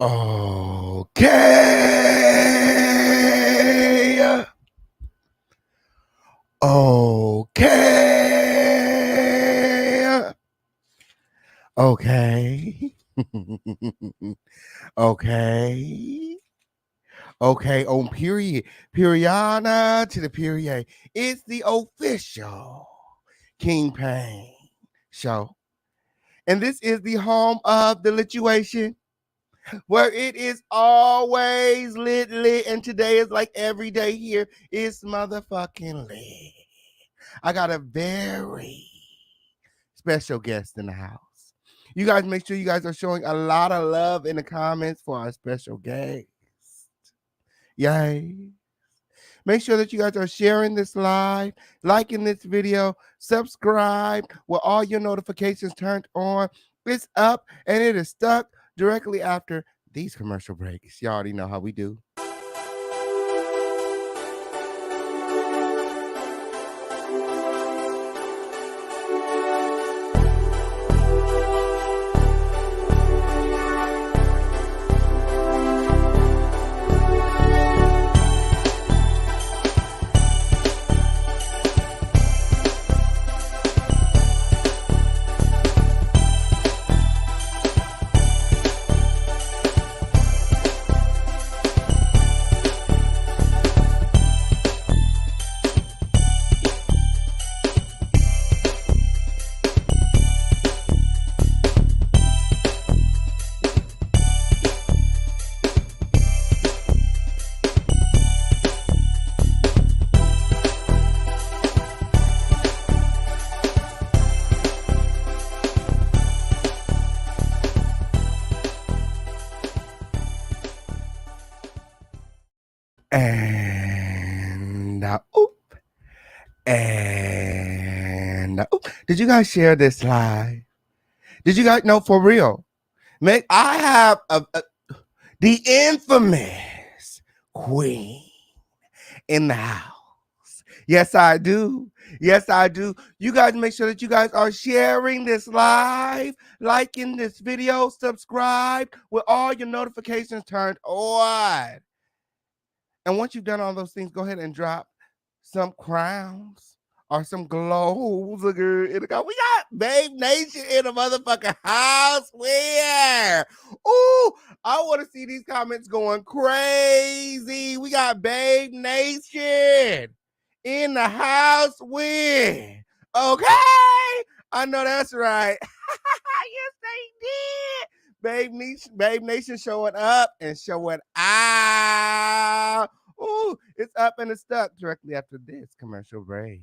Okay. Okay. Okay. Okay. Okay. On period. Periana to the period. It's the official King Pain show. And this is the home of the lituation, where it is always lit, and today is like every day here. It's motherfucking lit. I got a very special guest in the house. You guys make sure you guys are showing a lot of love in the comments for our special guest. Yay. Make sure that you guys are sharing this live, liking this video, subscribe with all your notifications turned on. It's up and it is stuck directly after these commercial breaks. You already know how we do. And oop. And oop. Did you guys share this live? Did you guys know for real? I have the infamous queen in the house. Yes, I do. Yes, I do. You guys make sure that you guys are sharing this live, liking this video, subscribe with all your notifications turned on. And once you've done all those things, go ahead and drop some crowns or some globes. We got Babe Nation in the motherfucking house. Where? Ooh, I want to see these comments going crazy. We got Babe Nation in the house. Where? Okay. I know that's right. Yes, they did. Babe Nation showing up and showing out. Ooh, it's up and it's stuck directly after this commercial break.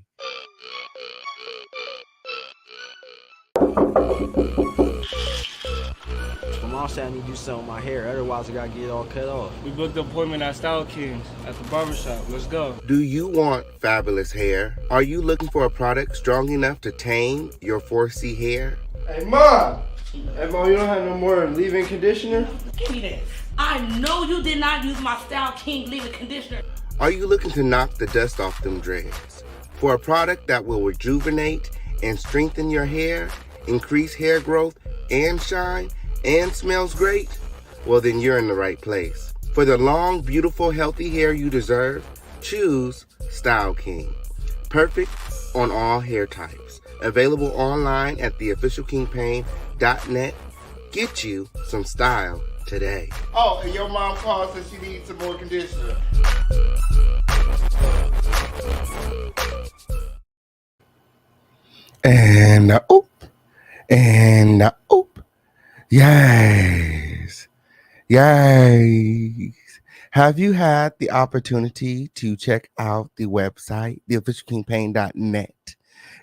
My mom said I need to do something with my hair, otherwise I gotta get it all cut off. We booked an appointment at Style Kings at the barbershop. Let's go. Do you want fabulous hair? Are you looking for a product strong enough to tame your 4C hair? Hey, Mom! Hey, Mom, you don't have no more leave-in conditioner? Give me that. I know you did not use my Style King leave-in conditioner. Are you looking to knock the dust off them dreads? For a product that will rejuvenate and strengthen your hair, increase hair growth and shine, and smells great? Well, then you're in the right place. For the long, beautiful, healthy hair you deserve, choose Style King. Perfect on all hair types. Available online at theofficialkingpain.net. Get you some style today. Oh, and your mom calls and she needs some more conditioner. And oop. And oop. Yes. Yes. Have you had the opportunity to check out the website, theofficialkingpain.net?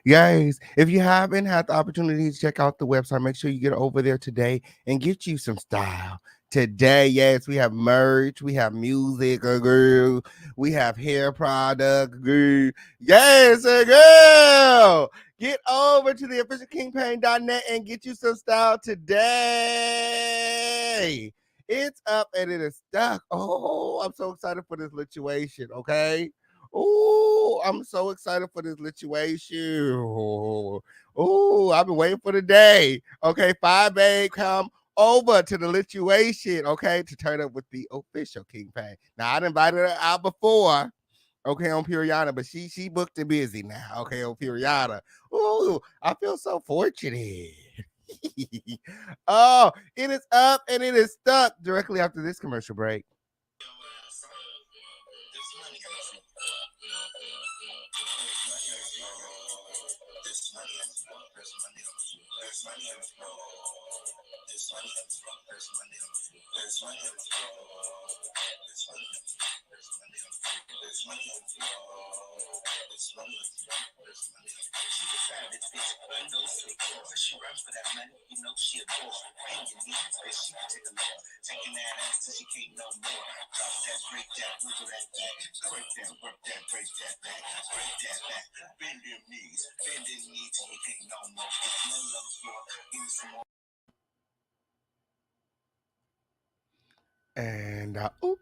Yes. If you haven't had the opportunity to check out the website, make sure you get over there today and get you some style. Today, yes, we have merch, we have music, girl. We have hair product, girl. Yes, girl. Get over to the officialkingpain.net and get you some style today. It's up and it is stuck. Oh, I'm so excited for this lituation, okay? Oh, I'm so excited for this lituation. Oh, I've been waiting for the day. Okay, Fyebabe, come over to the lituation, okay, to turn up with the official King Pang. Now, I'd invited her out before, okay, on Puriana, but she booked it busy now, okay, on Puriana. Ooh, I feel so fortunate. Oh, it is up and it is stuck directly after this commercial break. And oop.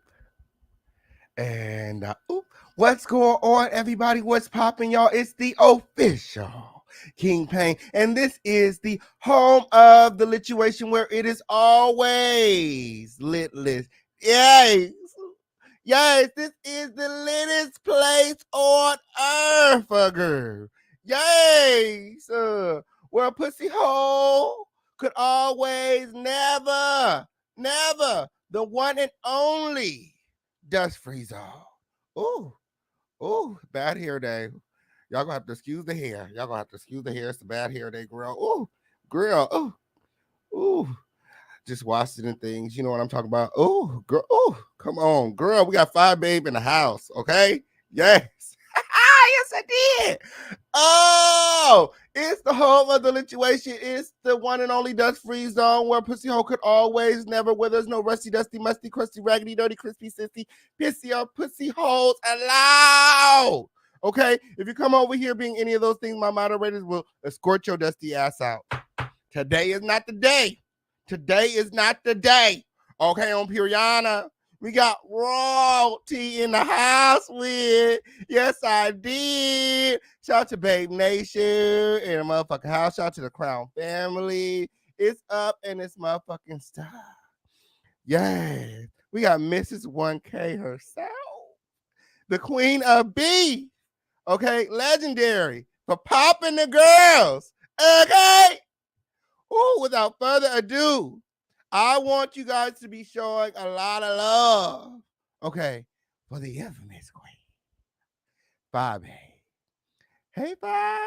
And oop. What's going on, everybody? What's popping, y'all? It's the official King Pang, and this is the home of the lituation where it is always litless. Yes, yes, this is the littest place on earth, girl. Yes, where a pussy hole could always never, never the one and only dust freeze off. Ooh, ooh, bad hair day. Y'all gonna have to excuse the hair. Y'all gonna have to excuse the hair. It's a bad hair day, girl. Ooh, girl. Ooh, ooh. Just washing and things. You know what I'm talking about. Ooh, girl. Ooh, come on, girl. We got Fyebabe in the house. Okay. Yes. Yes, I did. Oh, it's the home of the lituation. It's the one and only dust free zone where pussy hole could always, never, where there's no rusty, dusty, musty, crusty, raggedy, dirty, crispy, sissy, pissy, or pussy holes allowed. Okay, if you come over here being any of those things, my moderators will escort your dusty ass out. Today is not the day. Today is not the day. Okay, on Puriana. We got royalty in the house with. Yes, I did. Shout out to Babe Nation in the motherfucking house. Shout out to the Crown family. It's up and it's motherfucking stuff. Yes. We got Mrs. 1K herself. The Queen of B. Okay, legendary for popping the girls. Okay. Ooh, without further ado, I want you guys to be showing a lot of love, okay, for the infamous queen, Fyebabe. Hey, Fye.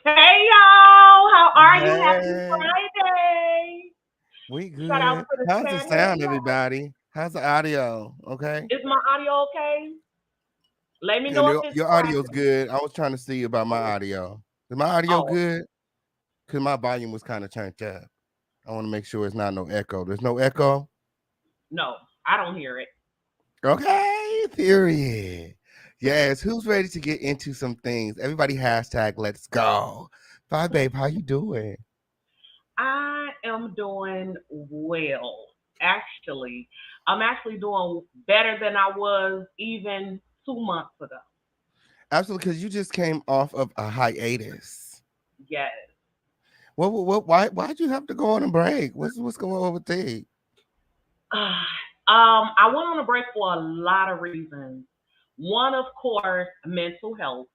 Hey y'all, how are you? Happy Hey, Friday. we Shout out good. to the How's the Spanish. sound, everybody? How's the audio? Okay. Is my audio okay? Let me Good. know if Your, it's your audio's cracking. good. I was trying to see about my audio. Is my audio Oh, good? Because my volume was kind of turned up. I want to make sure it's not no echo. There's no echo? no, I don't hear it. Okay, period. Yes, who's ready to get into some things? Everybody hashtag let's go. Fyebabe, how you doing? I am doing well. Actually, I'm actually doing better than I was even 2 months ago. Absolutely, because you just came off of a hiatus. Yes. Why'd you have to go on a break? What's going on with that? I went on a break for a lot of reasons. One, of course, mental health.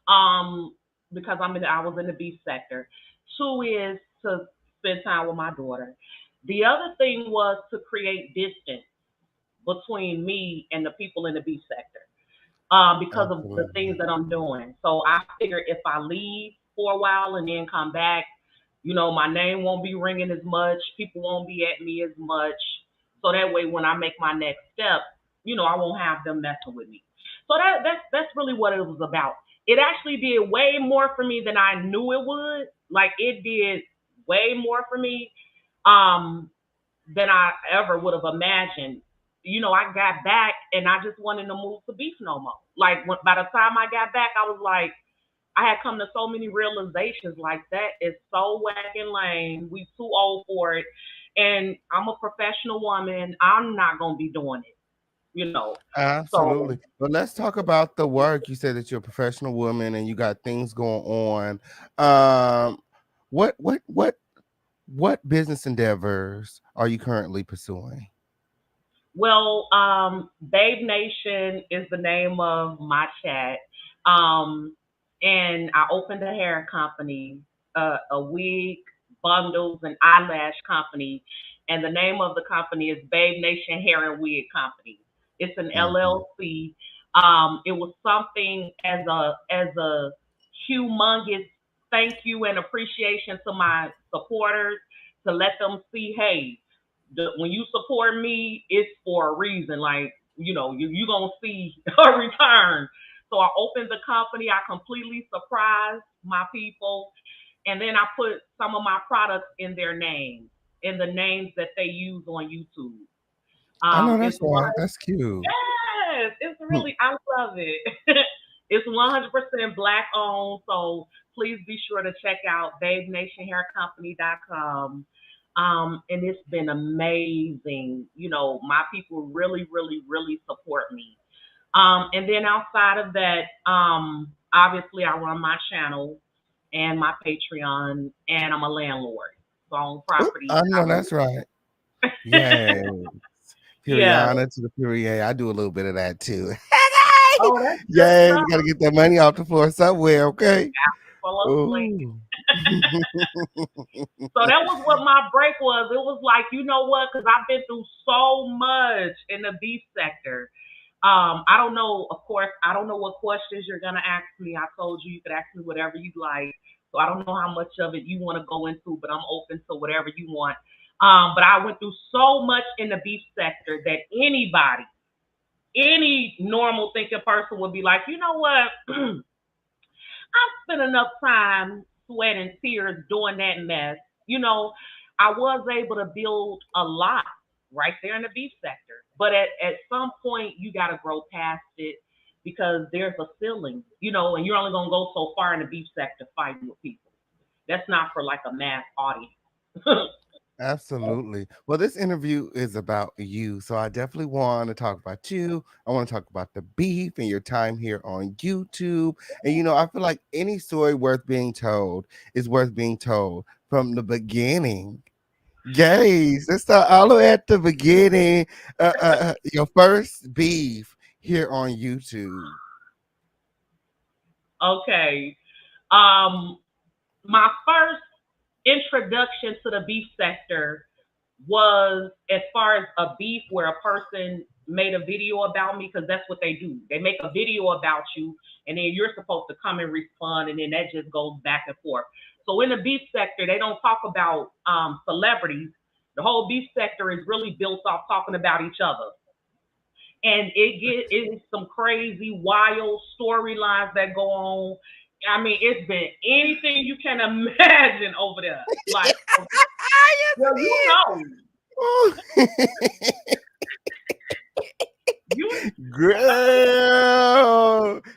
um, because I was in the beef sector. Two is to spend time with my daughter. The other thing was to create distance between me and the people in the beef sector because of the things Absolutely. that I'm doing. So I figured if I leave for a while and then come back, my name won't be ringing as much. People won't be at me as much. So that way, when I make my next step, I won't have them messing with me. So that's really what it was about. It actually did way more for me than I knew it would. Like it did way more for me um, than I ever would have imagined. I got back and I just wanted to move to beef no more. Like by the time I got back, I was like, I had come to so many realizations like that is so whack and lame. We too old for it. And I'm a professional woman. I'm not gonna be doing it. you know. So Absolutely. But let's talk about the work. You said that you're a professional woman and you got things going on. What what what what business endeavors are you currently pursuing? well, Babe Nation is the name of my chat. Um, and I opened a hair company, a wig, bundles, and eyelash company. And the name of the company is Babe Nation Hair and Wig Company. It's an Mhm. LLC. It was something as a humongous thank you and appreciation to my supporters to let them see, hey, when you support me, it's for a reason. Like, you gonna see a return. So I opened the company. I completely surprised my people, and then I put some of my products in their names, in the names that they use on YouTube. I know It's that's one. right. That's cute. Yes, it's Hmm. really. I love it. It's 100% black owned. So please be sure to check out babenationhaircompany.com. And it's been amazing. My people really, really, really support me. And then outside of that, obviously I run my channel and my Patreon, and I'm a landlord. So I own Ooh, property. I know that's right. Yes. Yeah. Puriana to the Purier. I do a little bit of that too. Oh, that's good Yes, stuff. gotta get that money off the floor somewhere, okay? Absolutely. Ooh. So that was what my break was. It was like, you know what? Because I've been through so much in the beef sector. I don't know. Of course, I don't know what questions you're gonna ask me. I told you could ask me whatever you like. So I don't know how much of it you want to go into, but I'm open to whatever you want. But I went through so much in the beef sector that any normal thinking person would be like, you know what? I spent enough time, sweat, and tears doing that mess. You know, I was able to build a lot right there in the beef sector. But at some point, you got to grow past it because there's a ceiling, and you're only going to go so far in the beef sector fighting with people. That's not for like a mass audience. Absolutely. Well, this interview is about you. So I definitely want to talk about you. I want to talk about the beef and your time here on YouTube. And, I feel like any story worth being told is worth being told from the beginning. Guys, let's start all the way at the beginning. Your first beef here on YouTube. Okay. Um, my first introduction to the beef sector was as far as a beef where a person made a video about me, because that's what they do. They make a video about you, and then you're supposed to come and respond, and then that just goes back and forth. So in the beef sector, they don't talk about celebrities. The whole beef sector is really built off talking about each other. And it's some crazy, wild storylines that go on. I mean, it's been anything you can imagine over there. Like, Yes, well, you know, it is. you Girl,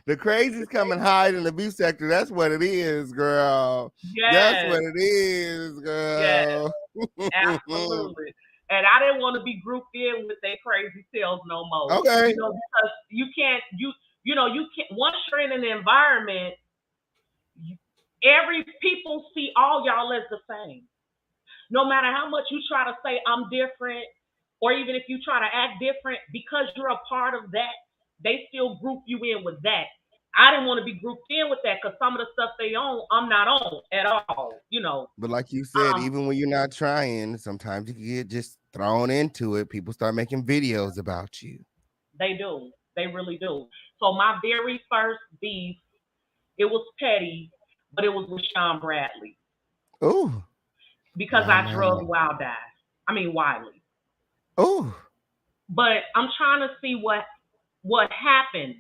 the crazies come and hide in the beef sector. That's what it is, girl. That's yes, what it is, yes, girl. absolutely. And I didn't want to be grouped in with their crazy tales no more. Okay, Because you can't once you're in an environment, every people see all y'all as the same. No matter how much you try to say I'm different, or even if you try to act different, because you're a part of that, they still group you in with that. I didn't want to be grouped in with that because some of the stuff they own, I'm not on at all. but like you said, Um, even when you're not trying, sometimes you can get just thrown into it. People start making videos about you. they do. They really do. So my very first beef, it was petty, but it was with Sean Bradley Oh, because my I man. drugged Wild Eye. I mean Wiley. Oh, But I'm trying to see what happened.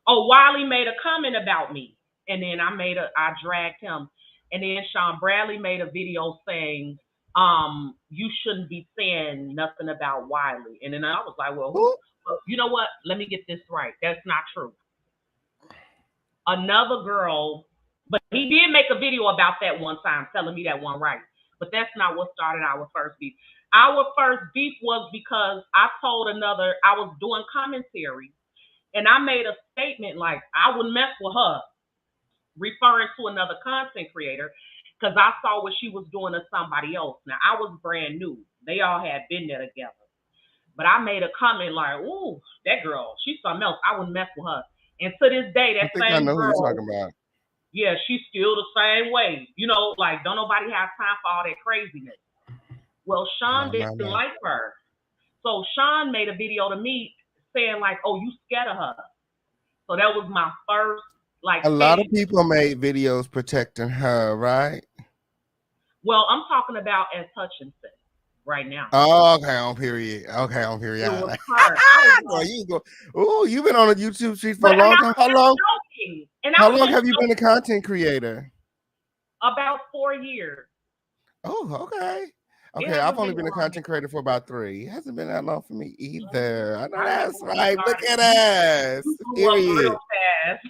Oh, Wiley made a comment about me, and then I dragged him, and then Sean Bradley made a video saying, you shouldn't be saying nothing about Wiley, and then I was like, well, who? oh, Well, you know what? Let me get this right. That's not true. Another girl, but he did make a video about that one time, telling me that one right. But that's not what started our first beef. our first beef was because I was doing commentary, and I made a statement like I would mess with her, referring to another content creator, because I saw what she was doing to somebody else. Now, I was brand new. They all had been there together. But I made a comment like, ooh, that girl, she's something else. I wouldn't mess with her. And to this day, I that think I same know who you're girl, talking about. yeah, she's still the same way. You know, like, don't nobody have time for all that craziness. Well, Sean didn't My. like her. So Sean made a video to me saying like, oh, you scared of her. So that was my first, like, A lot of people made videos protecting her, right? Well, I'm talking about as Hutchinson right now. Oh, okay, on period. Okay, on period. It was her. I was you go. Oh, you've been on a YouTube street for but, a long time. How long? Joking. And How long have you been a content creator? About 4 years. Oh, okay. Okay, I've only been a content creator for about 3. It hasn't been that long for me either. I know that's right. Look at us. Period. Real fast.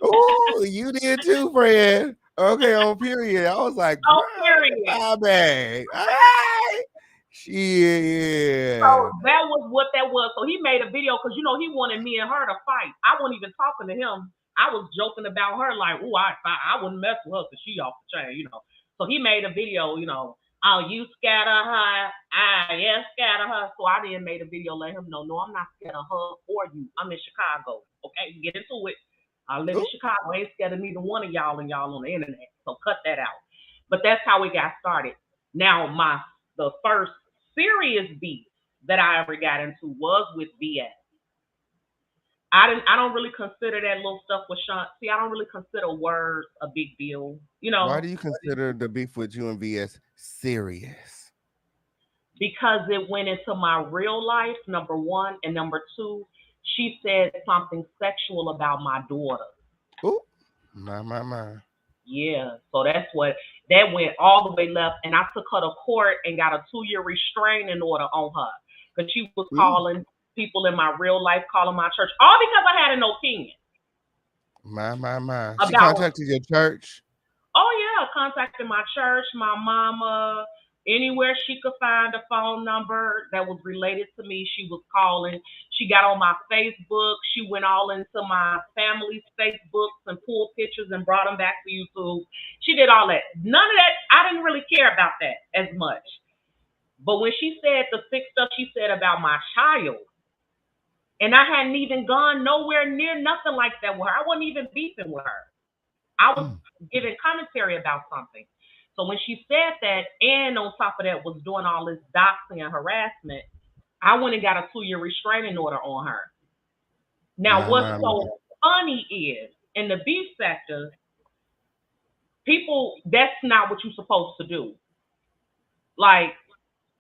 Oh, you did too, friend. Okay, on period. I was like, period. Fyebabe. All right. Shit. So that was what that was. So he made a video because, you know, he wanted me and her to fight. I wasn't even talking to him. I was joking about her like, oh, I wouldn't mess with her because she off the chain, you know. So he made a video, you know, oh, you scared of her? Yeah, scared of her. So I then made a video let him know, no, I'm not scared of her or you. I'm in Chicago. Okay, get into it. I live in Chicago. I ain't scared of neither one of y'all and y'all on the internet. So cut that out. But that's how we got started. Now, the first serious beef that I ever got into was with VS. I don't really consider that little stuff with Sean. See, I don't really consider words a big deal. You know. Why do you consider the beef with you and VS serious? Because it went into my real life, number one, and number two, she said something sexual about my daughter. Oh, my. Yeah, so that went all the way left, and I took her to court and got a 2-year restraining order on her because she was calling people in my real life, calling my church, all because I had an opinion. My. She contacted your church? Oh, yeah, contacted my church, my mama, anywhere she could find a phone number that was related to me, she was calling. She got on my Facebook. She went all into my family's Facebooks and pulled pictures and brought them back to YouTube. She did all that. None of that, I didn't really care about that as much. But when she said the sick stuff she said about my child, and I hadn't even gone nowhere near nothing like that with her. I wasn't even beefing with her. I was giving commentary about something. So when she said that, and on top of that was doing all this doxing and harassment, I went and got a 2-year restraining order on her. Now, what's so funny is, in the beef sector, people, that's not what you're supposed to do. Like,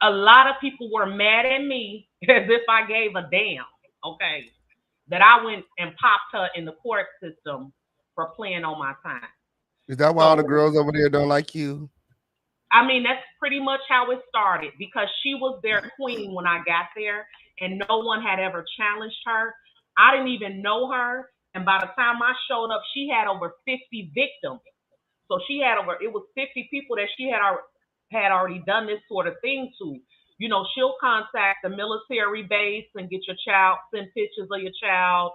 a lot of people were mad at me as if I gave a damn, okay, that I went and popped her in the court system for playing on my time. Is that why all the girls over there don't like you? I mean, that's pretty much how it started because she was their queen when I got there and no one had ever challenged her. I didn't even know her. And by the time I showed up, she had over 50 victims. So it was 50 people that she had already done this sort of thing to. You know, she'll contact the military base and get your child, send pictures of your child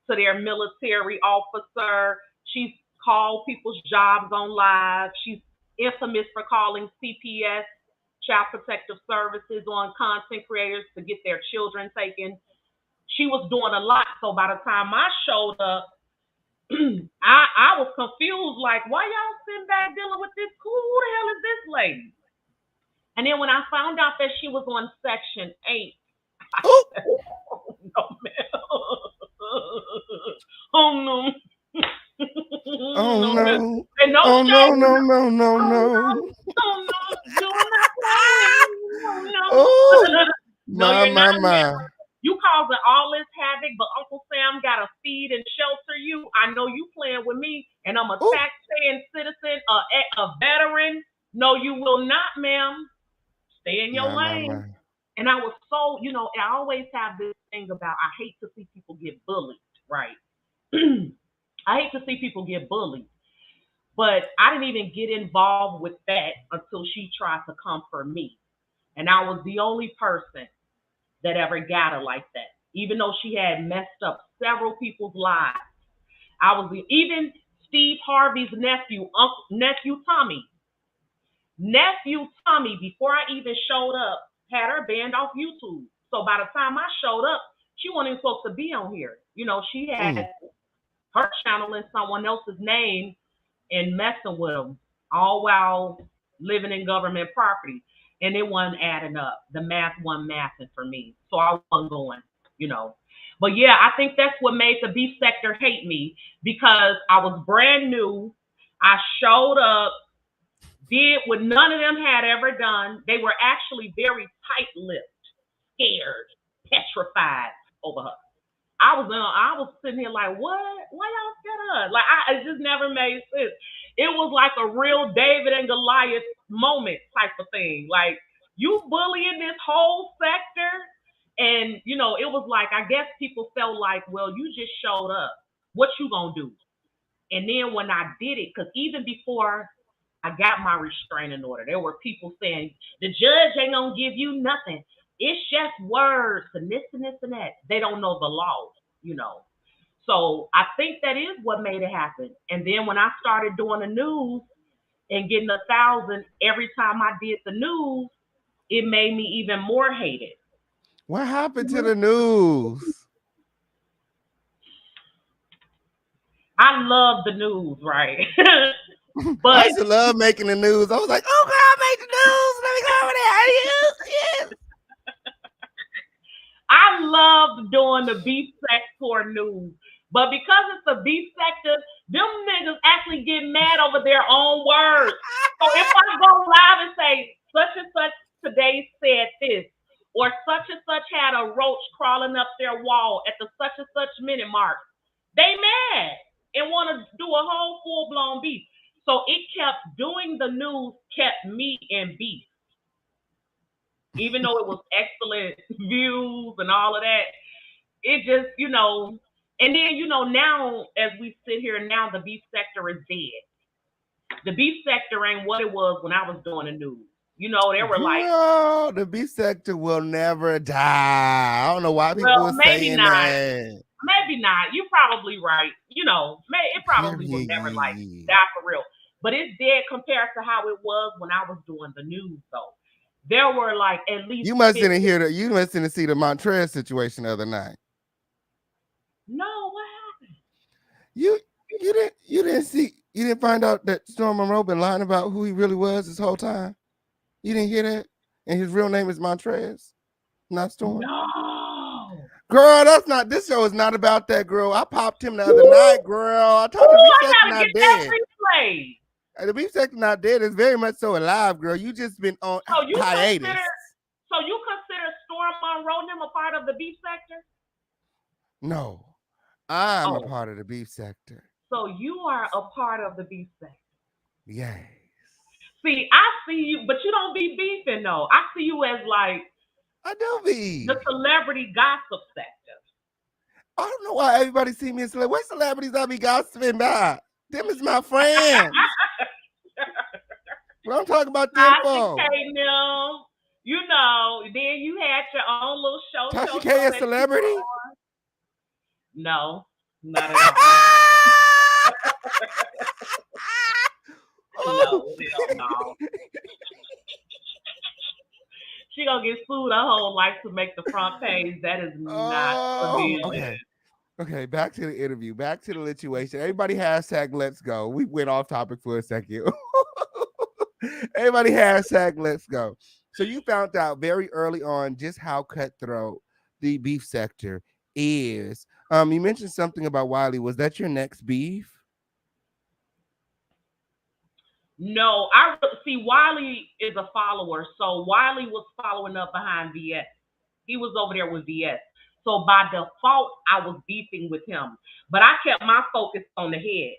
to their military officer. She's called people's jobs on live. She's infamous for calling CPS, Child Protective Services, on content creators to get their children taken. She was doing a lot. So by the time I showed up, I was confused, like, why y'all sitting back dealing with this? Who the hell is this lady? And then when I found out that she was on Section 8, oh no, man. Oh no. Oh no. And no oh shame. no. Oh no. My. You causing all this havoc, but Uncle Sam gotta feed and shelter you. I know you playing with me, and I'm a taxpaying citizen, a veteran. No, you will not, ma'am. Stay in your lane. And I was so, you know, I always have this thing about I hate to see people get bullied, right? I hate to see people get bullied. But I didn't even get involved with that until she tried to come for me. And I was the only person that ever got her like that. Even though she had messed up several people's lives. I was even Steve Harvey's nephew Tommy. Nephew Tommy, before I even showed up, had her banned off YouTube. So by the time I showed up, she wasn't even supposed to be on here. You know, she had her channel in someone else's name and messing with them, all while living in government property. And it wasn't adding up. The math wasn't mathing for me. So I wasn't going, you know. But yeah, I think that's what made the beef sector hate me, because I was brand new. I showed up, did what none of them had ever done. They were actually very tight-lipped, scared, petrified over her. I was sitting here like, what? Why y'all scared of her? Like, it just never made sense. It was like a real David and Goliath moment type of thing. Like, you bullying this whole sector, and you know, it was like, I guess people felt like, well, you just showed up. What you gonna do? And then when I did it, because even before I got my restraining order, there were people saying the judge ain't gonna give you nothing. It's just words and this and this and that. They don't know the law, you know. So I think that is what made it happen. And then when I started doing the news and getting 1,000 every time I did the news, it made me even more hated. What happened to the news? I love the news, right? But I used to love making the news. I was like, oh, girl, make the news. Let me go over there. Yes. I loved doing the beef sector news. But because it's a beef sector, them niggas actually get mad over their own words. So if I go live and say, such and such today said this, or such and such had a roach crawling up their wall at the such and such minute mark, they mad and want to do a whole full-blown beef. So it kept doing the news, kept me in beef. Even though it was excellent views and all of that, it just, you know, and then, you know, now as we sit here now, the beef sector is dead. The beef sector ain't what it was when I was doing the news. You know, they were like, no, the beef sector will never die. I don't know why people are saying that. Maybe not. You're probably right. You know, it probably will never like die for real. But it's dead compared to how it was when I was doing the news, though. There were like at least. You must didn't hear that. You must didn't see the Montrez situation the other night. No, what happened? You didn't find out that Storm Monroe been lying about who he really was this whole time. You didn't hear that? And his real name is Montrez, not Storm. No. Girl, that's not. This show is not about that, girl. I popped him the other night, girl. I told you the beef sector not dead. The beef sector not dead. It's very much so alive, girl. You just been on hiatus. So you consider Storm Monroe them a part of the beef sector? No, I'm a part of the beef sector. So you are a part of the beef sector. Yes. See, I see you, but you don't be beefing though. I see you as like I do be the celebrity gossip sector. I don't know why everybody see me as celebrity. What celebrities I be gossiping about? Them is my friends. Well, I'm talking about them folks. Them, you know, then you had your own little show. Tasha K a celebrity? No, not at all. No. She gonna get sued her whole life to make the front page. That is not okay. Back to the interview. Back to the situation. Everybody hashtag let's go. We went off topic for a second. Everybody hashtag let's go. So you found out very early on just how cutthroat the beef sector is. You mentioned something about Wiley. Was that your next beef? No, I see. Wiley is a follower, so Wiley was following up behind VS. He was over there with VS. So by default, I was beefing with him, but I kept my focus on the head.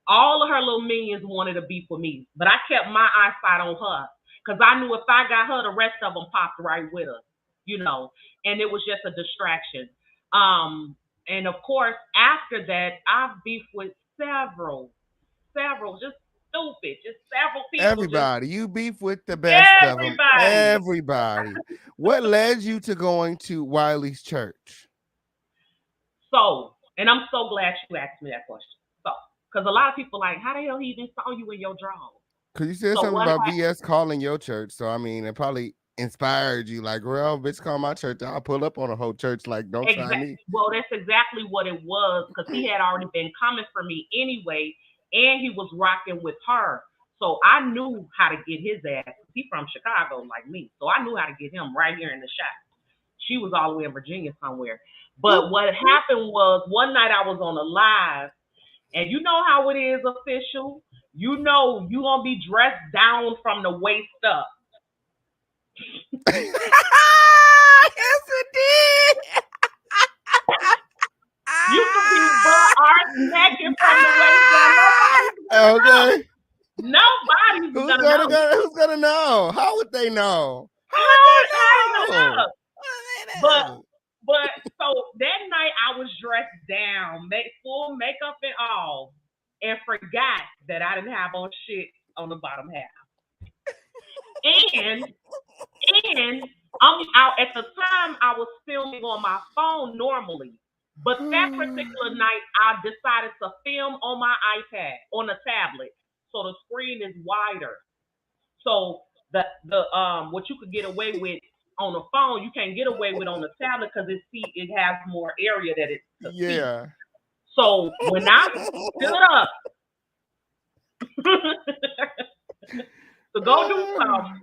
All of her little minions wanted to beef with me, but I kept my eyesight on her because I knew if I got her, the rest of them popped right with her, you know. And it was just a distraction. And of course, after that, I've beefed with several, just stupid. Just several people. Everybody, you beef with the best of them. Everybody. Everybody. What led you to going to Wiley's church? So, and I'm so glad you asked me that question. So, because a lot of people like, how the hell he even saw you in your drawers? Because you said So something what about happened? VS calling your church. So, I mean, it probably inspired you. Like, well, bitch, call my church. I'll pull up on a whole church. Like, don't try me. Well, that's exactly what it was because he had already been coming for me anyway, and he was rocking with her. So I knew how to get his ass. He's from Chicago like me. So I knew how to get him right here in the shop. She was all the way in Virginia somewhere. But what happened was one night I was on a live, and you know how it is, official. You know you're going to be dressed down from the waist up. Yes, it did. You could be butt arse naked from the waist down. Okay. Nobody's gonna know. Who's gonna know? How would they know? How would they know? But so that night I was dressed down, full makeup and all, and forgot that I didn't have on shit on the bottom half. And I'm out at the time I was filming on my phone normally. But that particular night I decided to film on my iPad, on a tablet. So the screen is wider. So the what you could get away with on the phone, you can't get away with on the tablet because it has more area that it see. So when I stood up to go do something,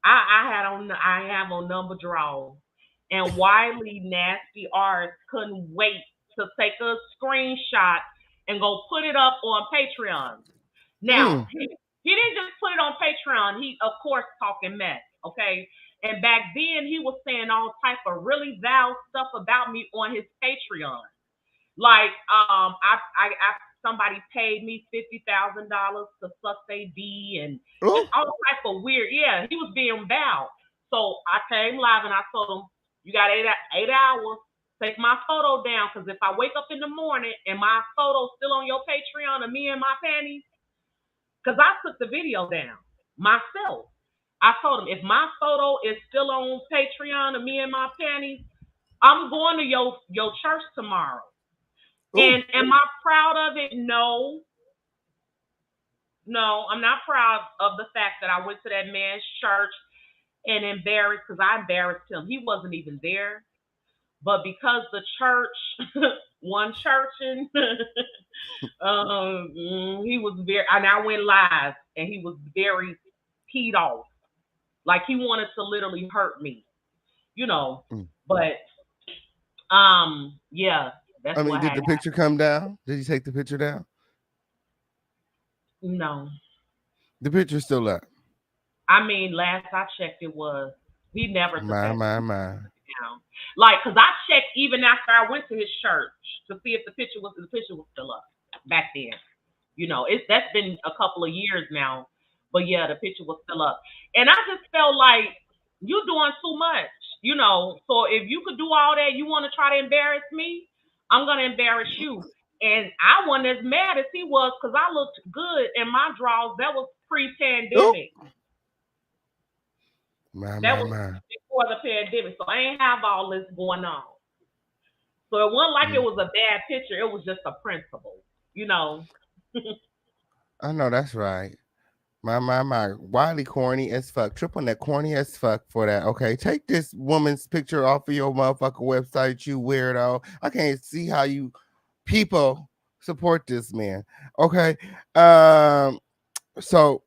I have on number draws. And Wiley Nasty Arts couldn't wait to take a screenshot and go put it up on Patreon. Now, he didn't just put it on Patreon. He, of course, talking mess, okay? And back then, he was saying all type of really vile stuff about me on his Patreon. Like, somebody paid me $50,000 to suck their D and just all type of weird. Yeah, he was being vile. So I came live and I told him, you got 8 hours. Take my photo down, because if I wake up in the morning and my photo's still on your Patreon of me and my panties, because I took the video down myself. I told him, if my photo is still on Patreon of me and my panties, I'm going to your church tomorrow. Ooh. And am I proud of it? No, I'm not proud of the fact that I went to that man's church and embarrassed, because I embarrassed him. He wasn't even there. But because the church, one church, and he was very, and I went live, and he was very peed off. Like he wanted to literally hurt me, you know. But, yeah, that's what did the picture come down? Did you take the picture down? No. The picture's still up. I mean, last I checked, it was. He never took that my. Like, because I checked even after I went to his church to see if the picture was still up back then. You know, that's been a couple of years now. But yeah, the picture was still up. And I just felt like you're doing too much, you know. So if you could do all that, you want to try to embarrass me, I'm going to embarrass you. And I wasn't as mad as he was because I looked good in my drawers. That was pre-pandemic. That was before the pandemic. So I ain't have all this going on. So it wasn't like it was a bad picture. It was just a principle, you know. I know that's right. My. Wiley corny as fuck. Triple that corny as fuck for that. Okay, take this woman's picture off of your motherfucking website, you weirdo. I can't see how you people support this man. Okay. So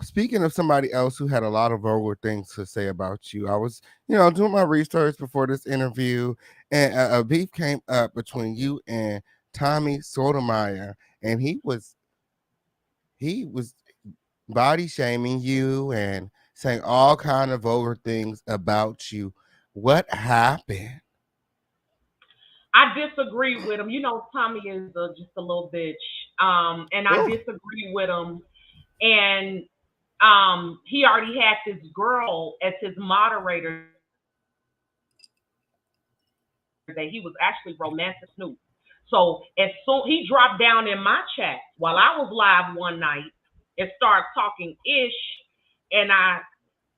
speaking of somebody else who had a lot of vulgar things to say about you, I was, doing my research before this interview, and a beef came up between you and Tommy Sotomayor, and he was body shaming you and saying all kind of vulgar things about you. What happened? I disagree with him. You know, Tommy is just a little bitch, and I disagree with him. And he already had this girl as his moderator that he was actually romancing Snoop. So as soon he dropped down in my chat while I was live one night, and started talking ish, and I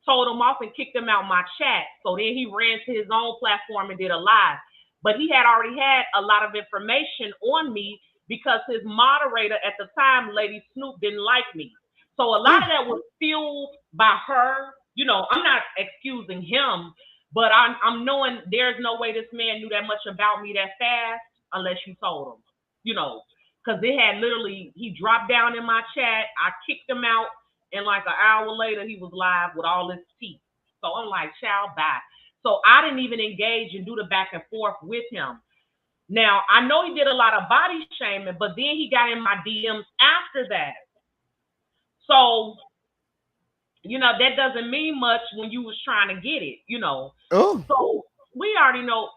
told him off and kicked him out my chat. So then he ran to his own platform and did a live. But he had already had a lot of information on me because his moderator at the time, Lady Snoop, didn't like me. So a lot of that was fueled by her. You know, I'm not excusing him, but I'm knowing there's no way this man knew that much about me that fast unless you told him, you know, because it had literally, he dropped down in my chat. I kicked him out. And like an hour later, he was live with all his teeth. So I'm like, child, bye. So I didn't even engage and do the back and forth with him. Now, I know he did a lot of body shaming, but then he got in my DMs after that. So, you know, that doesn't mean much when you was trying to get it, you know. Oh. So we already know,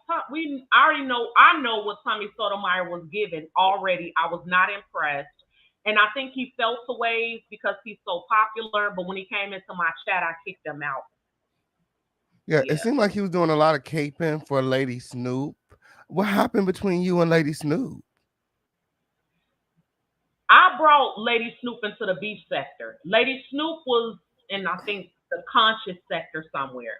I know what Tommy Sotomayor was given already. I was not impressed. And I think he felt the ways because he's so popular. But when he came into my chat, I kicked him out. Yeah, it seemed like he was doing a lot of caping for Lady Snoop. What happened between you and Lady Snoop? I brought Lady Snoop into the beef sector. Lady Snoop was in, I think, the conscious sector somewhere.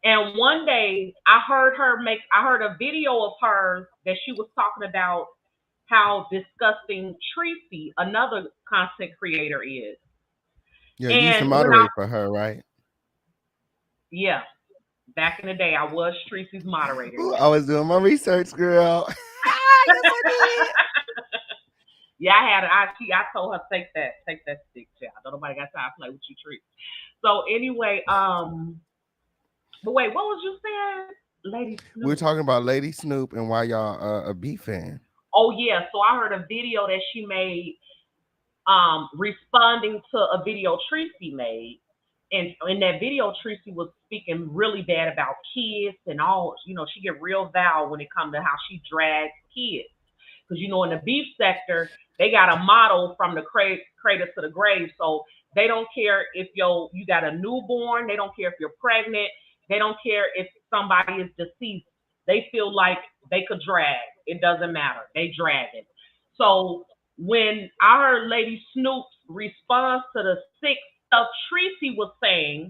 And one day I heard a video of her that she was talking about how disgusting Tracy, another content creator, is. Yeah, you used to moderate for her, right? Yeah. Back in the day, I was Tracy's moderator. Ooh, I was doing my research, girl. Yes, I did. Yeah, I told her, take that stick, child. Don't nobody got time to play with you, Tracy. So anyway, but wait, what was you saying? Lady Snoop. We were talking about Lady Snoop and why y'all are beefing. Oh yeah, so I heard a video that she made responding to a video Tracy made. And in that video, Tracy was speaking really bad about kids and all, you know, she get real foul when it comes to how she drags kids. Because, you know, in the beef sector, they got a motto from the cradle to the grave. So they don't care if you got a newborn. They don't care if you're pregnant. They don't care if somebody is deceased. They feel like they could drag. It doesn't matter. They drag it. So when I heard Lady Snoop's response to the sick stuff Tracy was saying,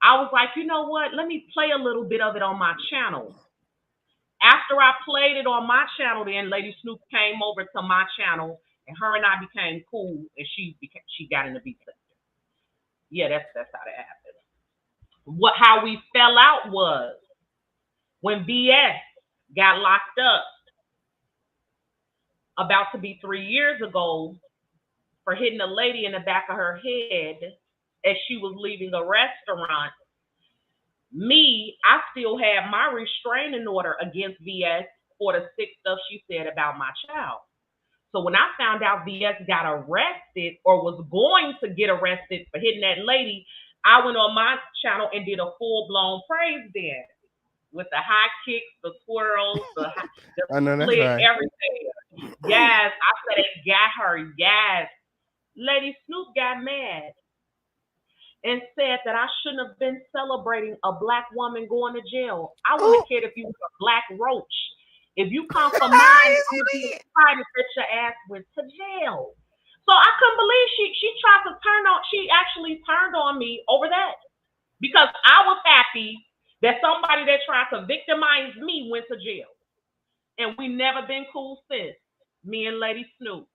I was like, you know what? Let me play a little bit of it on my channel. After I played it on my channel, then Lady Snoop came over to my channel, and her and I became cool, and she got in the beef sector. Yeah, that's how that happened. How we fell out was when BS got locked up about to be 3 years ago for hitting a lady in the back of her head as she was leaving a restaurant. I still have my restraining order against VS for the sick stuff she said about my child. So when I found out VS got arrested or was going to get arrested for hitting that lady, I went on my channel and did a full-blown praise dance with the high kicks, the twirls, the I know that's split, right. everything. Yes, I said it got her. Yes. Lady Snoop got mad and said that I shouldn't have been celebrating a black woman going to jail. I wouldn't have cared if you were a black roach. If you come for mine, I'm going to be excited that your ass went to jail. So I couldn't believe she tried to she actually turned on me over that. Because I was happy that somebody that tried to victimize me went to jail. And we never been cool since. Me and Lady Snoop.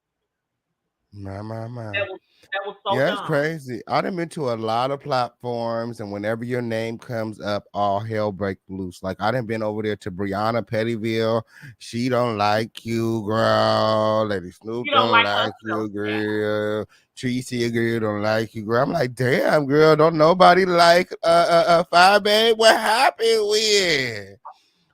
My. That was so Yeah, dumb. it's crazy. I done been to a lot of platforms, and whenever your name comes up, all hell breaks loose. Like I done been over there to Brianna Pettyville. She don't like you, girl. Lady Snoop don't like you, girl. Tracy, girl, don't like you, girl. I'm like, damn, girl, don't nobody like Fyebabe. What happened with?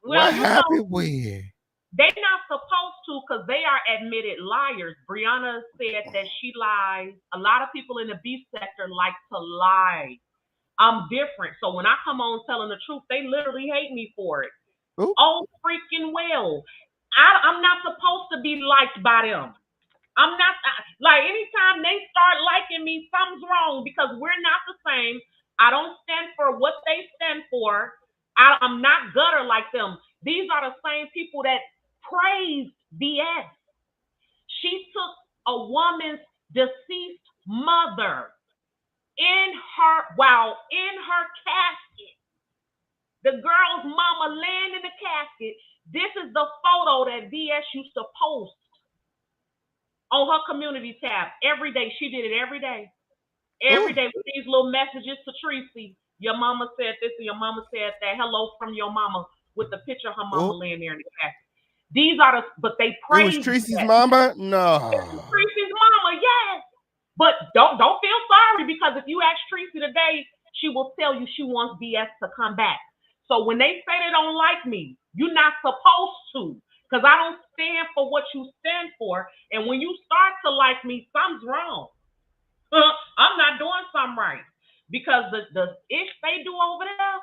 What happened with? They're not supposed to because they are admitted liars. Brianna said that she lies. A lot of people in the beef sector like to lie. I'm different. So when I come on telling the truth, they literally hate me for it. Ooh. Oh, freaking well. I'm not supposed to be liked by them. I'm not, like, anytime they start liking me, something's wrong because we're not the same. I don't stand for what they stand for. I'm not gutter like them. These are the same people that praised BS. She took a woman's deceased mother while in her casket. The girl's mama laying in the casket. This is the photo that VS used to post on her community tab every day. She did it every day. Every day with these little messages to Tracy. Your mama said this and your mama said that. Hello from your mama, with the picture of her mama laying there in the casket. These are but they It was praise Tracy's that. mama? No. Tracy's mama, yes. But don't feel sorry, because if you ask Tracy today, she will tell you she wants BS to come back. So when they say they don't like me, you're not supposed to, because I don't stand for what you stand for. And when you start to like me, something's wrong. I'm not doing something right, because the ish they do over there,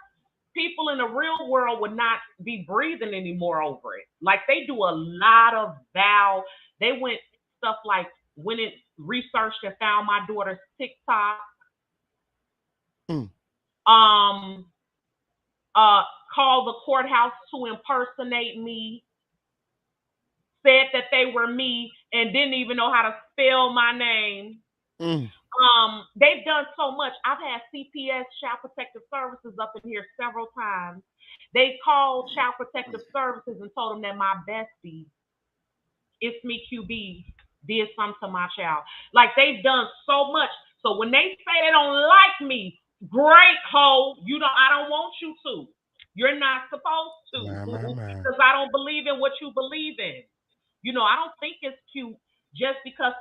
people in the real world would not be breathing anymore over it. Like, they do a lot of vow. They went stuff like, when it researched and found my daughter's TikTok. Called the courthouse to impersonate me. Said that they were me and didn't even know how to spell my name. They've done so much. I've had CPS, Child Protective Services, up in here several times. They called Child Protective Services and told them that my bestie, It's Me QB, did something to my child. Like, they've done so much. So when they say they don't like me, great, ho, I don't want you to. You're not supposed to, because I don't believe in what you believe in. I don't think it's cute just because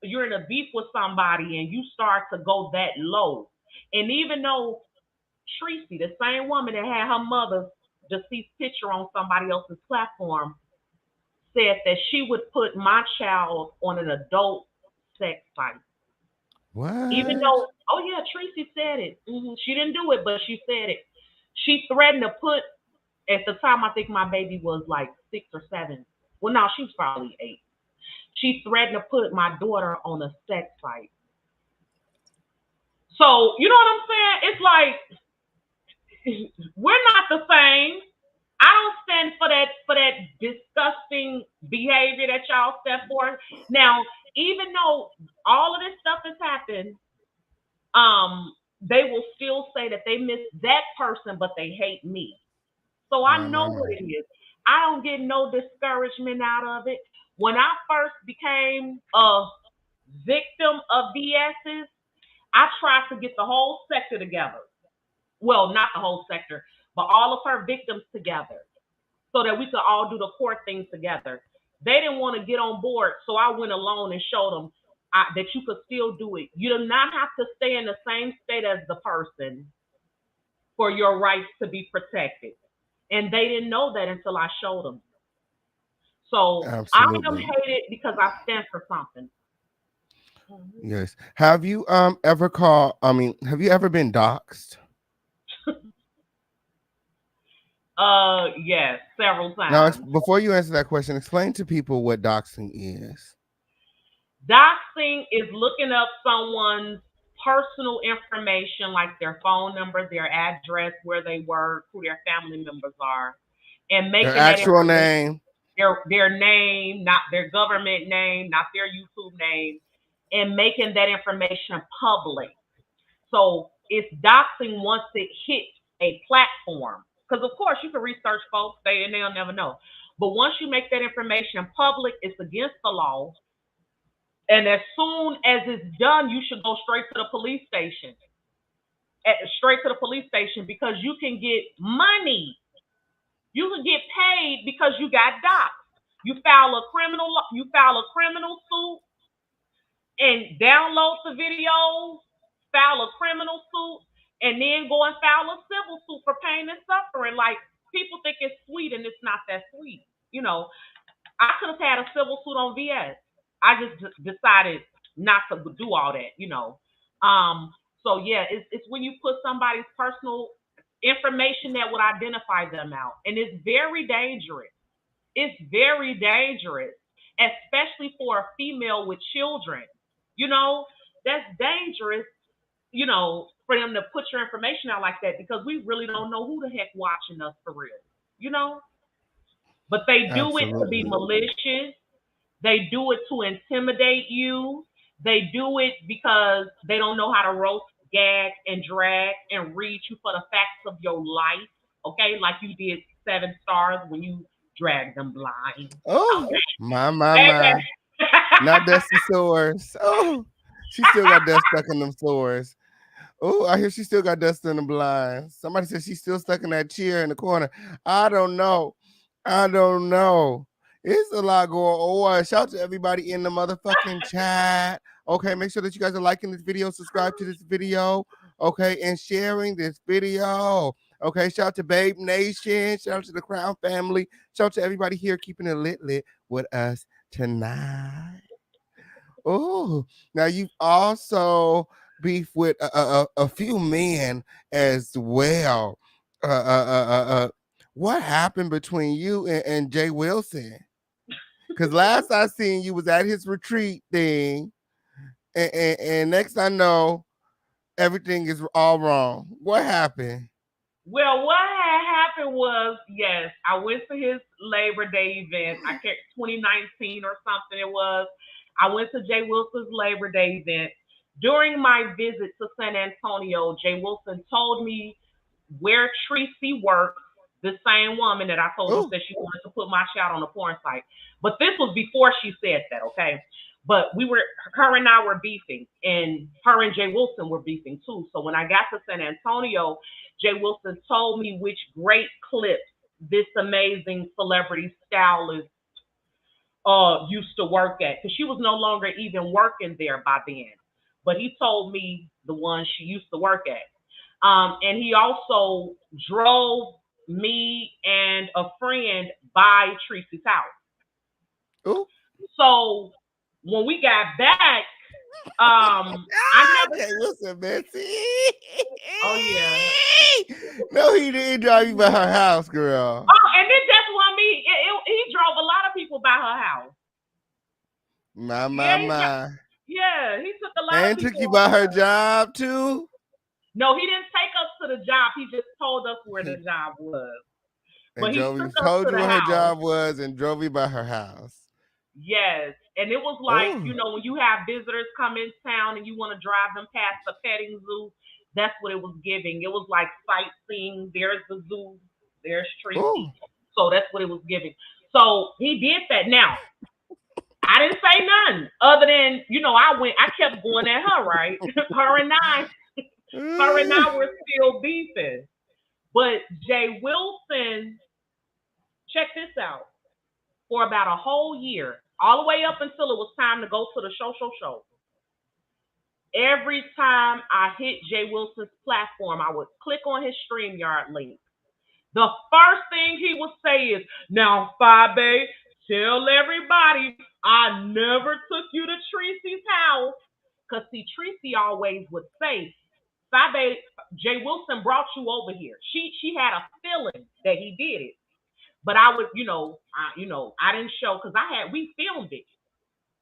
you're in a beef with somebody and you start to go that low. And even though Tracy, the same woman that had her mother's deceased picture on somebody else's platform, said that she would put my child on an adult sex site. What? Even though, Tracy said it. She didn't do it, but she said it. She threatened to put, at the time, I think my baby was like 6 or 7. Well, no, she was probably 8. She threatened to put my daughter on a sex site. So, you know what I'm saying? It's like, we're not the same. I don't stand for that disgusting behavior that y'all stand for. Now, even though all of this stuff has happened, they will still say that they miss that person, but they hate me. So I know what it is. I don't get no discouragement out of it. When I first became a victim of BS's, I tried to get the whole sector together. Well, not the whole sector, but all of her victims together, so that we could all do the court things together. They didn't want to get on board, so I went alone and showed them that you could still do it. You do not have to stay in the same state as the person for your rights to be protected. And they didn't know that until I showed them. So absolutely. I am hated because I stand for something. Yes. Have you have you ever been doxxed? Yes, several times. Now, before you answer that question, explain to people what doxing is. Doxing is looking up someone's personal information, like their phone number, their address, where they work, who their family members are, and making their actual name, their name, not their government name, not their YouTube name, and making that information public. So it's doxing once it hits a platform. Because, of course, you can research folks, and they'll never know. But once you make that information public, it's against the law. And as soon as it's done, you should go straight to the police station. Because you can get money. You can get paid because you got doxed. You file a criminal suit and download the videos, file a criminal suit, and then go and file a civil suit for pain and suffering. Like, people think it's sweet, and it's not that sweet. I could have had a civil suit on VS. I just decided not to do all that, So yeah, it's when you put somebody's personal information that would identify them out, and it's very dangerous. It's very dangerous, especially for a female with children. That's dangerous. For them to put your information out like that, because we really don't know who the heck watching us for real. But they do it to be malicious. They do it to intimidate you. They do it because they don't know how to roast, gag, and drag and read you for the facts of your life. Okay, like you did 7 stars when you dragged them blind. Oh, Okay, my. baby. Not dusty sores. Oh, she still got dust stuck in them sores. Oh, I hear she still got dust in the blinds. Somebody said she's still stuck in that chair in the corner. I don't know. I don't know. It's a lot going on. Shout out to everybody in the motherfucking chat. Okay, make sure that you guys are liking this video, subscribe to this video, okay, and sharing this video. Okay, shout out to Babe Nation. Shout out to the Crown family. Shout out to everybody here keeping it lit with us tonight. Oh, now you've also beef with a few men as well. What happened between you and Jay Wilson? Because last I seen you was at his retreat thing, and next I know everything is all wrong. What happened? Well, what had happened was, yes, I went to his Labor Day event. I can't 2019 or something it was. I went to Jay Wilson's Labor Day event. During my visit to San Antonio, Jay Wilson told me where Tracy works, the same woman that I told him Ooh. said she wanted to put my shot on a porn site. But this was before she said that, okay? But her and I were beefing, and her and Jay Wilson were beefing too. So when I got to San Antonio, Jay Wilson told me which great clips this amazing celebrity stylist used to work at, because she was no longer even working there by then. But he told me the one she used to work at. And he also drove me and a friend by Tracy's house. Ooh. So when we got back, I never. Jay Wilson, Betsy. Oh yeah. No, he didn't drive you by her house, girl. Oh, and then that's what I mean. He drove a lot of people by her house. My. Yeah, he took a lot And of people. took you by her job too? No, he didn't take us to the job. He just told us where the job was. And But he told took us you to the where her house. job was and drove you by her house. Yes. And it was like, Ooh. when you have visitors come in town and you want to drive them past the petting zoo, that's what it was giving. It was like sightseeing. There's the zoo. There's Tracy. Ooh. So that's what it was giving. So he did that. Now, I didn't say nothing other than, I kept going at her, right? her and I were still beefing. But Jay Wilson, check this out, for about a whole year, all the way up until it was time to go to the show. Every time I hit Jay Wilson's platform, I would click on his StreamYard link. The first thing he would say is, "Now, Fyebabe, tell everybody I never took you to Tracy's house." Because, see, Tracy always would say, "Fyebabe, Jay Wilson brought you over here." She had a feeling that he did it. But I would, I didn't show, because we filmed it.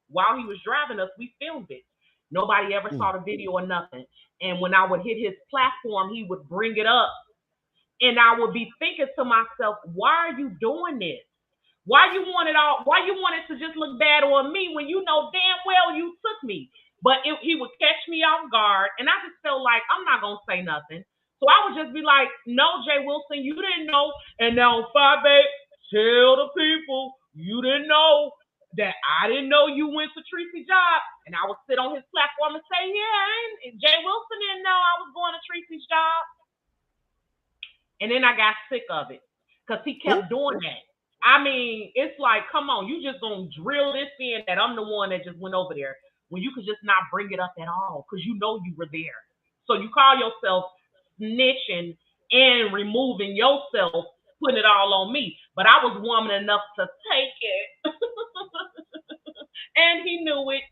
While he was driving us, we filmed it. Nobody ever saw the video or nothing. And when I would hit his platform, he would bring it up. And I would be thinking to myself, why are you doing this? Why you want it to just look bad on me when you know damn well you took me? But he would catch me off guard, and I just felt like I'm not going to say nothing. So I would just be like, "No, Jay Wilson, you didn't know. And now, Fyebabe, tell the people you didn't know that I didn't know you went to Tracy's job." And I would sit on his platform and say, "Yeah, Jay Wilson didn't know I was going to Tracy's job." And then I got sick of it because he kept doing that. I mean, it's like, come on, you just going to drill this in that I'm the one that just went over there when you could just not bring it up at all because you know you were there. So you call yourself snitching and removing yourself, putting it all on me. But I was woman enough to take it. And he knew it.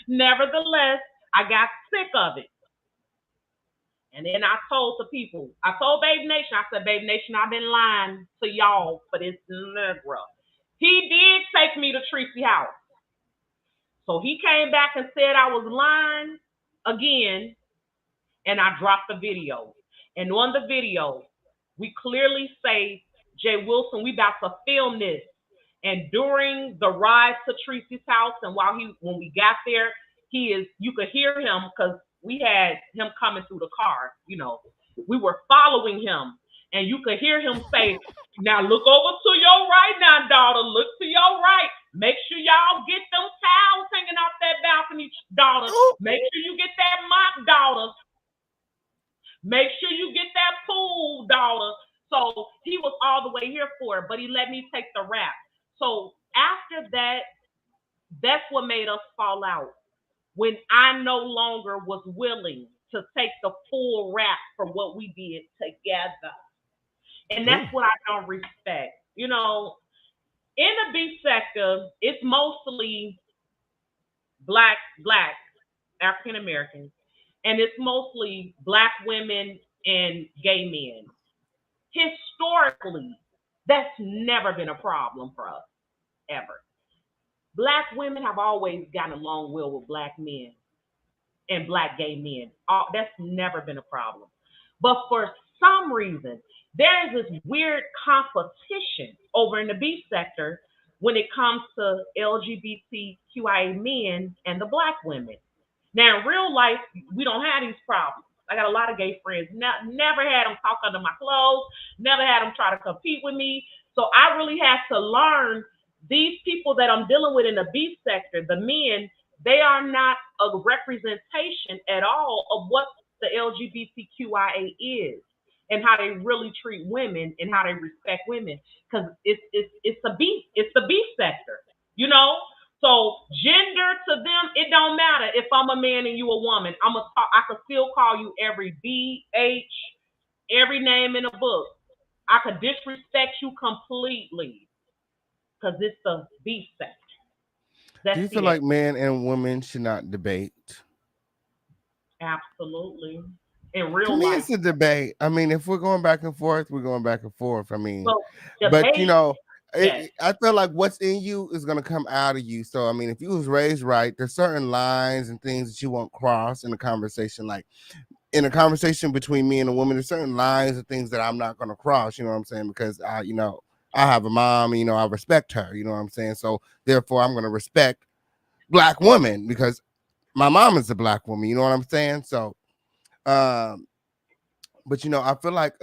Nevertheless, I got sick of it. And then I told the people, I told Babe Nation, I said, "Babe Nation, I've been lying to y'all for this Negro. He did take me to Tracy's house." So he came back and said I was lying again, and I dropped the video. And on the video, we clearly say, "Jay Wilson, we about to film this." And during the ride to Tracy's house, and when we got there, you could hear him because we had him coming through the car, we were following him, and you could hear him say, now look over to your right now, daughter, look to your right. Make sure y'all get them towels hanging off that balcony, daughter. Make sure you get that mop, daughter. Make sure you get that pool, daughter. So he was all the way here for it, but he let me take the rap. So after that, that's what made us fall out. When I no longer was willing to take the full rap for what we did together. And that's what I don't respect. In the beef sector, it's mostly black, African Americans, and it's mostly black women and gay men. Historically, that's never been a problem for us, ever. Black women have always gotten along well with black men and black gay men. That's never been a problem. But for some reason, there is this weird competition over in the beef sector when it comes to LGBTQIA men and the black women. Now, in real life, we don't have these problems. I got a lot of gay friends. Never had them talk under my clothes. Never had them try to compete with me. So I really had to learn these people that I'm dealing with in the beef sector, the men, they are not a representation at all of what the LGBTQIA is and how they really treat women and how they respect women. Because it's the beef sector, So gender to them, it don't matter if I'm a man and you a woman. I could still call you every B, H, every name in a book. I could disrespect you completely because it's the beef sector. Do you feel like men and women should not debate? Absolutely. In real To me, life. it's a debate. I mean, if we're going back and forth, we're going back and forth. I mean, debate, but yes. I feel like what's in you is going to come out of you. So, I mean, if you was raised right, there's certain lines and things that you won't cross in a conversation. Like in a conversation between me and a woman, there's certain lines and things that I'm not going to cross. You know what I'm saying? Because I have a mom, and, I respect her. You know what I'm saying? So therefore, I'm going to respect black women because my mom is a black woman. You know what I'm saying? So, but I feel like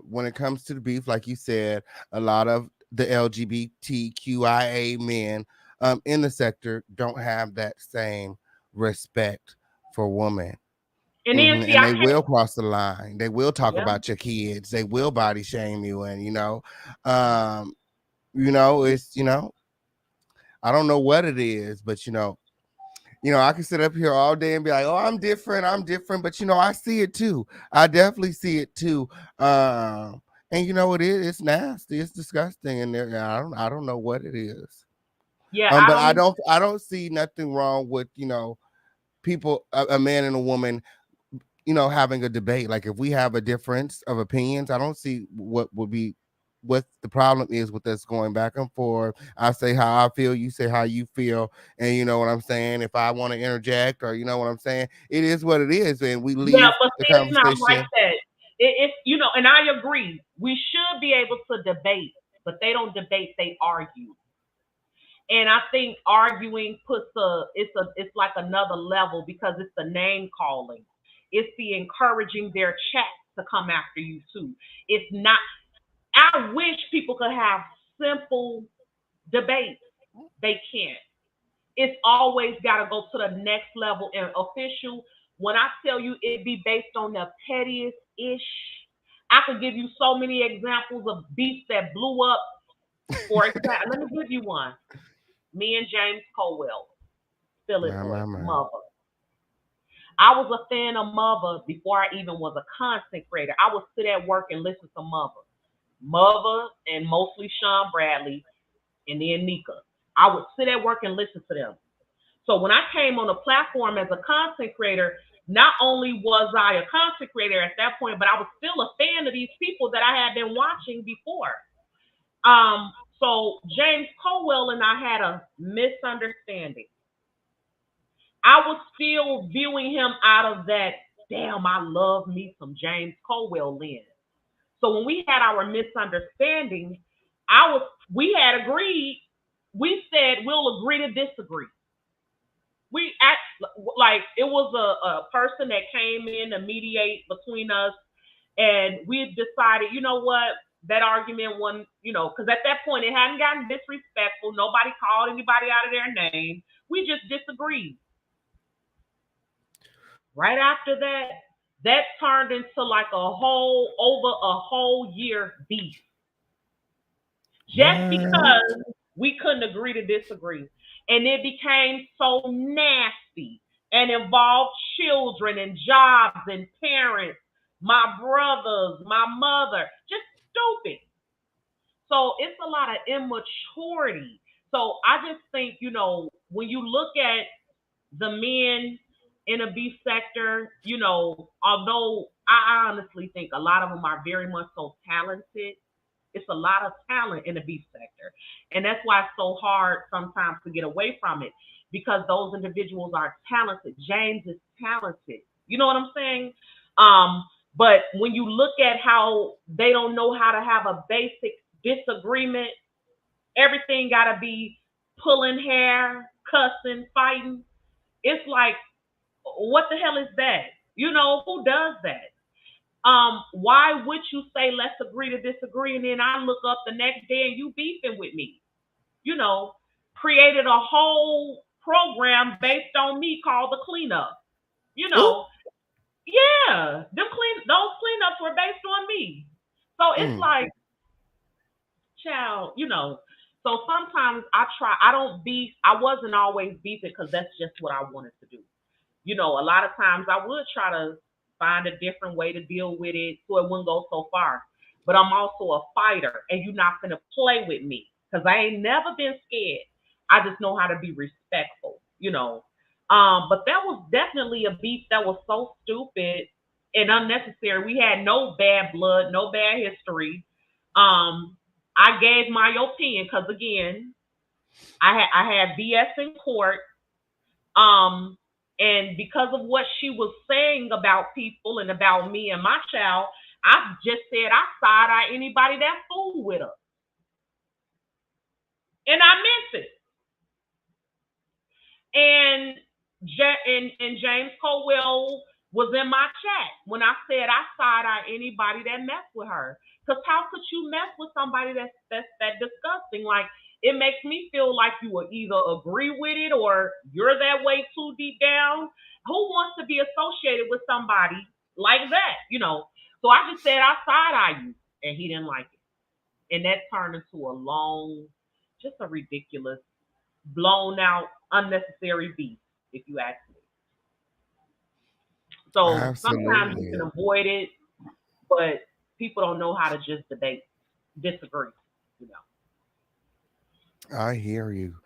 when it comes to the beef, like you said, a lot of the LGBTQIA men in the sector don't have that same respect for women. And then and they will cross the line. They will talk about your kids. They will body shame you, and it's I don't know what it is, but I can sit up here all day and be like, oh, I'm different, but I see it too. I definitely see it too. And it is, it's nasty, it's disgusting, and I don't know what it is. Yeah, but I don't see nothing wrong with people, a man and a woman, having a debate. Like if we have a difference of opinions, I don't see what the problem is with us going back and forth. I say how I feel, you say how you feel, and you know what I'm saying. If I want to interject, or you know what I'm saying, it is what it is, and we leave the conversation. It's not like that. It's and I agree. We should be able to debate, but they don't debate; they argue. And I think arguing it's like another level because it's the name calling. It's the encouraging their chat to come after you too. It's not. I wish people could have simple debates. They can't. It's always got to go to the next level and official. When I tell you it be based on the pettiest ish, I could give you so many examples of beefs that blew up. For example, let me give you one. Me and James Colwell, Philip Mother. I was a fan of Mother before I even was a content creator. I would sit at work and listen to Mother, and mostly Sean Bradley, and then Nika. I would sit at work and listen to them. So when I came on the platform as a content creator, not only was I a content creator at that point, but I was still a fan of these people that I had been watching before. So James Colwell and I had a misunderstanding. I was still viewing him out of that, damn, I love me some James Colwell lens. So when we had our misunderstanding, we had agreed, we said we'll agree to disagree. Like it was a person that came in to mediate between us, and we decided, you know what, that argument wasn't, because at that point it hadn't gotten disrespectful. Nobody called anybody out of their name. We just disagreed. Right after that, that turned into like over a whole year beef. Just because we couldn't agree to disagree. And it became so nasty and involved children and jobs and parents, my brothers, my mother, just stupid. So it's a lot of immaturity. So I just think, when you look at the men in a beef sector, although I honestly think a lot of them are very much so talented, it's a lot of talent in the beef sector. And that's why it's so hard sometimes to get away from it, because those individuals are talented. James is talented. You know what I'm saying? But when you look at how they don't know how to have a basic disagreement, everything got to be pulling hair, cussing, fighting. It's like, what the hell is that? Who does that? Why would you say let's agree to disagree, and then I look up the next day and you beefing with me? Created a whole program based on me called the cleanup. Yeah, those cleanups were based on me. So it's like, child, So sometimes I don't beef. I wasn't always beefing because that's just what I wanted to do. A lot of times I would try to find a different way to deal with it so it wouldn't go so far. But I'm also a fighter, and you're not going to play with me because I ain't never been scared. I just know how to be respectful. But that was definitely a beef that was so stupid and unnecessary. We had no bad blood, no bad history. I gave my opinion because, again, I had BS in court. And because of what she was saying about people and about me and my child, I just said I side-eye anybody that fool with her. And I meant it. And James Colwell was in my chat when I said I side-eye anybody that messed with her. Because how could you mess with somebody that's that disgusting? Like, it makes me feel like you will either agree with it or you're that way too deep down. Who wants to be associated with somebody like that? So I just said I side-eye you, and he didn't like it. And that turned into just a ridiculous, blown out, unnecessary beef, if you ask me. So sometimes you can avoid it, but people don't know how to just disagree. I hear you.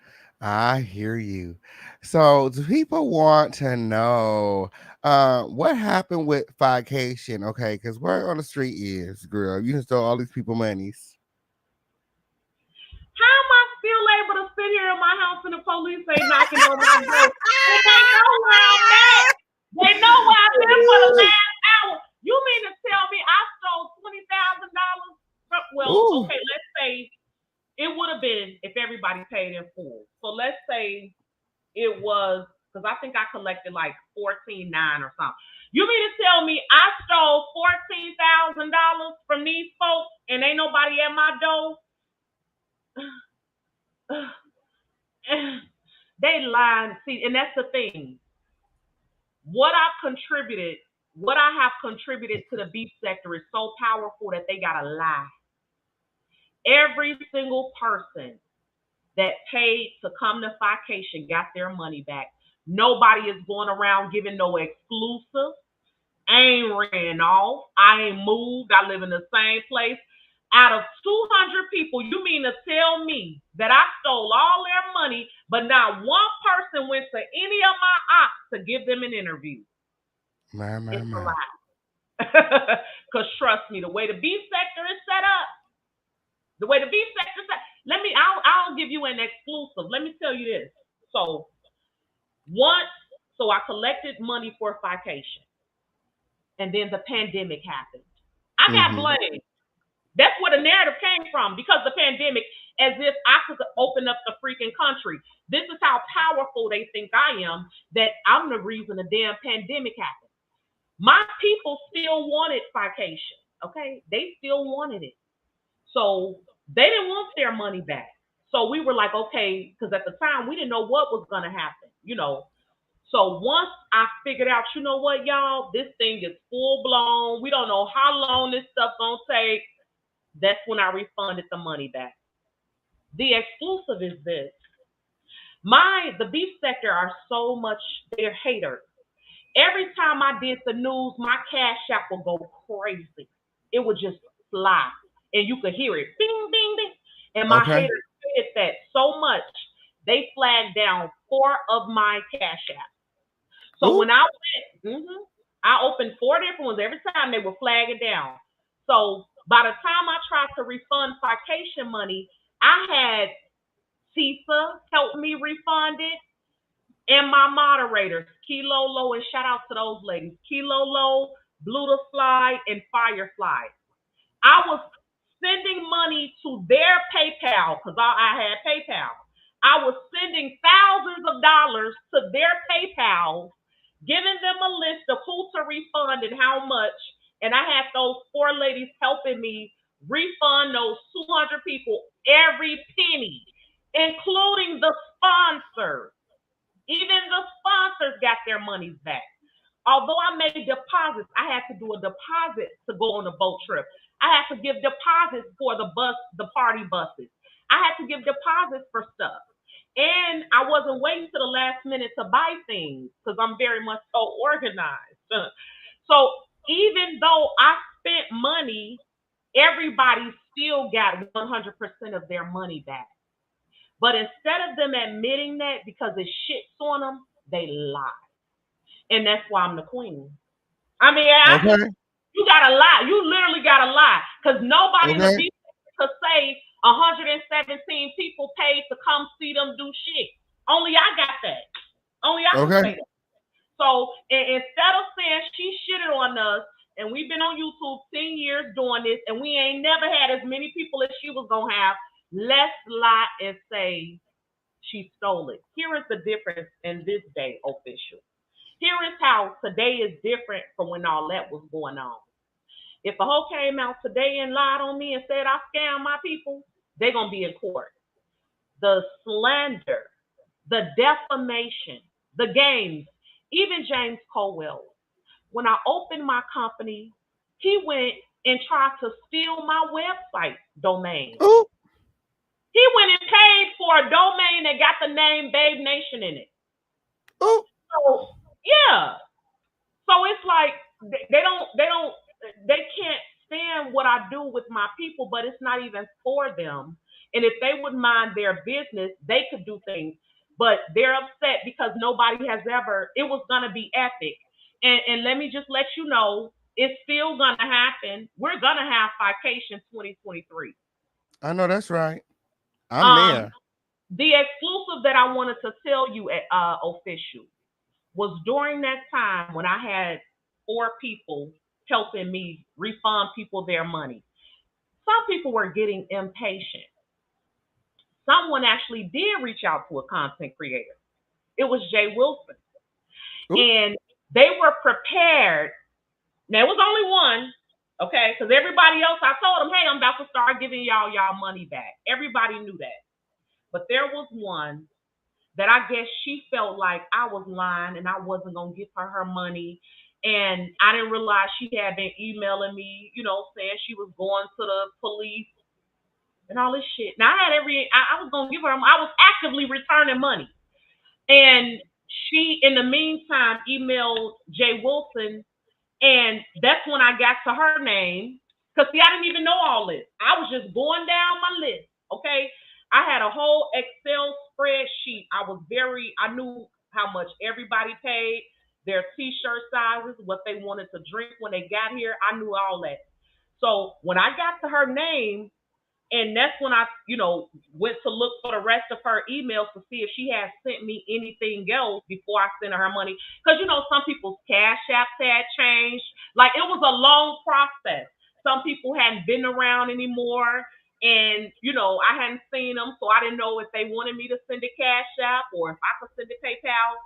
I hear you. So do people want to know what happened with Fyecation? Okay, because word on the street is, girl, you stole all these people monies. How am I still able to sit here in my house and the police ain't knocking on my door? And they know where I'm at. They know where I've been for the last hour. You mean to tell me I stole $20,000? Well, okay, let's say it would have been if everybody paid in full. So let's say it was, because I think I collected like $14,900 or something. You mean to tell me I stole $14,000 from these folks and ain't nobody at my door? They lying. See, and that's the thing. What I have contributed to the beef sector is so powerful that they gotta lie. Every single person that paid to come to Fyecation got their money back. Nobody is going around giving no exclusive. I ain't ran off. I ain't moved. I live in the same place. Out of 200 people, you mean to tell me that I stole all their money, but not one person went to any of my ops to give them an interview? It's a lie. Because trust me, the way the beef sector is set up, I'll give you an exclusive. Let me tell you this. So I collected money for Fyecation, and then the pandemic happened. I got blamed. That's where the narrative came from because the pandemic, as if I could open up the freaking country. This is how powerful they think I am, that I'm the reason the damn pandemic happened. My people still wanted Fyecation, okay? They still wanted it. So they didn't want their money back. So we were like, okay, because at the time we didn't know what was going to happen, you know. So once I figured out, you know what, y'all, this thing is full blown. We don't know how long this stuff gonna take. That's when I refunded the money back. The exclusive is this. The beef sector are so much, they're haters. Every time I did the news, my cash app would go crazy. It would just fly. And you could hear it. Bing, bing, bing. And my Okay. haters hated that so much, they flagged down 4 of my cash apps. So Ooh. when I went, I opened 4 different ones. Every time they were flagging down. So by the time I tried to refund Fyecation money, I had Tisa help me refund it, and my moderators, Kilo Low, and shout out to those ladies, Kilo Low, Bluterfly, and Firefly. I was sending money to their PayPal because I had PayPal. I was sending thousands of dollars to their PayPal, giving them a list of who to refund and how much. And I had those 4 ladies helping me refund those 200 people every penny, including the sponsors. Even the sponsors got their monies back. Although I made deposits, I had to do a deposit to go on the boat trip. I had to give deposits for the party buses. I had to give deposits for stuff. And I wasn't waiting to the last minute to buy things because I'm very much so organized. So even though I spent money, everybody still got 100% of their money back. But instead of them admitting that because it shits on them, they lie. And that's why I'm the queen. I mean, Okay. you gotta lie. You literally gotta lie. Because nobody in the Okay. beef could say 117 people paid to come see them do shit. Only I got that. Only I can Okay. say that. So instead of saying she shitted on us, and we've been on YouTube 10 years doing this, and we ain't never had as many people as she was gonna have, let's lie and say she stole it. Here is the difference in this day, official. Here is how today is different from when all that was going on. If a hoe came out today and lied on me and said I scammed my people, they're going to be in court. The slander, the defamation, the games, even James Colwell. When I opened my company, he went and tried to steal my website domain. Ooh. He went and paid for a domain that got the name Babe Nation in it. Ooh. So, yeah. So it's like they can't stand what I do with my people, but it's not even for them. And if they would mind their business, they could do things. But they're upset because nobody has ever, it was gonna be epic. And let me just let you know, it's still gonna happen. We're gonna have Fyecation 2023. I know that's right. I'm there. The exclusive that I wanted to tell you at official was during that time when I had 4 people helping me refund people their money. Some people were getting impatient. Someone actually did reach out to a content creator. It was Jay Wilson. Ooh. And they were prepared. Now, it was only one, okay? Because everybody else, I told them, hey, I'm about to start giving y'all money back. Everybody knew that. But there was one that I guess she felt like I was lying and I wasn't going to give her money. And I didn't realize she had been emailing me, saying she was going to the police and all this shit. Now, I was going to give her, I was actively returning money. And she, in the meantime, emailed Jay Wilson. And that's when I got to her name. Because, see, I didn't even know all this. I was just going down my list, okay? I had a whole Excel spreadsheet. I knew how much everybody paid, their t-shirt sizes, what they wanted to drink when they got here. I knew all that. So when I got to her name, and that's when I, went to look for the rest of her emails to see if she had sent me anything else before I sent her money. Because, some people's cash apps had changed. Like, it was a long process. some people hadn't been around anymore. And, you know, I hadn't seen them, so I didn't know if they wanted me to send a Cash App or if I could send a PayPal.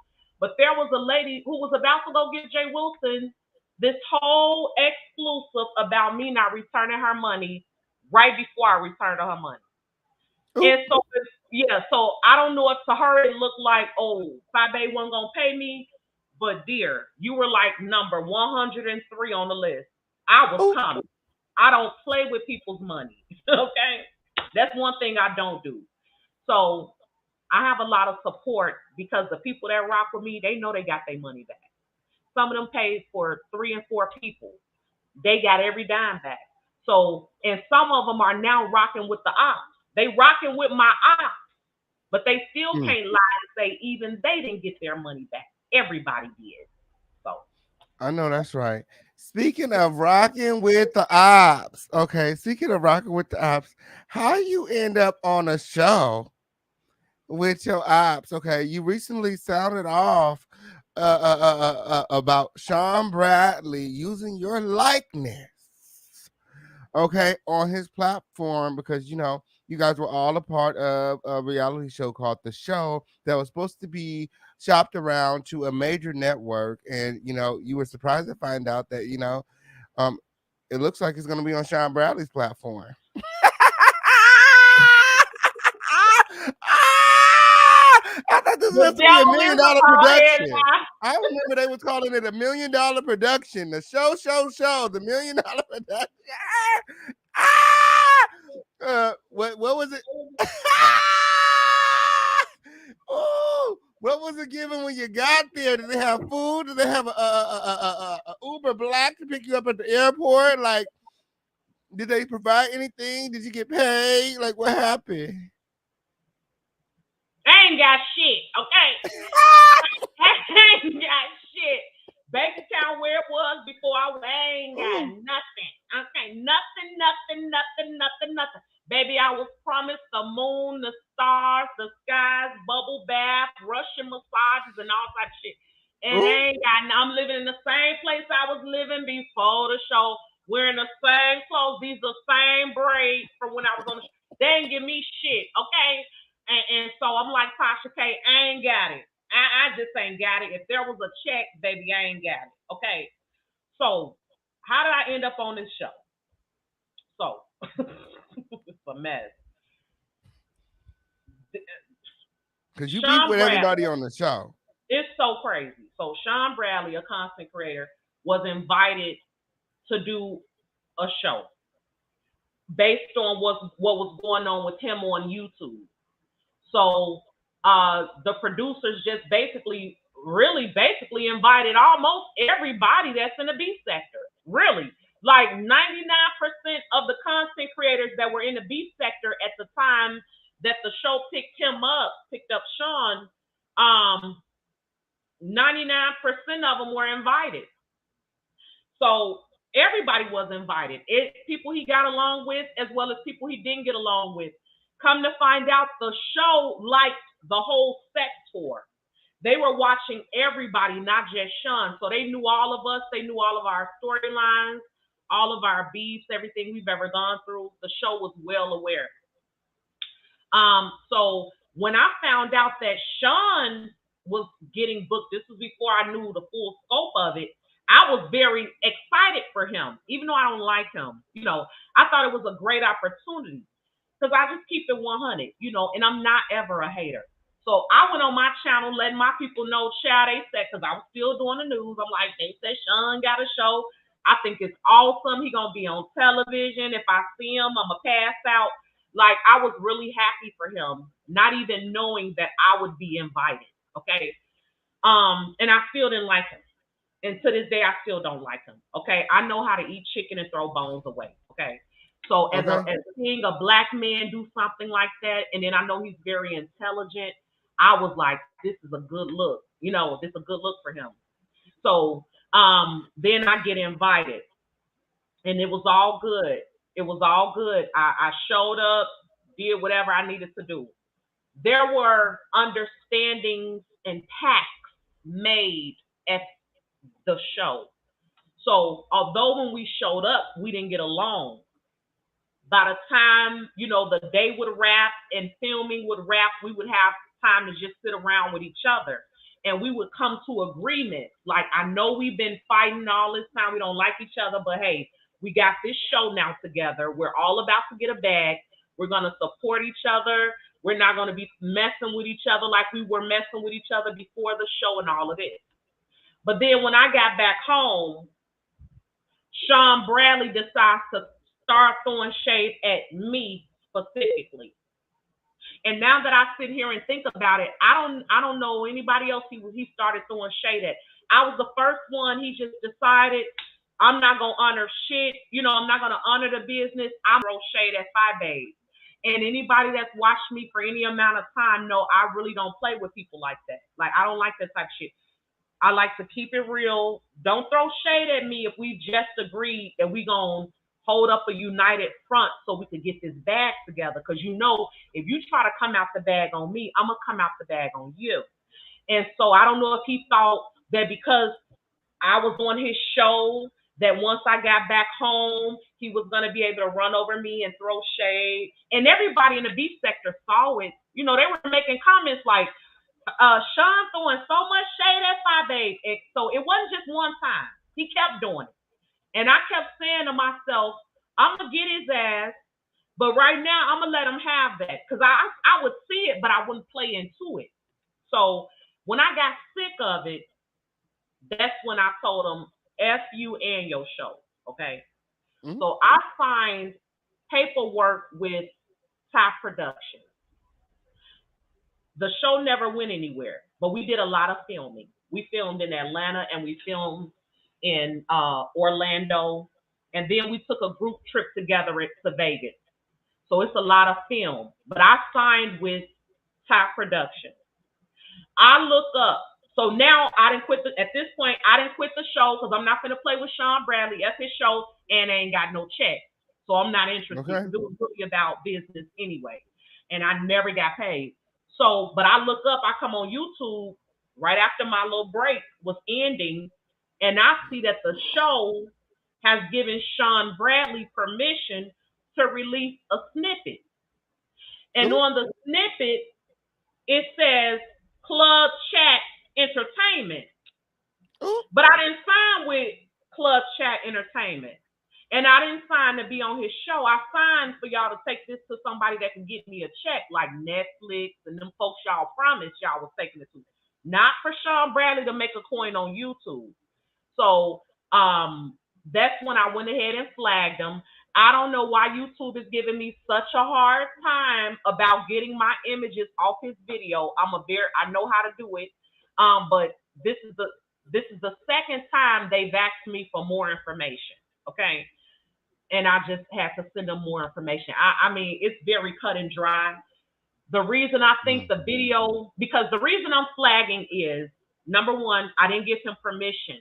But there was a lady who was about to go get Jay Wilson this whole exclusive about me not returning her money right before I returned her money. Ooh. And so, yeah, so I don't know if to her it looked like, oh, Fyebabe wasn't going to pay me. But, dear, you were like number 103 on the list. I was Ooh. coming. I don't play with people's money. Okay? That's one thing I don't do. So I have a lot of support because the people that rock with me, they know they got their money back. Some of them paid for 3 and 4 people. They got every dime back. So, and some of them are now rocking with the ops. They rocking with my ops, but they still can't lie and say even they didn't get their money back. Everybody did. So I know that's right. Speaking of rocking with the ops, okay. Speaking of rocking with the ops, how you end up on a show with your ops? Okay, you recently sounded off about Sean Bradley using your likeness, okay, on his platform because you know you guys were all a part of a reality show called The Show that was supposed to be shopped around to a major network, and you know you were surprised to find out that um, it looks like it's going to be on Sean Bradley's platform. I thought this was the supposed to be $1 devil million is a hard-headed production. eye. I remember they was calling it $1 million production. The show, the $1 million production. What was it? Oh, what was it given when you got there? Did they have food? Did they have a Uber Black to pick you up at the airport? Like, did they provide anything? Did you get paid? Like, what happened? I ain't got shit, okay? I ain't got shit. Bank account where it was before I ain't got nothing. Okay, nothing. Baby, I was promised the moon, the stars, the skies, bubble bath, Russian massages, and all that shit. And I ain't got. I'm living in the same place I was living before the show, wearing the same clothes, these the same braids from when I was on the show. They ain't give me shit, okay? And so I'm like, Tasha K, I ain't got it. I just ain't got it. If there was a check, baby, I ain't got it. Okay. So how did I end up on this show? So it's a mess. Because you beef with everybody on the show. It's so crazy. So Sean Bradley, a content creator, was invited to do a show based on what was going on with him on YouTube. So the producers just basically invited almost everybody that's in the beef sector. Really. Like 99% of the content creators that were in the beef sector at the time that the show picked up Sean, 99% of them were invited. So everybody was invited. People he got along with as well as people he didn't get along with. Come to find out, the show liked the whole sector. They were watching everybody, not just Sean. So they knew all of us. They knew all of our storylines, all of our beefs, everything we've ever gone through. The show was well aware. So when I found out that Sean was getting booked, this was before I knew the full scope of it. I was very excited for him, even though I don't like him. You know, I thought it was a great opportunity because I just keep it 100, you know, and I'm not ever a hater. So I went on my channel, letting my people know, child, they said, because I was still doing the news. I'm like, they said Sean got a show. I think it's awesome. He going to be on television. If I see him, I'm going to pass out. Like, I was really happy for him, not even knowing that I would be invited, okay? And I still didn't like him. And to this day, I still don't like him, okay? I know how to eat chicken and throw bones away, okay? So as seeing a black man do something like that, and then I know he's very intelligent, I was like, this is a good look. You know, this is a good look for him. So then I get invited, and it was all good. It was all good. I showed up, did whatever I needed to do. There were understandings and pacts made at the show. So although when we showed up, we didn't get along, by the time, the day would wrap and filming would wrap, we would have time to just sit around with each other. And we would come to agreement. Like, I know we've been fighting all this time. We don't like each other, but hey, we got this show now together. We're all about to get a bag. We're going to support each other. We're not going to be messing with each other like we were messing with each other before the show and all of this. But then when I got back home, Sean Bradley decides to start throwing shade at me specifically. And now that I sit here and think about it, I don't know anybody else he started throwing shade at. I was the first one. He just decided, I'm not gonna honor shit. I'm not gonna honor the business. I'm gonna throw shade at Fyebabe. And anybody that's watched me for any amount of time know I really don't play with people like that. Like, I don't like that type of shit. I like to keep it real. Don't throw shade at me if we just agreed that we gonna hold up a united front so we could get this bag together. Because if you try to come out the bag on me, I'm gonna come out the bag on you. And so I don't know if he thought that because I was on his show, that once I got back home, he was gonna be able to run over me and throw shade. And everybody in the beef sector saw it. They were making comments like, Sean throwing so much shade at Fyebabe. And so it wasn't just one time. He kept doing it. And I kept saying to myself, I'm going to get his ass, but right now I'm going to let him have that. Because I would see it, but I wouldn't play into it. So when I got sick of it, that's when I told him, F you and your show. Okay? Mm-hmm. So I signed paperwork with Top Production. The show never went anywhere, but we did a lot of filming. We filmed in Atlanta and we filmed in Orlando. And then we took a group trip together to Vegas. So it's a lot of film. But I signed with Top Production. I look up. So now at this point, I didn't quit the show because I'm not going to play with Sean Bradley at his show and I ain't got no check. So I'm not interested because it was really about business anyway. And I never got paid. So, but I look up, I come on YouTube right after my little break was ending, and I see that the show has given Sean Bradley permission to release a snippet. And on the snippet, it says Club Chat Entertainment. But I didn't sign with Club Chat Entertainment. And I didn't sign to be on his show. I signed for y'all to take this to somebody that can get me a check, like Netflix and them folks y'all promised y'all was taking it to. Not for Sean Bradley to make a coin on YouTube. So that's when I went ahead and flagged them. I don't know why YouTube is giving me such a hard time about getting my images off his video. I know how to do it. But this is the second time they've asked me for more information. Okay. And I just had to send them more information. I mean, it's very cut and dry. The reason I think because the reason I'm flagging is, number one, I didn't give him permission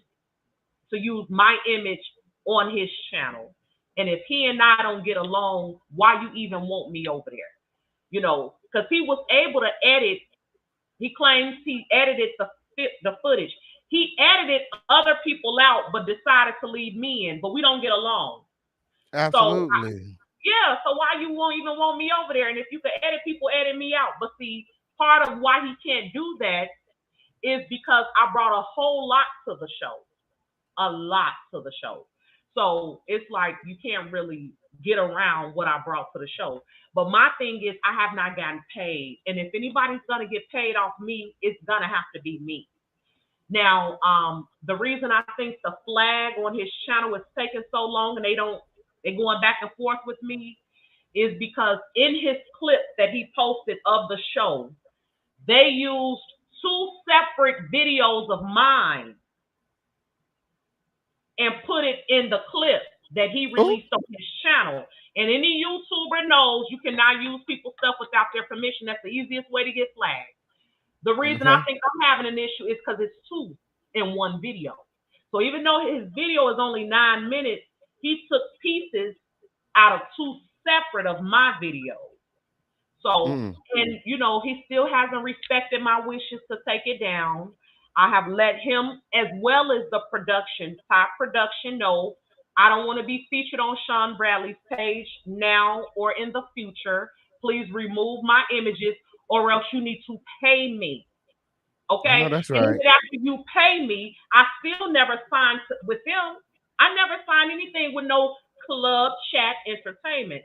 to use my image on his channel. And if he and I don't get along, why you even want me over there? Because he was able to edit. He claims he edited the footage. He edited other people out, but decided to leave me in. But we don't get along. Absolutely. So why you won't even want me over there? And if you could edit people, edit me out. But see, part of why he can't do that is because I brought a whole lot to the show. A lot to the show. So it's like you can't really get around what I brought to the show. But my thing is I have not gotten paid. And if anybody's going to get paid off me, it's going to have to be me. Now, the reason I think the flag on his channel is taking so long and they're going back and forth with me is because in his clip that he posted of the show, they used 2 separate videos of mine and put it in the clip that he released on his channel. And any YouTuber knows you cannot use people's stuff without their permission. That's the easiest way to get flagged. The reason I think I'm having an issue is because it's 2 in one video. So even though his video is only 9 minutes, he took pieces out of 2 separate of my videos. So, and he still hasn't respected my wishes to take it down. I have let him, as well as the production, top production, know I don't want to be featured on Sean Bradley's page now or in the future. Please remove my images, or else you need to pay me. I Okay? know that's And right. even after you pay me, I still never signed with them. I never signed anything with no club chat entertainment.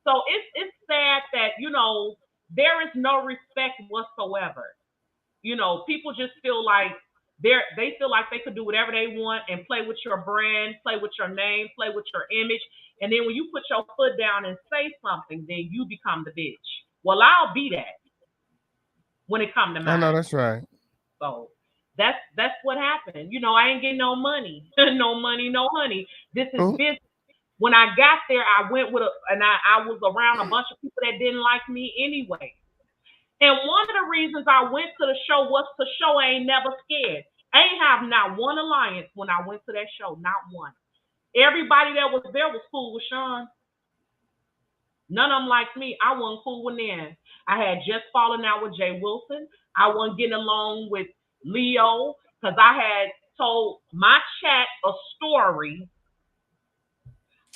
So it's sad that, there is no respect whatsoever. People just feel like they feel like they could do whatever they want and play with your brand, play with your name, play with your image. And then when you put your foot down and say something, then you become the bitch. Well, I'll be that when it come to I know mine. that's right. So that's what happened. I ain't getting no money. No money, no honey. This is Oh, business. When I got there, I went and I was around a bunch of people that didn't like me anyway. And one of the reasons I went to the show was to show I ain't never scared. I ain't have not one alliance when I went to that show, not one. Everybody that was there was cool with Sean. None of them like me. I wasn't cool with them. I had just fallen out with Jay Wilson. I wasn't getting along with Leo because I had told my chat a story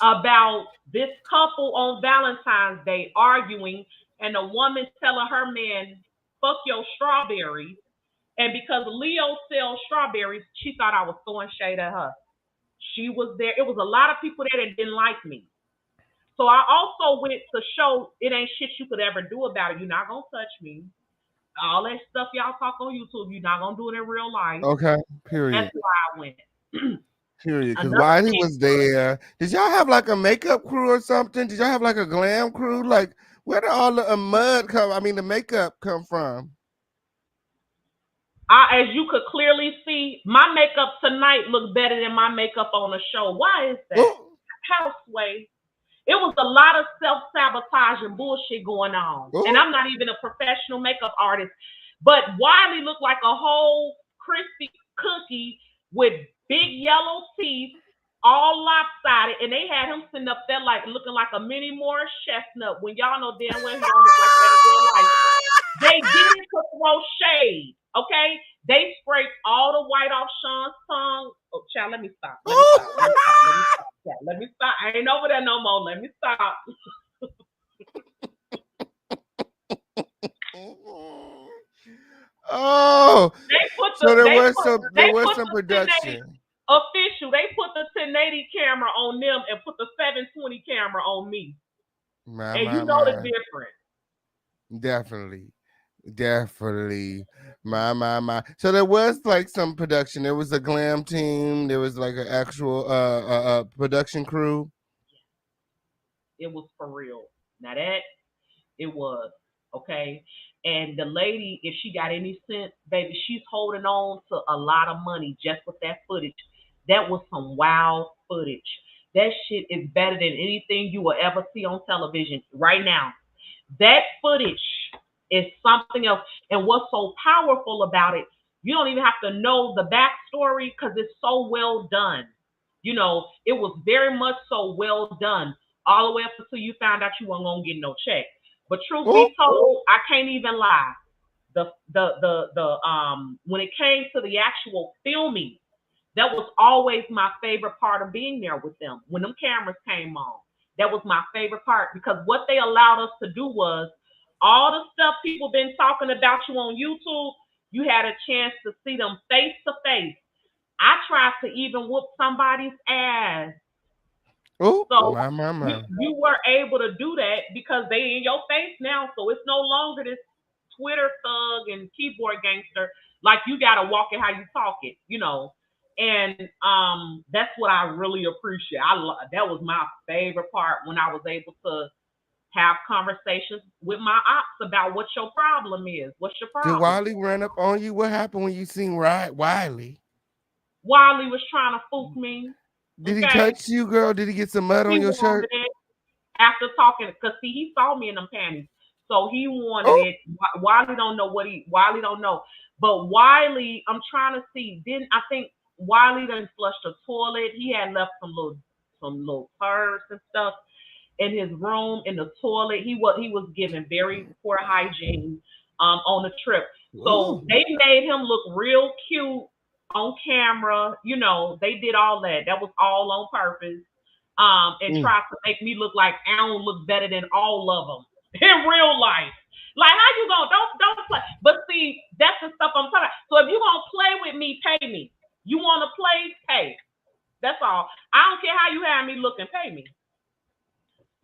about this couple on Valentine's Day arguing, and a woman telling her man, fuck your strawberries. And because Leo sells strawberries, she thought I was throwing shade at her. She was there. It was a lot of people there that didn't like me. So I also went to show it ain't shit you could ever do about it. You're not gonna touch me. All that stuff y'all talk on YouTube, you're not gonna do it in real life. okay. That's Period. why I went. Period. Because Another Wiley thing was there. Did y'all have like a makeup crew or something? Did y'all have like a glam crew? Like, where did all the mud come? I mean, the makeup come from? as you could clearly see, my makeup tonight looks better than my makeup on the show. Why is that? Oh, Houseway. It was a lot of self-sabotage and bullshit going on. And oh. I'm not even a professional makeup artist. But Wiley looked like a whole crispy cookie with big yellow teeth, all lopsided, and they had him sitting up there like looking like a mini Morris chestnut when y'all know damn well he don't look like that in real life. They did it to throw shade, okay? They scraped all the white off Sean's tongue. Oh, child, let me stop. Let me stop. I ain't over there no more. Let me stop. Oh, They put the so there they was put some they there was put some the 1080 production. official. They put the 1080 camera on them and put the 720 camera on me. My, And you my, know the my. difference. Definitely. Definitely. My. So there was like some production. There was a glam team. There was like an actual production crew. It was for real. Now that it was, okay? And the lady, if she got any sense, baby, she's holding on to a lot of money just with that footage. That was some wild footage. That shit is better than anything you will ever see on television right now. That footage is something else. And what's so powerful about it, you don't even have to know the backstory because it's so well done. It was very much so well done, all the way up until you found out you weren't gonna get no check. But truth Oh, be told, I can't even lie. When it came to the actual filming, that was always my favorite part of being there with them. When them cameras came on, that was my favorite part because what they allowed us to do was all the stuff people been talking about you on YouTube, you had a chance to see them face to face. I tried to even whoop somebody's ass. oh, So my. you were able to do that because they in your face now. So it's no longer this Twitter thug and keyboard gangster. Like you gotta walk it how you talk it. And that's what I really appreciate. That was my favorite part when I was able to have conversations with my ops about what your problem is. What's your Did problem? Wiley run up on you? What happened when you seen Wiley? Wiley was trying to fool me. Did he Okay. touch you, girl? Did he get some mud He on your wanted shirt? it after talking, because see, he saw me in them panties. So he wanted Oh, it. Wiley don't know Wiley don't know. But Wiley, I'm trying to see. I think Wiley done flushed the toilet. He had left some little purse and stuff in his room in the toilet. He was given very poor hygiene. on the trip. So they made him look real cute on camera. You know, they did all that. That was all on purpose. And tried to make me look like I don't look better than all of them in real life. Like, how you gonna don't play? But see, that's the stuff I'm talking about. So if you gonna play with me, pay me. You wanna play, pay. That's all. I don't care how you have me looking, pay me.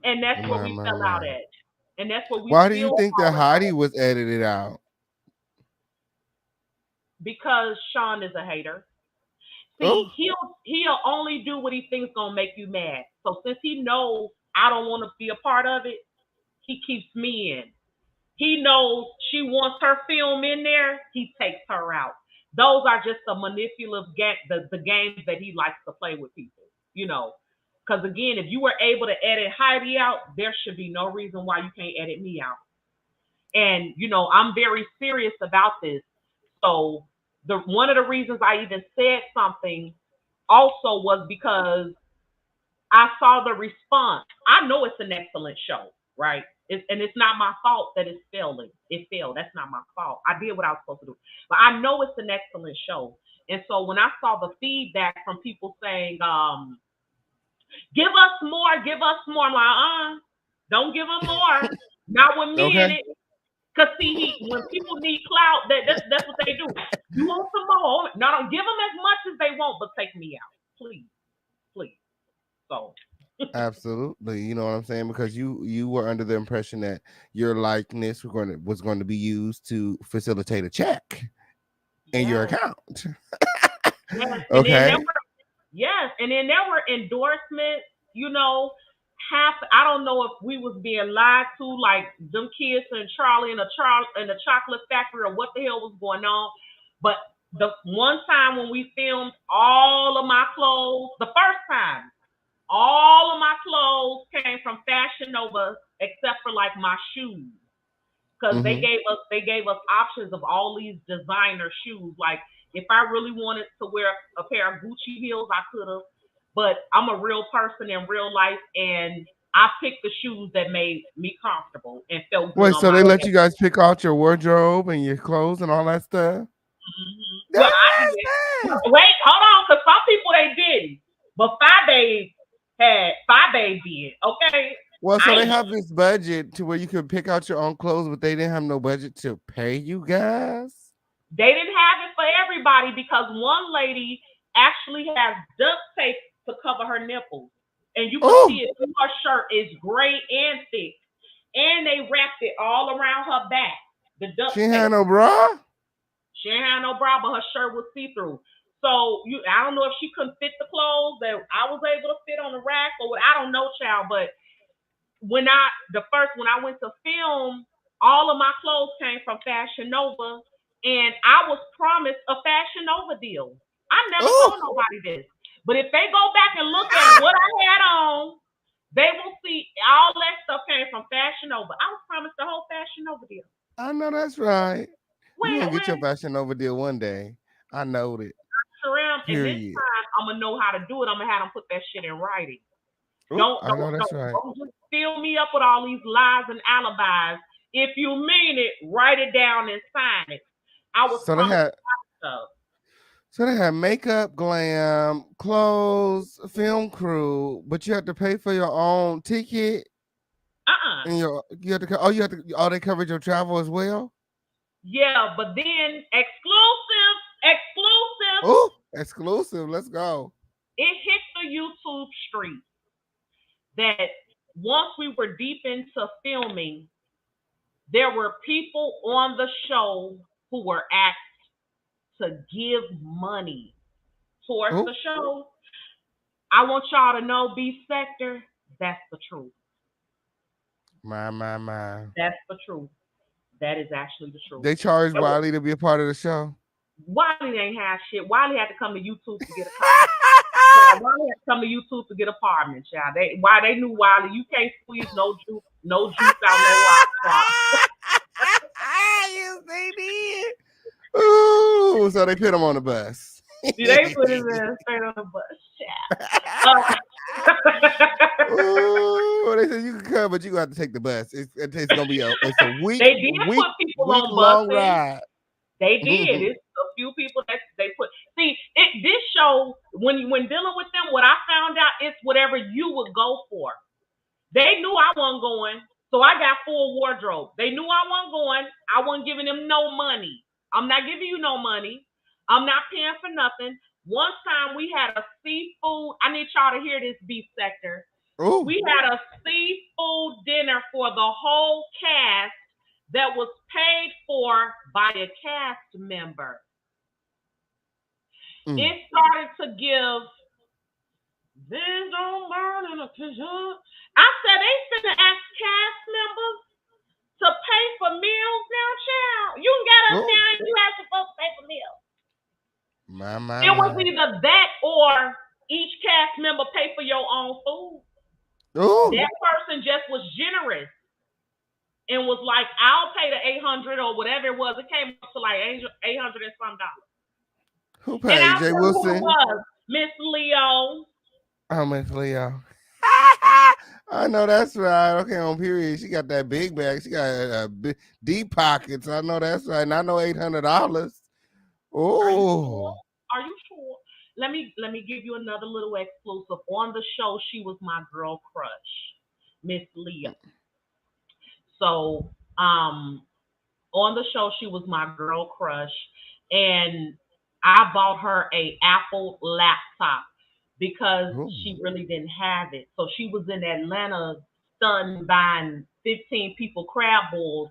And that's where we fell out at. And that's what we. Why do you think that Heidi was edited out? Because Sean is a hater. See, he'll only do what he thinks gonna make you mad. So since he knows I don't want to be a part of it, he keeps me in. He knows she wants her film in there, he takes her out. Those are just the manipulative the games that he likes to play with people, you know. Because again, if you were able to edit Heidi out, there should be no reason why you can't edit me out. And you know, I'm very serious about this. So one of the reasons I even said something also was because I saw the response. I know it's an excellent show, right? And it's not my fault that it's failing. It failed. That's not my fault. I did what I was supposed to do. But I know it's an excellent show. And so when I saw the feedback from people saying, give us more, I'm like, don't give them more. Not with me in it. Because see, when people need clout, that's what they do. You want some more? No, don't give them as much as they want, but take me out, please. So. Absolutely, you know what I'm saying, because you were under the impression that your likeness was going to be used to facilitate a check in your account. Yes. Okay. And then there were endorsements. You know, I don't know if we was being lied to, like them kids and Charlie in the chocolate factory, or what the hell was going on. But the one time when we filmed all of my clothes, the first time, all of my clothes came from Fashion Nova except for like my shoes, because they gave us options of all these designer shoes. Like if I really wanted to wear a pair of Gucci heels, I could have. But I'm a real person in real life, and I picked the shoes that made me comfortable and felt good. Wait, so they let you guys pick out your wardrobe and your clothes and all that stuff? Mm-hmm. Well, I did. Wait, hold on, because some people they didn't. But Fyebabe did, okay? Well, so they have this budget to where you could pick out your own clothes, but they didn't have no budget to pay you guys? They didn't have it for everybody, because one lady actually has duct tape to cover her nipples. And you can see it through her shirt. It's gray and thick. And they wrapped it all around her back. The duct tape. She had no bra? She didn't have no bra, but her shirt was see-through. So I don't know if she couldn't fit the clothes that I was able to fit on the rack, or what. I don't know, child. But when I went to film, all of my clothes came from Fashion Nova, and I was promised a Fashion Nova deal. I never told nobody this, but if they go back and look at what I had on, they will see all that stuff came from Fashion Nova. I was promised the whole Fashion Nova deal. I know that's right. You're gonna get your Fashion Nova deal one day. I know that. And this time I'm gonna know how to do it. I'm gonna have them put that shit in writing. I know that's right. Don't just fill me up with all these lies and alibis. If you mean it, write it down and sign it. So they had makeup, glam, clothes, film crew, but you have to pay for your own ticket. And they covered your travel as well. Yeah, but then exclusive. Oh, exclusive. Let's go. It hit the YouTube street that once we were deep into filming, there were people on the show who were asked to give money towards the show. I want y'all to know, B Sector, that's the truth. My. That's the truth. That is actually the truth. They charged Wiley to be a part of the show. Wiley ain't have shit. Wiley had to come to YouTube to get a Wiley had to come to YouTube to get an apartment, child. They knew Wiley. You can't squeeze no juice out no rock. Yes, they did. Ooh, so they put him on the bus. They put his ass straight on the bus, child. Ooh, they said you can come, but you have to take the bus. It's gonna be a week. They did put people people on long buses. ride. They did. It's a few people that they put. See, this show when dealing with them, what I found out is whatever you would go for. They knew I wasn't going, so I got full wardrobe. They knew I wasn't going. I wasn't giving them no money. I'm not giving you no money. I'm not paying for nothing. One time we had a seafood. I need y'all to hear this, beef sector. Ooh. We had a seafood dinner for the whole cast that was paid for by a cast member. It started to give, this don't burn in a kitchen. I said, they finna ask cast members to pay for meals now, child. You can get us down and you have supposed to pay for meals. It was either that or each cast member pay for your own food. Ooh. That person just was generous and was like, I'll pay the $800 or whatever it was. It came up to like $800 and some dollars. Who paid? Jay Wilson? Who was? Miss Leo. Oh, Miss Leo. I know that's right. Okay, on period. She got that big bag. She got deep pockets. I know that's right. And I know $800. Oh. Are you sure? Let me give you another little exclusive. On the show, she was my girl crush, Miss Leo. So, on the show, she was my girl crush, and I bought her a Apple laptop because she really didn't have it. So she was in Atlanta stunned buying 15 people crab balls,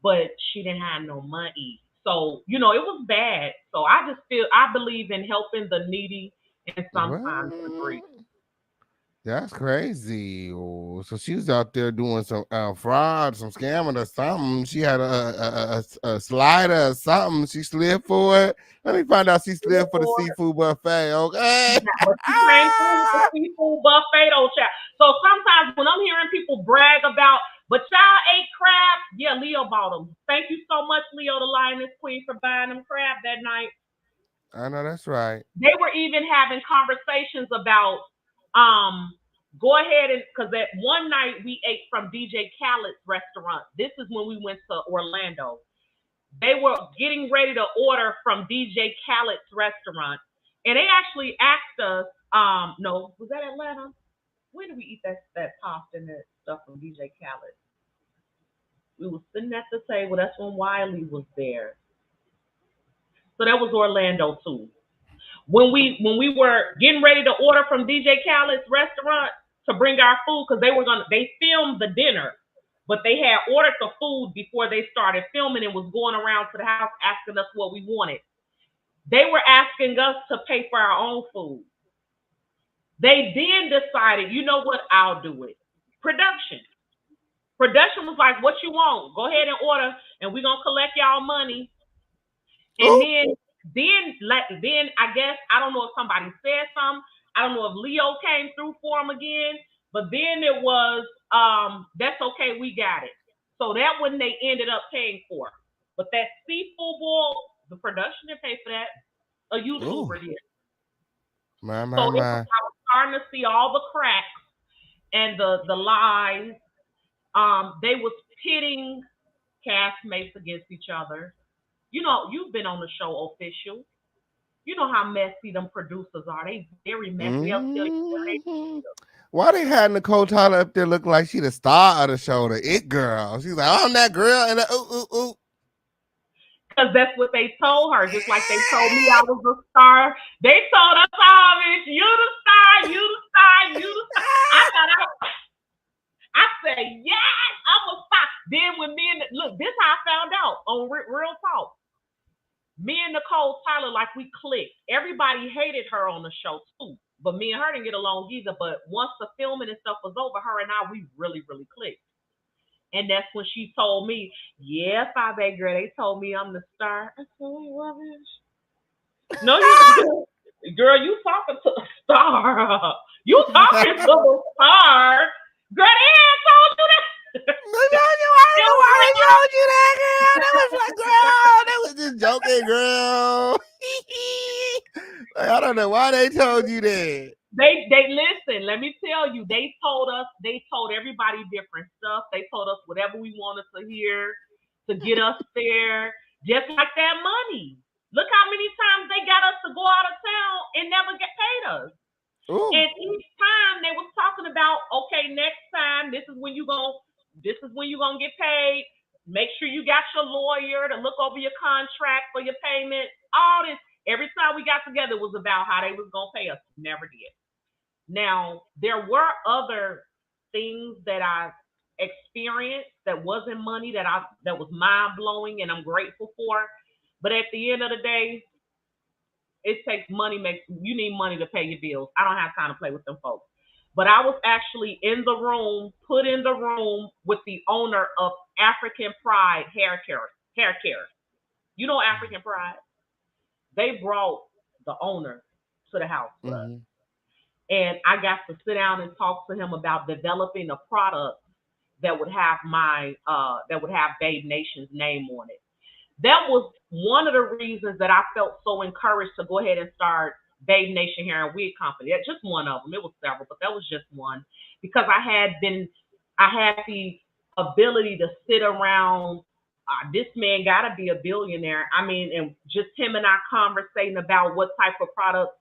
but she didn't have no money. So, it was bad. So I believe in helping the needy and sometimes the greedy. That's crazy. Oh, so she was out there doing some fraud, some scamming or something. She had a slider or something. She slid for it. Let me find out she slid for the seafood buffet. Okay. But she came through the seafood buffet, though, child. So sometimes when I'm hearing people brag about, but y'all ate crab, yeah, Leo bought them. Thank you so much, Leo, the Lioness Queen, for buying them crab that night. I know that's right. They were even having conversations about go ahead and because that one night we ate from DJ Khaled's restaurant. This is when we went to Orlando. They were getting ready to order from DJ Khaled's restaurant, and they actually asked us. No, was that Atlanta? When did we eat that pasta and that stuff from DJ Khaled? We were sitting at the table. That's when Wiley was there. So that was Orlando too. When we were getting ready to order from DJ Khaled's restaurant to bring our food, because they filmed the dinner, but they had ordered the food before they started filming and was going around to the house asking us what we wanted. They were asking us to pay for our own food. They then decided, you know what, I'll do it. Production was like, what you want? Go ahead and order, and we're gonna collect y'all money. And then I guess, I don't know if somebody said something. I don't know if Leo came through for him again, but then it was, that's okay, we got it. So that one they ended up paying for. But that seafood boil, the production didn't pay for that. A YouTuber did. My. I was starting to see all the cracks and the lies. They was pitting castmates against each other. You've been on the show, Official. You know how messy them producers are. They very messy. Why they had Nicole Tyler up there looking like she the star of the show, the it girl? She's like, I'm that girl, and ooh. Because that's what they told her. Just like they told me I was a star. They told us all, bitch, you the star, you the star, you the star. I said, yes, I'm a star. Then when look, this how I found out on Real Talk. Me and Nicole Tyler, like, we clicked. Everybody hated her on the show too, but me and her didn't get along either. But once the filming and stuff was over, her and I, we really, really clicked. And that's when she told me, yeah, Fyebabe girl, they told me I'm the star. I said, wait, what, bitch? No, girl, you talking to a star. You talking to a star. Girl, they told you that. I told you that, girl. That was like, girl, they was just joking, girl. Like, I don't know why they told you that. They listen, let me tell you, they told everybody different stuff. They told us whatever we wanted to hear. to get us there, just like that money. Look how many times they got us to go out of town and never get paid us. Ooh. And each time they was talking about, okay, next time this is when you gonna get paid. Make sure you got your lawyer to look over your contract for your payment. All this. Every time we got together was about how they was gonna pay us. Never did. Now there were other things that I experienced that wasn't money that was mind blowing and I'm grateful for. But at the end of the day, it takes money. You need money to pay your bills. I don't have time to play with them folks. But I was actually put in the room with the owner of African Pride Hair Care. You know African Pride? They brought the owner to the house with us. And I got to sit down and talk to him about developing a product that would have Babe Nation's name on it. That was one of the reasons that I felt so encouraged to go ahead and start Babe Nation Hair and Wig Company. That's just one of them. It was several, but that was just one because I had the ability to sit around. This man got to be a billionaire. I mean, and just him and I conversating about what type of products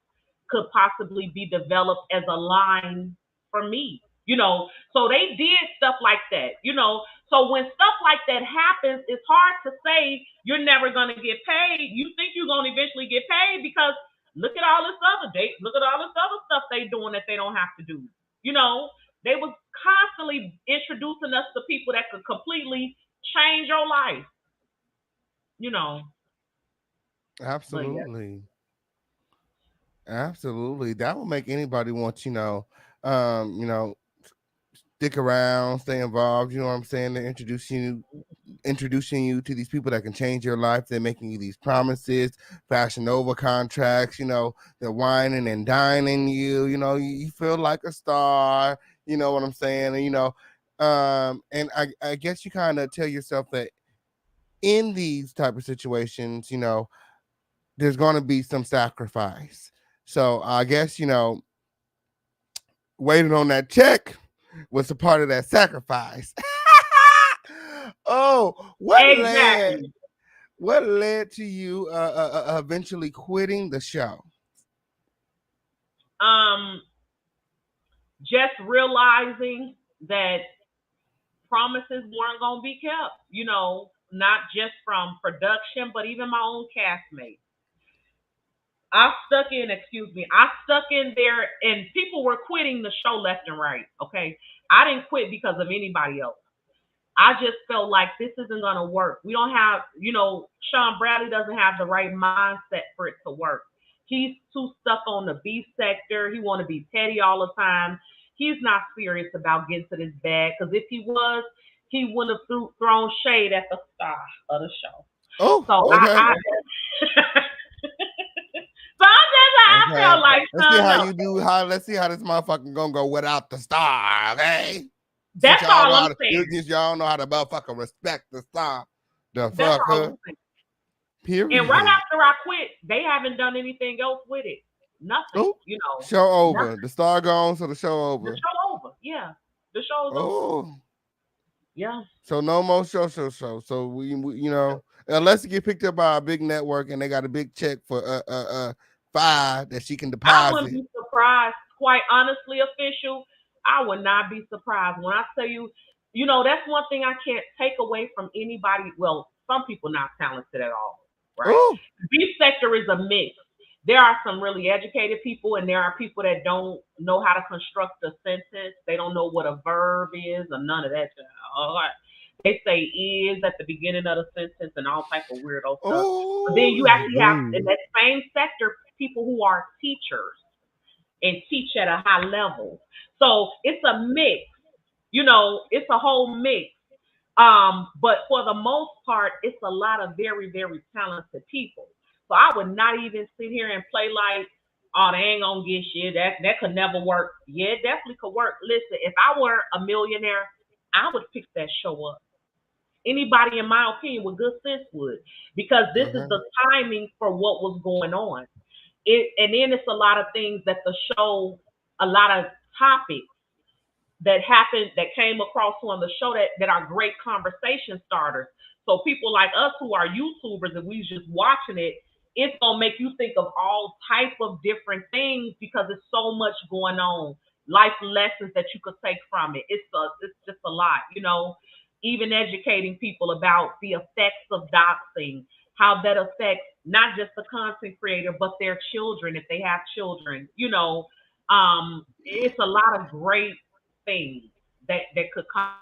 could possibly be developed as a line for me. So they did stuff like that, So when stuff like that happens, it's hard to say you're never going to get paid. You think you're going to eventually get paid because look at all this other stuff they doing that they don't have to do. They was constantly introducing us to people that could completely change your life. Absolutely. Absolutely. That will make anybody want, stick around, stay involved. You know what I'm saying? They're introducing you to these people that can change your life. They're making you these promises, Fashion Nova contracts. They're whining and dining you. You feel like a star. You know what I'm saying? And I guess you kind of tell yourself that in these type of situations, there's going to be some sacrifice. So I guess, waiting on that check was a part of that sacrifice. Oh, what led to you eventually quitting the show? Just realizing that promises weren't going to be kept, not just from production, but even my own castmates. I stuck in there and people were quitting the show left and right. Okay. I didn't quit because of anybody else. I just felt like this isn't going to work. We don't have, Sean Bradley doesn't have the right mindset for it to work. He's too stuck on the B sector. He want to be petty all the time. He's not serious about getting to this bag because if he was, he would have thrown shade at the star of the show. Oh, so okay. I felt like let's see how this motherfucker gonna go without the star, okay? That's all I'm saying. Y'all know how to motherfucker respect the star. The fucker. Period. And right after I quit, they haven't done anything else with it. Nothing. Ooh. Show over. Nothing. The star gone, so the show over. The show over. Yeah. The show's over. Yeah. So no more show. So we unless you get picked up by a big network and they got a big check for $5 that she can deposit. I wouldn't be surprised, quite honestly, official. I would not be surprised when I tell you, that's one thing I can't take away from anybody. Well, some people not talented at all, right? Ooh. The B sector is a mix. There are some really educated people, and there are people that don't know how to construct a sentence. They don't know what a verb is or none of that. They say is at the beginning of the sentence and all type of weirdo stuff. Ooh. But then you actually have in that same sector people who are teachers and teach at a high level. So it's a mix. It's a whole mix. But for the most part, it's a lot of very, very talented people. So I would not even sit here and play like, oh, they ain't gonna get shit. That could never work. Yeah, it definitely could work. Listen, if I were a millionaire, I would pick that show up. Anybody, in my opinion, with good sense would, because this is the timing for what was going on. And then it's a lot of things that the show, a lot of topics that happened, that came across on the show that are great conversation starters. So people like us who are YouTubers and we just watching it, it's gonna make you think of all type of different things because there's so much going on, life lessons that you could take from it. It's just a lot, you know. Even educating people about the effects of doxing, how that affects not just the content creator but their children if they have children. You know, it's a lot of great things that could come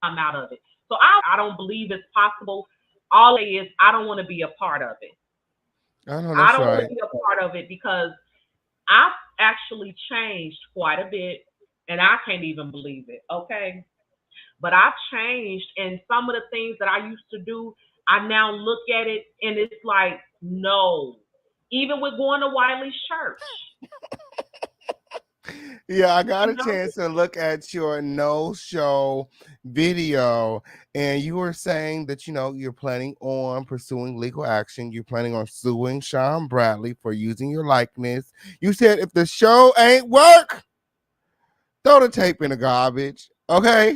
out of it. So I don't believe it's possible. All I say is I don't want to be a part of it. I know I that's don't want right. to be a part of it because I've actually changed quite a bit, and I can't even believe it. Okay, but I've changed, and some of the things that I used to do, I now look at it and it's like no. Even with going to Wiley's church, Yeah, I got you a know, chance to look at your no show video, and you were saying that you're planning on pursuing legal action. You're planning on suing Sean Bradley for using your likeness. You said if the show ain't work, throw the tape in the garbage. Okay.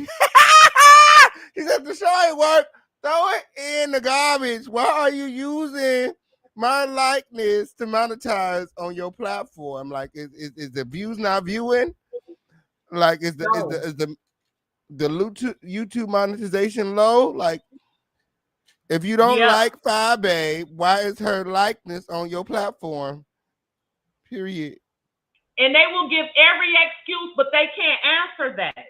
He said the show ain't work, throw it in the garbage. Why are you using my likeness to monetize on your platform? Like, is the views not viewing? Like, is the is the no, is the the YouTube monetization low? Like, if you don't yeah. like Fyebabe, why is her likeness on your platform? Period. And they will give every excuse, but they can't answer that.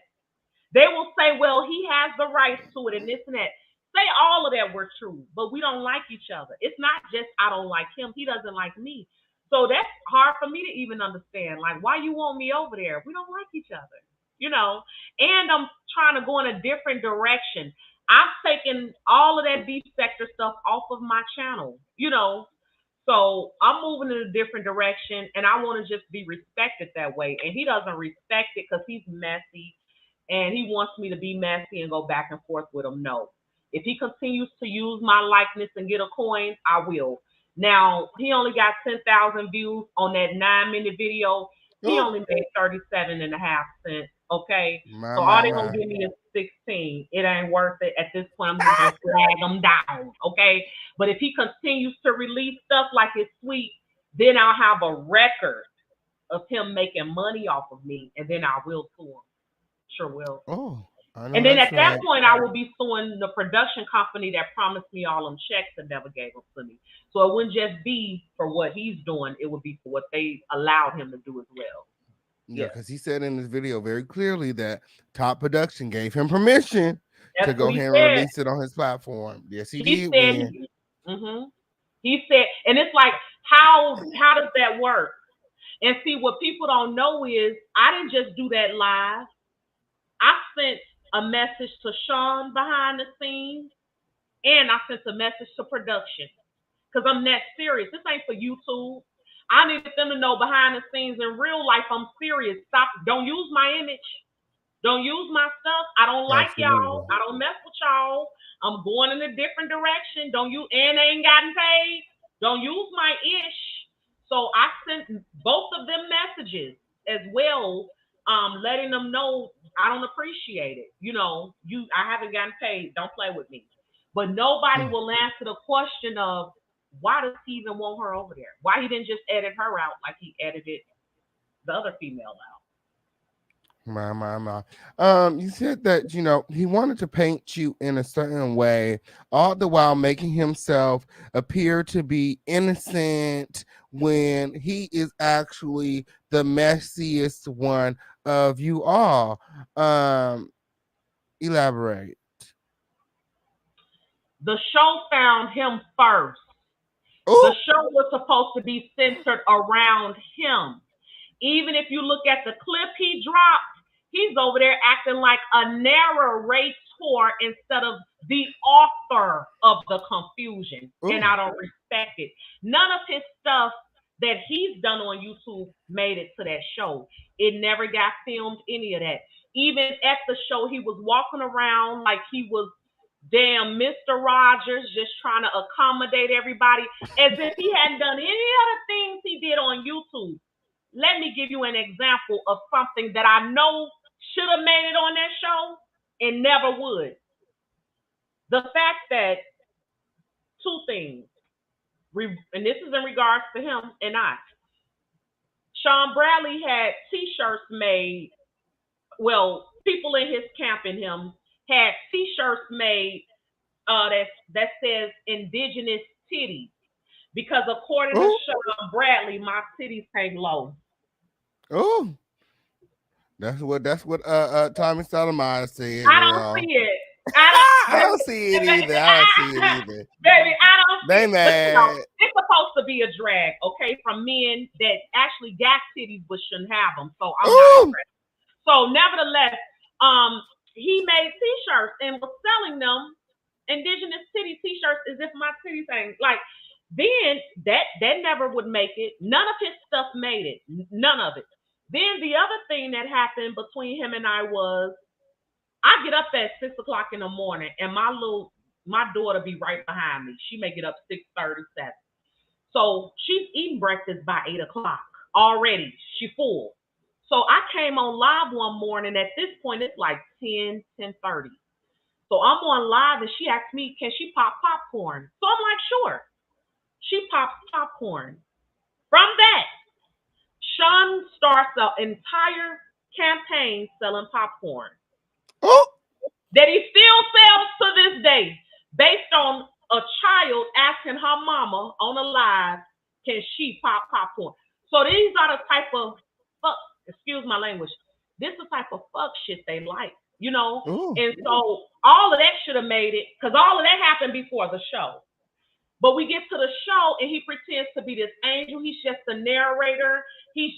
They will say, well, he has the rights to it and this and that. Say all of that were true, but we don't like each other. It's not just I don't like him, he doesn't like me. So that's hard for me to even understand. Like, why you want me over there? We don't like each other, you know? And I'm trying to go in a different direction. I've taken all of that beef sector stuff off of my channel, you know? So I'm moving in a different direction and I want to just be respected that way. And he doesn't respect it because he's messy and he wants me to be messy and go back and forth with him. No. If he continues to use my likeness and get a coin, I will. Now, he only got 10,000 views on that 9-minute video. He Oh, only made 37.5 cents. Okay. my So all my they're going my. to give me is 16. It ain't worth it. At this point, I'm just going to flag them down. Okay. But if he continues to release stuff like it's sweet, then I'll have a record of him making money off of me, and then I will sue him. Sure will. Oh, I know And then that's at that right. point, I will be suing the production company that promised me all them checks and never gave them to me. So it wouldn't just be for what he's doing; it would be for what they allowed him to do as well. Yeah, Yeah, because he said in this video very clearly that Top Production gave him permission to that's go what he ahead and said. release it on his platform. Yes, he He did said, win. he said, and it's like, how does that work? And see, what people don't know is I didn't just do that live. I sent a message to Sean behind the scenes, and I sent a message to production because I'm that serious. This ain't for YouTube. I need them to know behind the scenes in real life I'm serious. Stop. Don't use my image. Don't use my stuff. I don't like y'all. Absolutely. I don't mess with y'all. I'm going in a different direction. Don't you and they ain't gotten paid. Don't use my ish. So I sent both of them messages as well, letting them know I don't appreciate it. You know, I haven't gotten paid. Don't play with me. But nobody Mm. will answer the question of why does he even want her over there? Why he didn't just edit her out like he edited the other female out? My. You said that he wanted to paint you in a certain way, all the while making himself appear to be innocent when he is actually the messiest one of you all. Elaborate. The show found him first. The Oh, show was supposed to be centered around him. Even if you look at the clip he dropped, he's over there acting like a narrator instead of the author of the confusion. And oh. I don't respect it. None of his stuff that he's done on YouTube made it to that show. It never got filmed, any of that. Even at the show, he was walking around like he was damn Mr. Rogers, just trying to accommodate everybody, as if he hadn't done any other things he did on YouTube. Let me give you an example of something that I know should have made it on that show and never would. The fact that two things, and this is in regards to him and I. Sean Bradley had T-shirts made. Well, people in his camp and him had T-shirts made that says indigenous titties because according to Oh, Sean Bradley, my titties hang low. oh, that's what Tommy Sotomayor said, I don't girl. see it. I don't. I don't see it either. I don't see it either. Baby, I don't see They it. But you know, mad. it's supposed to be a drag, okay, from men that actually got titties but shouldn't have them. So I'm not Ooh. impressed. So nevertheless, he made T-shirts and was selling them indigenous titty T-shirts as if my titties ain't like. Then that never would make it. None of his stuff made it. None of it. Then the other thing that happened between him and I was I get up at 6:00 in the morning and my daughter be right behind me. She may get up 6:37. So she's eating breakfast by 8:00 already. She full. So I came on live one morning. At this point, it's like 10:30. So I'm on live and she asked me, can she pop popcorn? So I'm like, sure. She pops popcorn. From that, Sean starts an entire campaign selling popcorn Oh. that he still sells to this day based on a child asking her mama on a live, can she pop popcorn? So these are the type of fuck, excuse my language, this is the type of fuck shit they like, you know? Ooh. And so all of that should have made it, because all of that happened before the show. But we get to the show and he pretends to be this angel. He's just the narrator. He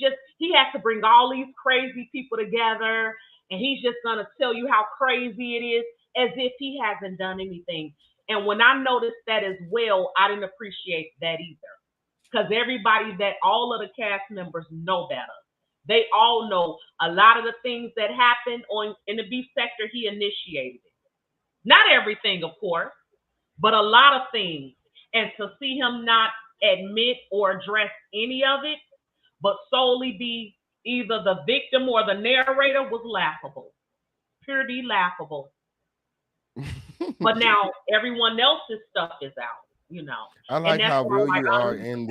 has to bring all these crazy people together and he's just going to tell you how crazy it is as if he hasn't done anything. And when I noticed that as well, I didn't appreciate that either. Because all of the cast members know better. They all know a lot of the things that happened in the beef sector, he initiated it. Not everything, of course, but a lot of things. And to see him not admit or address any of it, but solely be either the victim or the narrator was laughable. Purely laughable. But now everyone else's stuff is out, you know. I like how real you are in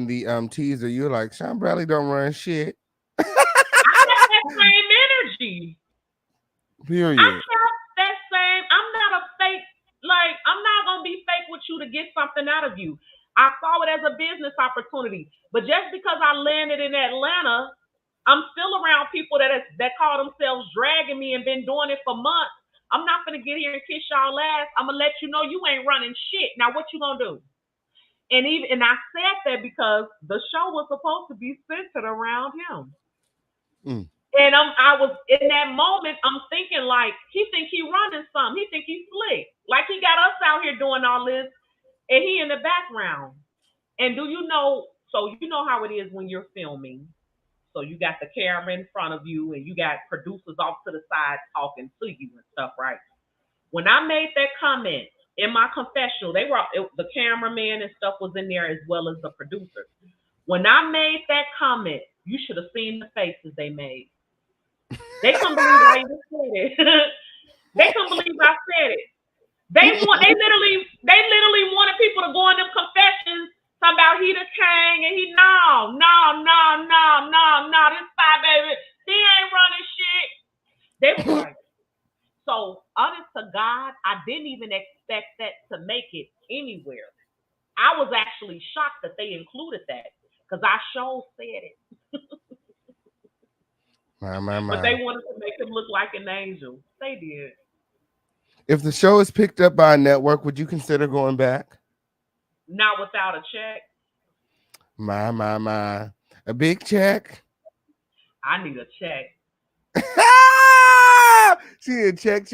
the teaser. You're like, Sean Bradley don't run shit. I got that same energy. Period. I have that same, I'm not a fake, like, I'm not going to be fake with you to get something out of you. I saw it as a business opportunity. But just because I landed in Atlanta, I'm still around people that call themselves dragging me and been doing it for months. I'm not going to get here and kiss y'all ass. I'm going to let you know you ain't running shit. Now, what you going to do? And I said that because the show was supposed to be centered around him. Mm. And I was in that moment, I'm thinking like, he think he running something. He think he's slick. Like he got us out here doing all this and he in the background. And do you know, so you know how it is when you're filming. So you got the camera in front of you and you got producers off to the side talking to you and stuff, right? When I made that comment in my confessional, the cameraman and stuff was in there as well as the producer. When I made that comment, you should have seen the faces they made. They couldn't believe I even said it. They couldn't believe I said it. They literally wanted people to go in them confessions talking about he the king and he no, this Fyebabe, he ain't running shit. They were like, so honest to God, I didn't even expect that to make it anywhere. I was actually shocked that they included that because I sure said it. My. But they wanted to make him look like an angel. They did. If the show is picked up by a network, would you consider going back? Not without a check. My. A big check? I need a check. See a check.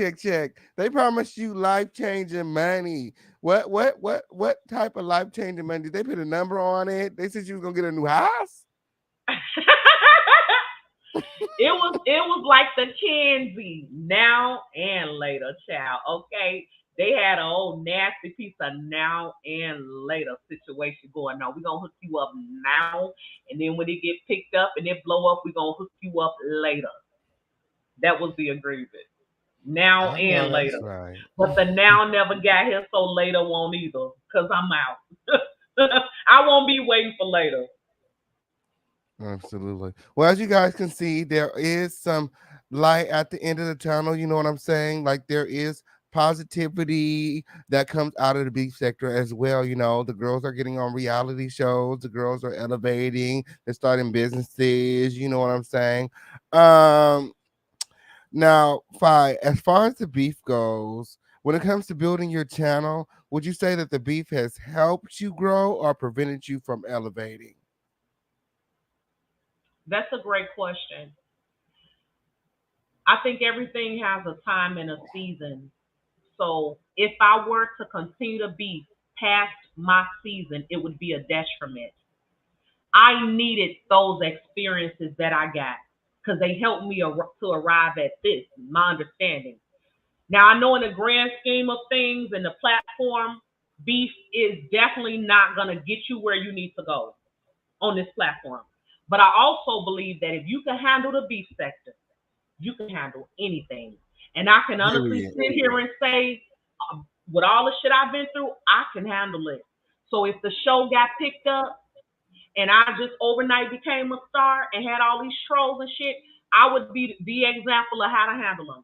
They promised you life-changing money. What type of life-changing money? Did they put a number on it? They said you was gonna get a new house? It was like the Kenzie now and later, child. Okay, they had an old nasty piece of now and later situation going on. We're gonna hook you up now, and then when it get picked up and it blow up, we're gonna hook you up later. That was the agreement. now I know and that's later. right. But the now never got here, so later won't either, because I'm out. I won't be waiting for later. Absolutely. Well, as you guys can see, there is some light at the end of the tunnel. You know what I'm saying? Like there is positivity that comes out of the beef sector as well. You know, the girls are getting on reality shows, the girls are elevating, they're starting businesses. You know what I'm saying? Um, Now, as far as the beef goes, when it comes to building your channel, would you say that the beef has helped you grow or prevented you from elevating? That's a great question. I think everything has a time and a season. So if I were to continue to be past my season, it would be a detriment. I needed those experiences that I got because they helped me to arrive at this, my understanding. Now, I know in the grand scheme of things and the platform, beef is definitely not going to get you where you need to go on this platform. But I also believe that if you can handle the beef sector, you can handle anything. And I can honestly Period. sit here and say, with all the shit I've been through, I can handle it. So if the show got picked up and I just overnight became a star and had all these trolls and shit, I would be the example of how to handle them.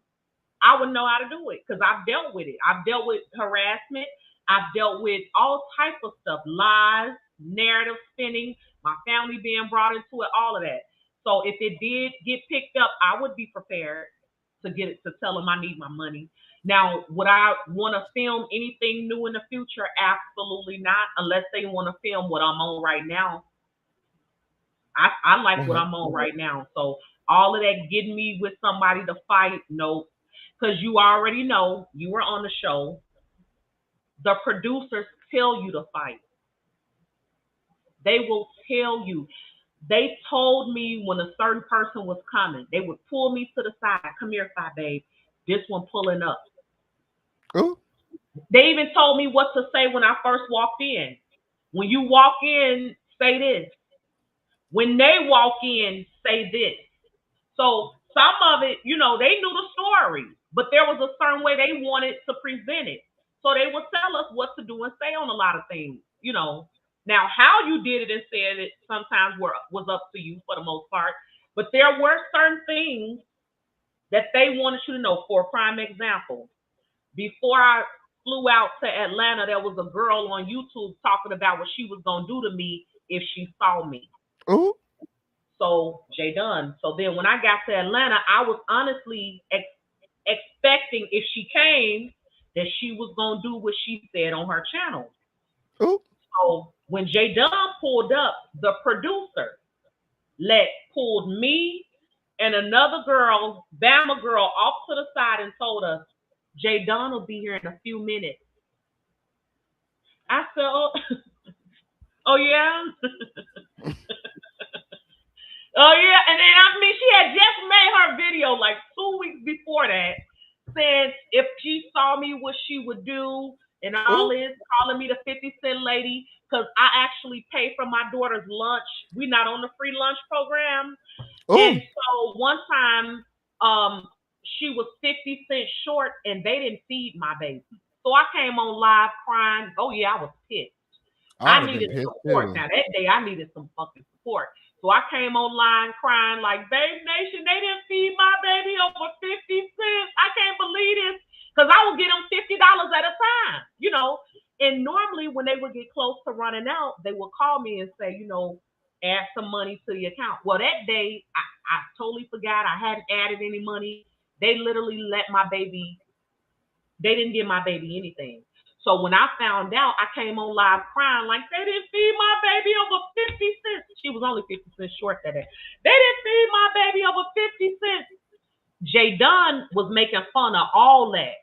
I would know how to do it because I've dealt with it. I've dealt with harassment. I've dealt with all type of stuff, lies, narrative spinning, my family being brought into it, all of that. So if it did get picked up, I would be prepared to get it to tell them I need my money. Now, would I want to film anything new in the future? Absolutely not, unless they want to film what I'm on right now. I like what Uh-huh. I'm on right now. So all of that getting me with somebody to fight, no, because you already know you were on the show. The producers tell you to fight. They will tell you. They told me when a certain person was coming, they would pull me to the side. Come here, Fyebabe. This one pulling up. Ooh, They even told me what to say when I first walked in. When you walk in, say this. When they walk in, say this. So some of it, they knew the story, but there was a certain way they wanted to present it. So they would tell us what to do and say on a lot of things. Now, how you did it and said it sometimes was up to you for the most part, but there were certain things that they wanted you to know. For a prime example, before I flew out to Atlanta, there was a girl on YouTube talking about what she was going to do to me if she saw me. ooh, So Jay Dunn. So then when I got to Atlanta, I was honestly expecting if she came that she was gonna do what she said on her channel. ooh, So when Jay Dunn pulled up, the producer pulled me and another girl, Bama girl, off to the side and told us Jay Dunn will be here in a few minutes. I said, oh yeah. Oh yeah, and then I mean she had just made her video like 2 weeks before that, saying if she saw me what she would do and all ooh, this, calling me the 50 cent lady, because I actually pay for my daughter's lunch. We not on the free lunch program. And ooh, so one time, she was 50 cents short and they didn't feed my baby. So I came on live crying. Oh yeah, I was pissed. I would I have been needed pissed support. too. Now that day I needed some fucking support. So I came online crying like, Babe Nation, they didn't feed my baby over 50 cents. I can't believe this. Because I would get them $50 at a time. And normally when they would get close to running out, they would call me and say, add some money to the account. Well, that day I totally forgot. I hadn't added any money. They literally they didn't give my baby anything. So when I found out, I came on live crying like they didn't feed my baby over 50 cents. She was only 50 cents short that day. They didn't feed my baby over 50 cents. Jay Dunn was making fun of all that.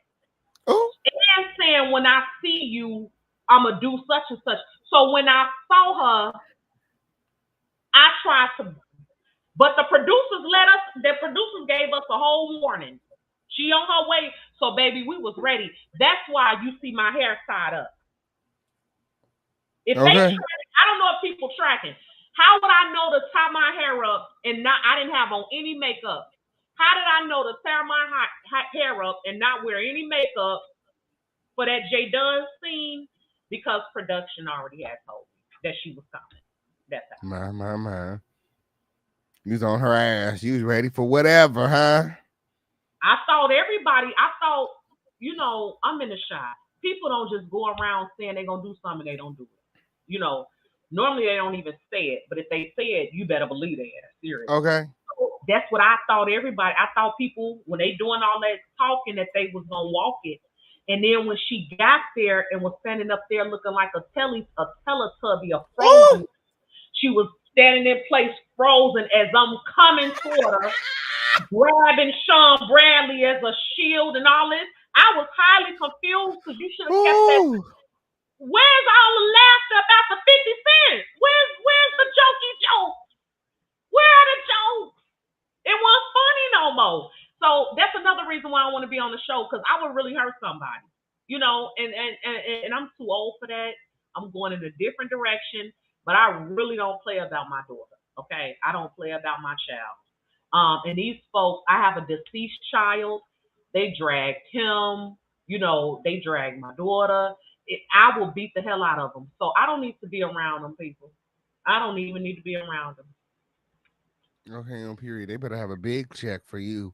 Ooh, And saying when I see you, I'ma do such and such. So when I saw her, I tried to, but the producers gave us a whole warning. She on her way. So baby, we was ready. That's why you see my hair tied up. If they okay. track, I don't know if people tracking. How would I know to tie my hair up and not? I didn't have on any makeup. How did I know to tear my hair up and not wear any makeup for that J Dunn scene? Because production already had told me that she was coming. That's how. My. You was on her ass. You was ready for whatever, huh? I thought, you know, I'm in the shop. People don't just go around saying they're going to do something, they don't do it. You know, normally they don't even say it, but if they say it, you better believe it. Seriously. Okay. So that's what I thought I thought people, when they doing all that talking, that they was going to walk it. And then when she got there and was standing up there looking like a Teletubby, a frozen, she was standing in place frozen as I'm coming toward her, grabbing Sean Bradley as a shield and all this. I was highly confused because you should have kept that. Where's all the laughter about the 50 cents? Where's the jokey joke? Where are the jokes? It wasn't funny no more. So that's another reason why I want to be on the show, because I would really hurt somebody. You know, and I'm too old for that. I'm going in a different direction, but I really don't play about my daughter. Okay? I don't play about my child. And these folks, I have a deceased child. They dragged him. You know, they dragged my daughter. I will beat the hell out of them. So I don't need to be around them people. I don't even need to be around them. Okay, on period. They better have a big check for you.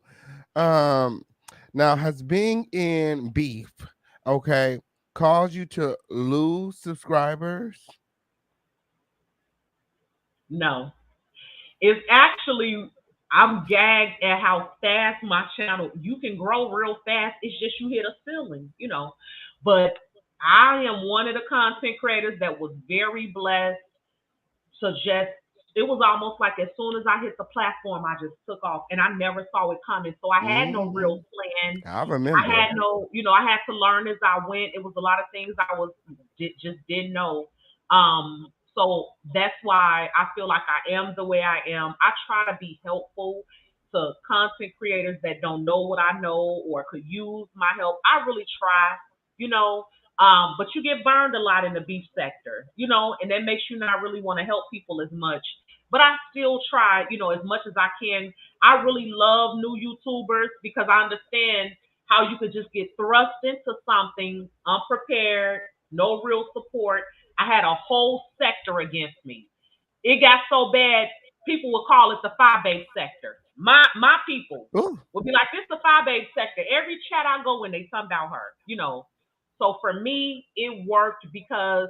Now has being in beef, okay, caused you to lose subscribers? No. It's actually, I'm gagged at how fast my channel, you can grow real fast. It's just you hit a ceiling, you know. But I am one of the content creators that was very blessed to just, it was almost like as soon as I hit the platform, I just took off and I never saw it coming. So I had no real plan. I remember. I had no, you know, I had to learn as I went. It was a lot of things I just didn't know. So that's why I feel like I am the way I am. I try to be helpful to content creators that don't know what I know or could use my help. I really try, you know. But you get burned a lot in the beef sector, you know, and that makes you not really want to help people as much. But I still try, you know, as much as I can. I really love new YouTubers because I understand how you could just get thrust into something unprepared, no real support. I had a whole sector against me. It got so bad, people would call it the Fyebabe sector. My people would be like, this is the Fyebabe sector. Every chat I go in, they talk about her, you know. So for me, it worked because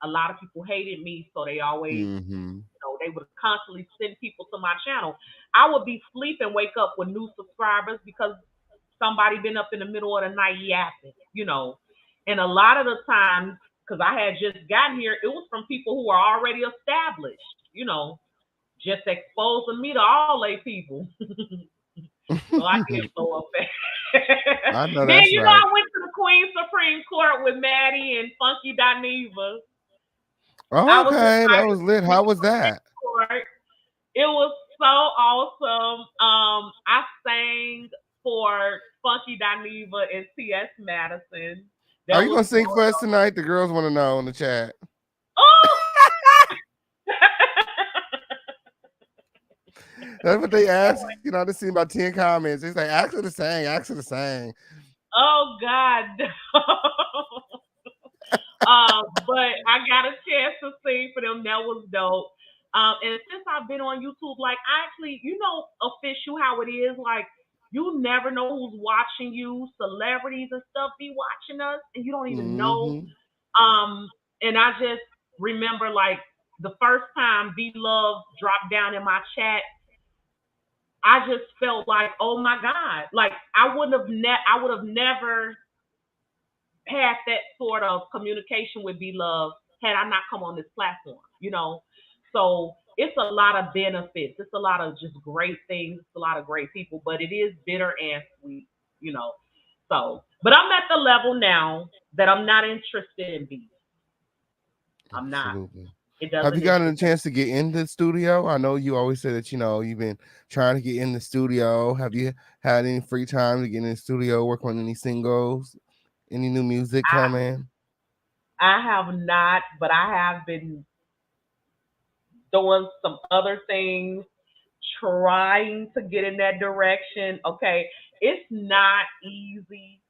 a lot of people hated me, so they always, you know, they would constantly send people to my channel. I would be sleeping, wake up with new subscribers because somebody been up in the middle of the night yapping, you know. And a lot of the times, because I had just gotten here, it was from people who are already established, you know, just exposing me to all they people. So I did blow up fast. I know Then, that's you know, right. I went to the Queen's Supreme Court with Maddie and Funky Dineva. Oh, okay, that was lit. How was that? Court. It was so awesome. I sang for Funky Dineva and T.S. Madison. Are you gonna sing for us tonight? The girls want to know in the chat. Oh! That's what they ask. You know, they see about 10 comments. It's like, ask her to sing, ask her to sing. Oh God. But I got a chance to sing for them. That was dope. And since I've been on YouTube, like I actually, you know, official how it is, like you never know who's watching you. Celebrities and stuff be watching us, and you don't even know. And I just remember like the first time V Love dropped down in my chat, I just felt like, oh my God, like I would have never had that sort of communication with B Love had I not come on this platform, you know. So it's a lot of benefits. It's a lot of just great things. It's a lot of great people, but it is bitter and sweet, you know. So, but I'm at the level now that I'm not interested in beef. I'm not. It doesn't. Have you gotten a chance to get in the studio? I know you always say that, you know, you've been trying to get in the studio. Have you had any free time to get in the studio, work on any singles, any new music coming? I have not, but I have been doing some other things. trying to get in that direction. Okay, it's not easy,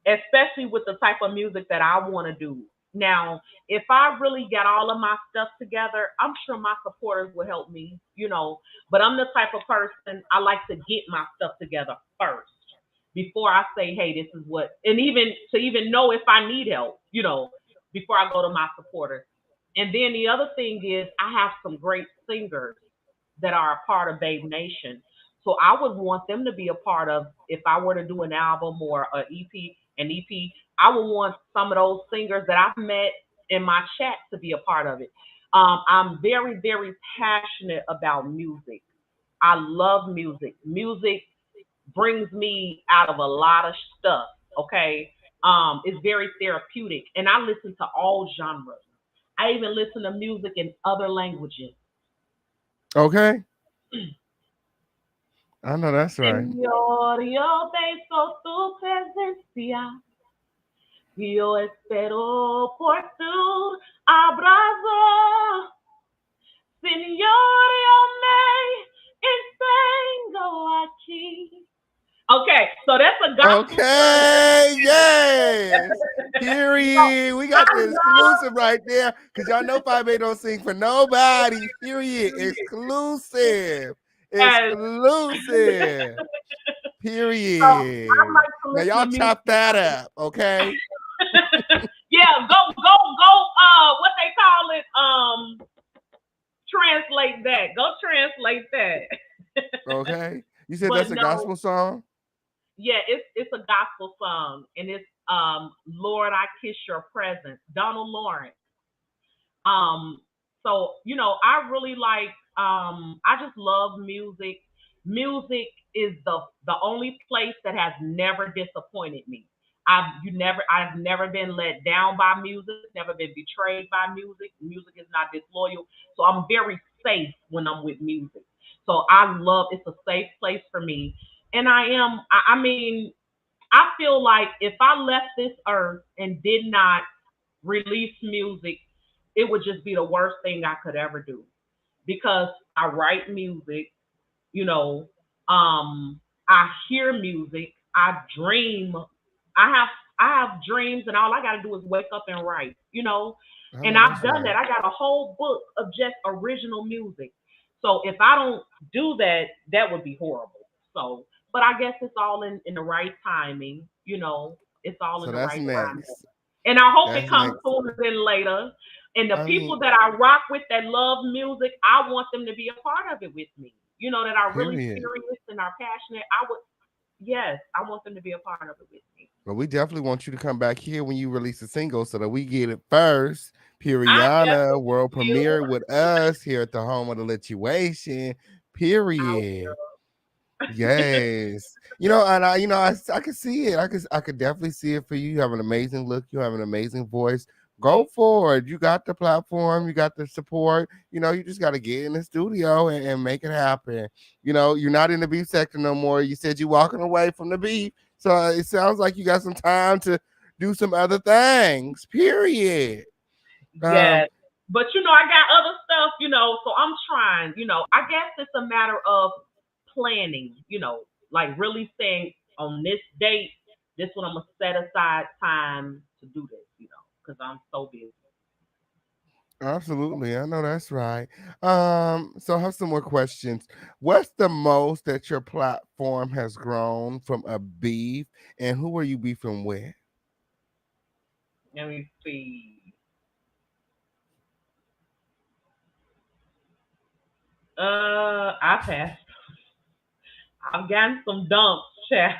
especially with the type of music that I want to do. Now, if I really got all of my stuff together, I'm sure my supporters will help me, but I'm the type of person I like to get my stuff together first before I say, hey, this is what, and even to even know if I need help, before I go to my supporters. And then the other thing is, I have some great singers that are a part of Babe Nation. So I would want them to be a part of, if I were to do an album or an EP, I would want some of those singers that I've met in my chat to be a part of it. I'm very, very passionate about music. I love music. Music brings me out of a lot of stuff. Okay. It's very therapeutic. And I listen to all genres. I even listen to music in other languages. Okay. I know that's right. Señor, yo beso tu presencia. Yo espero por tu abrazo. Señor, yo me entengo aquí. Okay, so that's a gospel Okay, yes. song. Period. We got I the love exclusive right there. Cause y'all know Fyebabe don't sing for nobody. Period. Exclusive. as Exclusive. so I Period. like to Now listen to y'all music. chop that up, okay? Yeah, go, what they call it, translate that. Go translate that. Okay. You said But that's a no, gospel song? yeah, it's a gospel song, and it's Lord, I Kiss Your Presence, Donald Lawrence. Um, so I really like, I just love music. Music is the only place that has never disappointed me. I've never been let down by music, never been betrayed by music. Music is not disloyal. So I'm very safe when I'm with music. So it's a safe place for me. And I mean, I feel like if I left this earth and did not release music, it would just be the worst thing I could ever do, because I write music, you know, I hear music, I dream, I have dreams, and all I got to do is wake up and write. I And know I've that's done that. right. I got a whole book of just original music. So if I don't do that, that would be horrible. So, but I guess it's all in the right timing. It's all in So the that's right timing. next. And I hope it That's comes next. sooner than later. And the I people mean, that I rock with that love music, I want them to be a part of it with me. That are really period. serious and are passionate. Yes, I want them to be a part of it with me. But we definitely want you to come back here when you release a single so that we get it first. I Periana, definitely world will. premiere with us here at the home of the lituation. Period. Yes. I could see it. I could definitely see it for you. You have an amazing look. You have an amazing voice. Go Thank forward. You got the platform. You got the support. You just got to get in the studio and make it happen. You're not in the beef sector no more. You said you're walking away from the beef. So it sounds like you got some time to do some other things. Period. Um, Yes. But I got other stuff, so I'm trying. I guess it's a matter of planning, like really saying on this date, this one I'm gonna set aside time to do this, because I'm so busy. Absolutely. I know that's right. So I have some more questions. What's the most that your platform has grown from a beef, and who are you beefing with? Let me see. I passed. I've gotten some dumps, chat.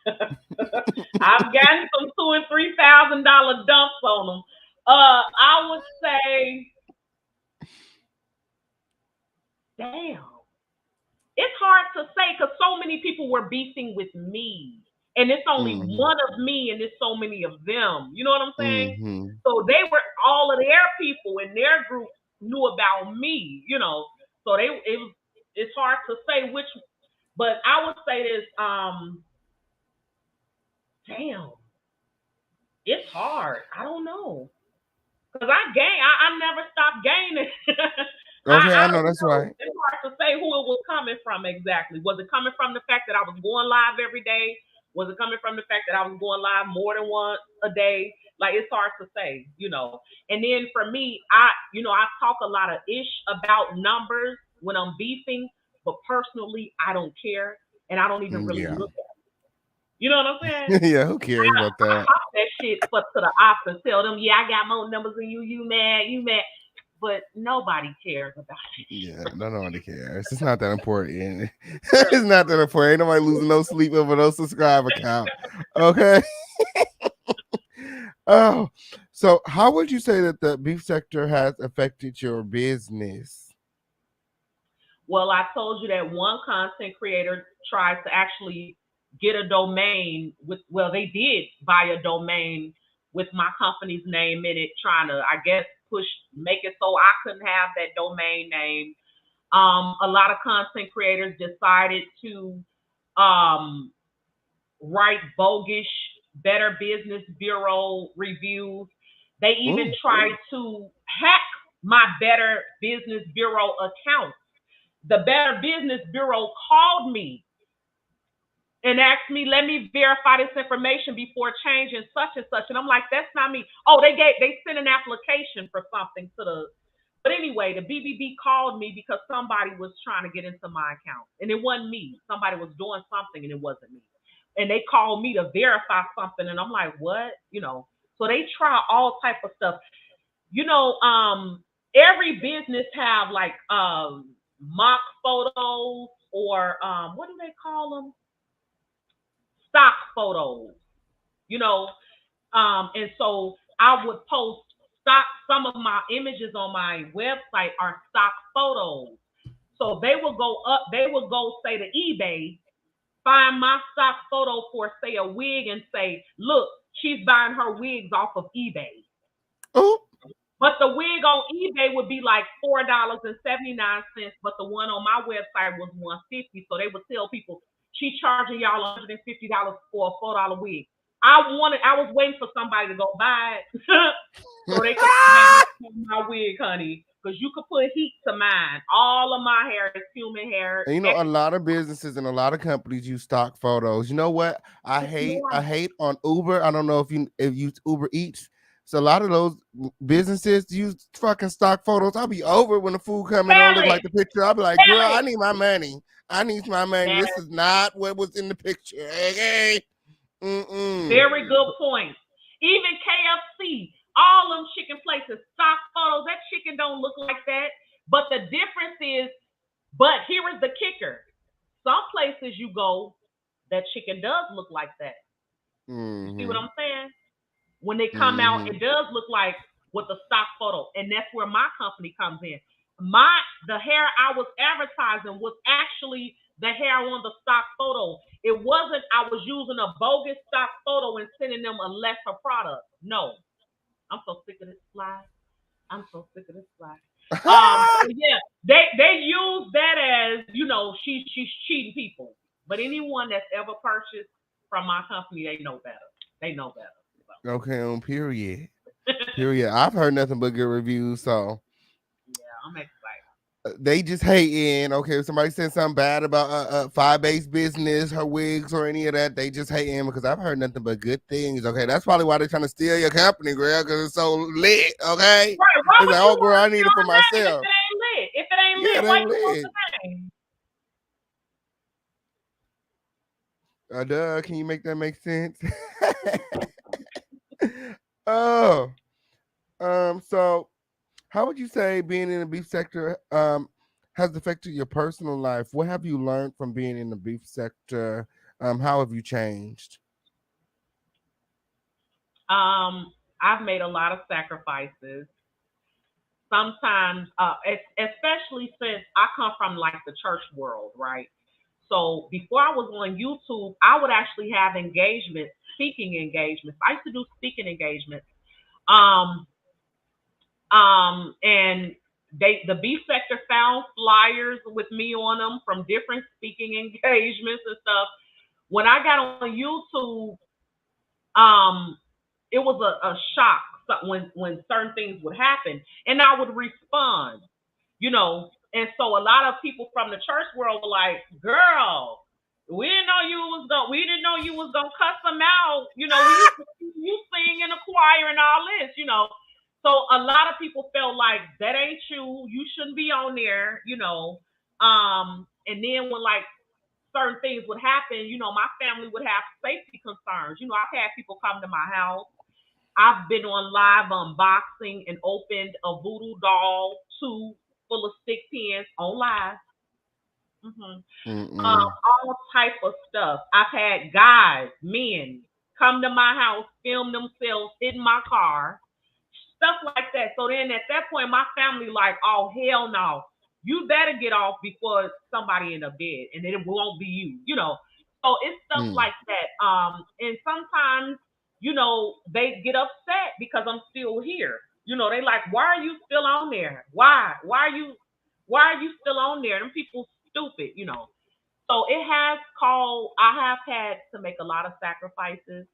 I've gotten some $2,000 and $3,000 dumps on them. I would say, damn. It's hard to say because so many people were beefing with me, and it's only Mm-hmm. one of me, and there's so many of them. You know what I'm saying? Mm-hmm. So they were all of their people in their group knew about me. So it's hard to say which, but I would say this. Damn, it's hard. I don't know because I gain. I never stop gaining. Okay, I I know don't that's know. right. It's hard to say who it was coming from exactly. Was it coming from the fact that I was going live every day? Was it coming from the fact that I was going live more than once a day? Like, it's hard to say, you know. And then for me, I talk a lot of ish about numbers when I'm beefing, but personally, I don't care, and I don't even really Yeah. look at it. You know what I'm saying? Yeah, who cares about I that? pop that shit up to the ops and tell them, yeah, I got more numbers than you. You mad? You mad? But nobody cares about it. Yeah, nobody cares. It's not that important. It's not that important. Ain't nobody losing no sleep over no subscriber count. Okay. Oh, so how would you say that the beef sector has affected your business? Well, I told you that one content creator tried to actually get a domain with, well, they did buy a domain with my company's name in it, trying to, I guess, make it so I couldn't have that domain name. A lot of content creators decided to um, write bogus Better Business Bureau reviews. They even Ooh. tried to hack my Better Business Bureau account. The Better Business Bureau called me and asked me, let me verify this information before changing such and such. And I'm like, that's not me. Oh, they sent an application for something to the, but anyway, the BBB called me because somebody was trying to get into my account. And it wasn't me. Somebody was doing something and it wasn't me. And they called me to verify something. And I'm like, what? You know, so they try all type of stuff. You know, every business have like mock photos or what do they call them? Stock photos. You know, and so I would post some of my images on my website are stock photos. So they will go say to eBay, find my stock photo for say a wig and say, look, she's buying her wigs off of eBay. Oh. But the wig on eBay would be like $4.79, but the one on my website was $150. So they would tell people she's charging y'all $150 for a $4 wig. I was waiting for somebody to go buy it so they could my wig, honey. Because you could put heat to mine. All of my hair is human hair. And you know, a lot of businesses and a lot of companies use stock photos. You know what? I hate on Uber. I don't know if you use Uber Eats. So a lot of those businesses use fucking stock photos. I'll be over it when the food come in and don't look like the picture. I'll be like, girl, I need my money. I need my money. This is not what was in the picture. Okay. Very good point. Even KFC, all them chicken places, stock photos, that chicken don't look like that. But the difference is, but here is the kicker. Some places you go, that chicken does look like that. You see what I'm saying? When they come out, it does look like with the stock photo. And that's where my company comes in. The hair I was advertising was actually the hair on the stock photo. It wasn't I was using a bogus stock photo and sending them a lesser product. No. I'm so sick of this slide. Yeah, they use that as, you know, she's cheating people. But anyone that's ever purchased from my company, they know better. They know better. So. Okay, on period. Period. I've heard nothing but good reviews, so yeah, I'm excited. They just hating. Okay, if somebody said something bad about Fyebabe's business, her wigs, or any of that, they just hating because I've heard nothing but good things. Okay, that's probably why they're trying to steal your company, girl, because it's so lit. Okay, right? It's like, oh, girl, I need it for myself. If it ain't lit, why you want the name? Duh, can you make that make sense? Oh, so how would you say being in the beef sector has affected your personal life? What have you learned from being in the beef sector? How have you changed? I've made a lot of sacrifices. Sometimes, especially since I come from like the church world, right? So before I was on YouTube, I would actually have engagements, speaking engagements. I used to do speaking engagements. And the beef sector found flyers with me on them from different speaking engagements and stuff. When I got on YouTube, it was a shock when certain things would happen, and I would respond. you know. And so a lot of people from the church world were like, girl, we didn't know you was gonna cuss them out. You know, we used to see you sing in the choir and all this, you know. So a lot of people felt like that ain't you. You shouldn't be on there, you know. And then when like certain things would happen, you know, my family would have safety concerns. You know, I've had people come to my house. I've been on live unboxing and opened a voodoo doll tube full of stick pins on live. All type of stuff. I've had guys, men, come to my house, film themselves in my car, stuff like that. So then at that point, my family like, oh hell no, you better get off before somebody in a bed, and it won't be you, you know. So it's stuff like that. And sometimes, you know, they get upset because I'm still here. You know, they like, why are you still on there? Why? Why are you still on there? Them people stupid, you know. So it has called, I have had to make a lot of sacrifices.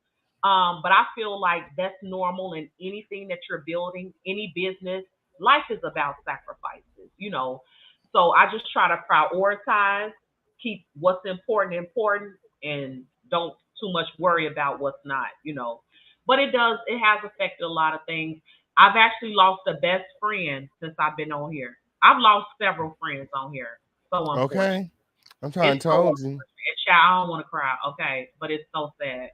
But I feel like that's normal in anything that you're building, any business. Life is about sacrifices, you know. So I just try to prioritize, keep what's important, and don't too much worry about what's not, you know. But it has affected a lot of things. I've actually lost a best friend since I've been on here. I've lost several friends on here. So unfortunate. Okay. I'm trying It's to so told you. unfortunate. Child, I don't want to cry, okay? But it's so sad.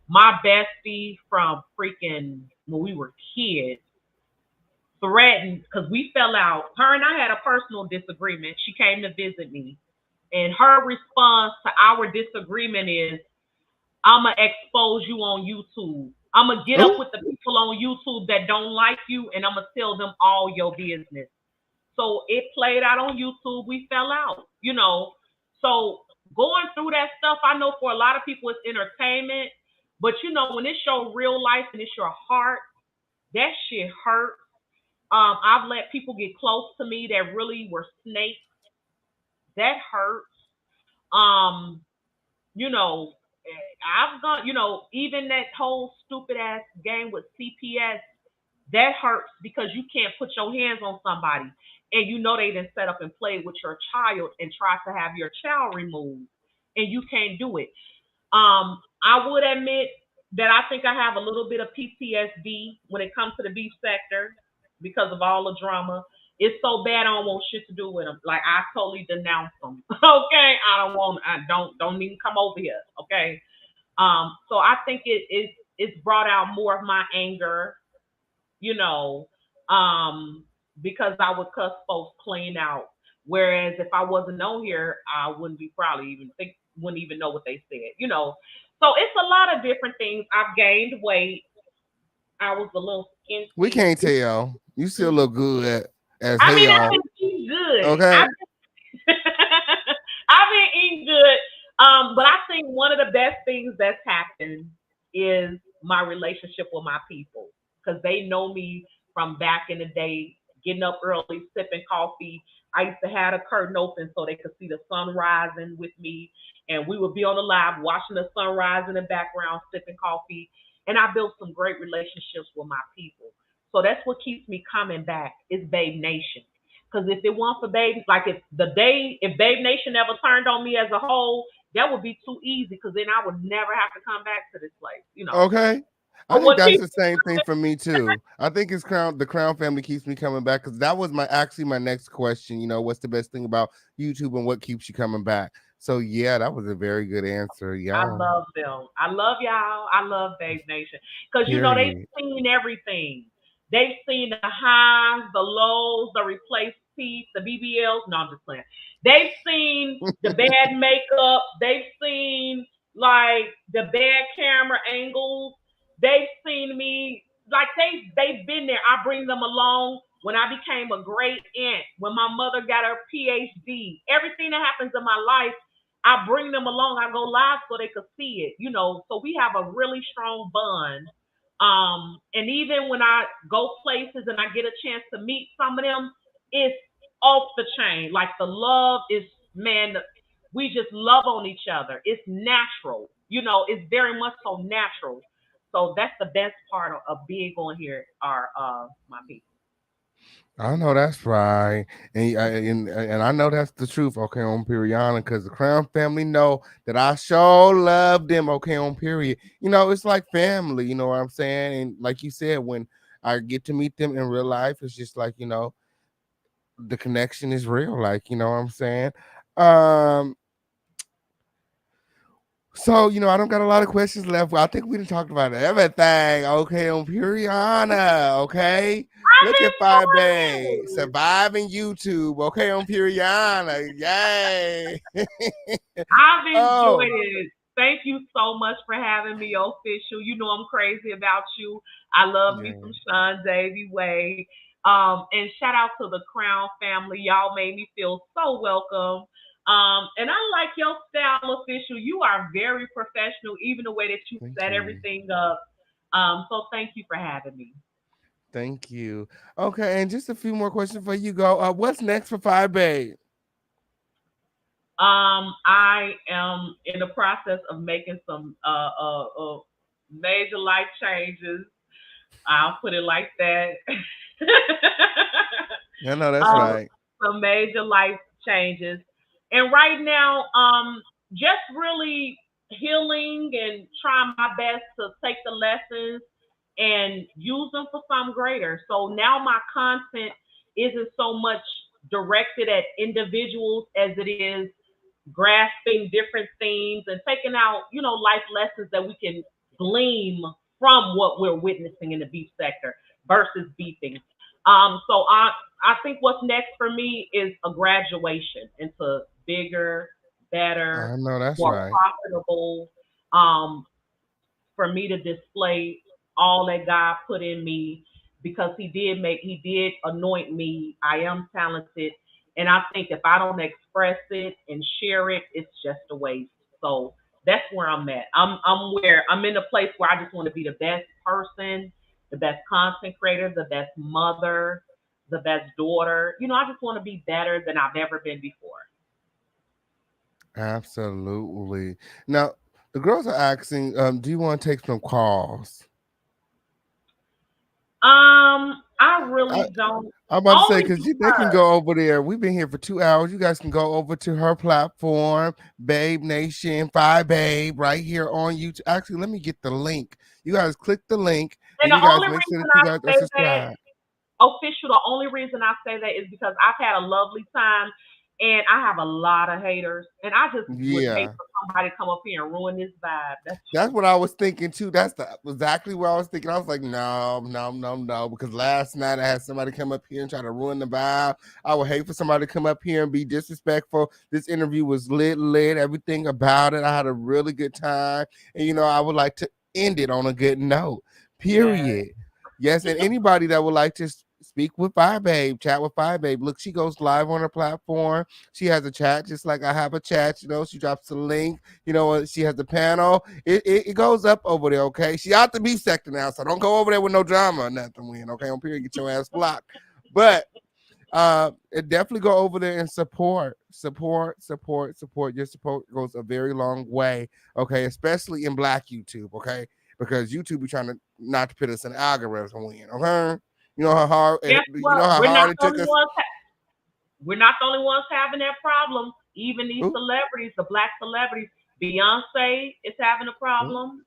My bestie from freaking when we were kids threatened because we fell out. Her and I had a personal disagreement. She came to visit me, and her response to our disagreement is, "I'm gonna expose you on YouTube. I'm gonna get up Ooh. with the people on YouTube that don't like you, and I'm gonna tell them all your business." So it played out on YouTube. We fell out, you know. So going through that stuff, I know for a lot of people it's entertainment, but you know when it's your real life and it's your heart, that shit hurts. I've let people get close to me that really were snakes. That hurts. Um, you know, I've gone, you know, even that whole stupid ass game with CPS, that hurts because you can't put your hands on somebody and you know they didn't set up and play with your child and try to have your child removed and you can't do it. I would admit that I think I have a little bit of PTSD when it comes to the beef sector because of all the drama. It's so bad I don't want shit to do with them. Like I totally denounce them. Okay, I don't even come over here. Okay, so I think it's brought out more of my anger, you know, because I would cuss folks clean out. Whereas if I wasn't on here, I wouldn't be probably wouldn't even know what they said, you know. So it's a lot of different things. I've gained weight. I was a little We skinty. can't tell. You still look good as I mean, I've hell. been eating good. Okay. I've been eating good. But I think one of the best things that's happened is my relationship with my people because they know me from back in the day, getting up early, sipping coffee. I used to have a curtain open so they could see the sun rising with me, and we would be on the live watching the sunrise in the background, sipping coffee. And I built some great relationships with my people. So that's what keeps me coming back is Babe Nation. Because if it weren't for Babe, like if Babe Nation ever turned on me as a whole, that would be too easy because then I would never have to come back to this place, you know. Okay. I But think what that's keeps the same thing for me too. I think it's the Crown family keeps me coming back because that was my next question. You know, what's the best thing about YouTube and what keeps you coming back? So yeah, that was a very good answer. I Yeah. love them. I love y'all. I love Babe Nation. Because, you know, they've Period. seen everything. They've seen the highs, the lows, the replaced teeth, the BBLs. No, I'm just playing. They've seen the bad makeup. They've seen, like, the bad camera angles. They've seen me. Like, they've been there. I bring them along. When I became a great aunt, when my mother got her PhD, everything that happens in my life, I bring them along. I go live so they could see it, you know. So we have a really strong bond. And even when I go places and I get a chance to meet some of them, it's off the chain. Like the love is, man, we just love on each other. It's natural, you know. It's very much so natural. So that's the best part of being on here are my people. I know that's right, and I know that's the truth. Okay, on Periana, because the Crown family know that I sure love them. Okay, on period. It's like family. You know what I'm saying? And like you said, when I get to meet them in real life, it's just like the connection is real. Like what I'm saying. Um, So, I don't got a lot of questions left. Well, I think we done talked about everything. Okay, on Puriana. Okay. I've Look at Fyebabe enjoyed it. surviving YouTube. Okay, on Puriana. Yay. I've enjoyed Oh, it. Thank you so much for having me official. You know I'm crazy about you. I love me yeah. some Sean Davy Way. And shout out to the Crown family. Y'all made me feel so welcome. And I like your style, official. You are very professional, even the way that you Thank set you. everything up. So thank you for having me. Thank you. Okay, and just a few more questions before you go. What's next for Fyebabe? I am in the process of making some major life changes. I'll put it like that. I know that's um, right. some major life changes, and right now, just really healing and trying my best to take the lessons and use them for some greater. So now my content isn't so much directed at individuals as it is grasping different themes and taking out, life lessons that we can glean from what we're witnessing in the beef sector versus beefing. So I think what's next for me is a graduation into bigger, better, I know that's more right. profitable, um, for me to display all that God put in me because he did anoint me. I am talented. And I think if I don't express it and share it, it's just a waste. So that's where I'm at. I'm in a place where I just want to be the best person, the best content creator, the best mother, the best daughter. I just want to be better than I've ever been before. Absolutely. Now, the girls are asking, do you want to take some calls? I really don't. I'm about to say Only because they can because go over there. We've been here for 2 hours. You guys can go over to her platform, Babe Nation, Babe, right here on YouTube. Actually, let me get the link. You guys click the link, And and the you guys only make sure reason that you I guys are say that, subscribed. official, the only reason I say that is because I've had a lovely time and I have a lot of haters. And I just would hate Yeah. for somebody to come up here and ruin this vibe. That's That's true. what I was thinking too. Exactly what I was thinking. I was like, no, no, no, no. Because last night I had somebody come up here and try to ruin the vibe. I would hate for somebody to come up here and be disrespectful. This interview was lit, everything about it. I had a really good time. And I would like to end it on a good note. Yeah. Period. Yes, and anybody that would like to speak with Fyebabe, chat with Fyebabe. Look, she goes live on her platform. She has a chat just like I have a chat. She drops a link. She has the panel. It goes up over there, okay? She out the beef sector now, so don't go over there with no drama or nothing, okay? On period, get your ass blocked. But it definitely go over there and support. Your support goes a very long way, okay? Especially in Black YouTube, okay? Because YouTube be trying to not to put us in algorithm win, okay? Guess You what? know how hard it took us. We're not the only ones having that problem. Even these Ooh, celebrities, the black celebrities, Beyonce is having a ooh, problem.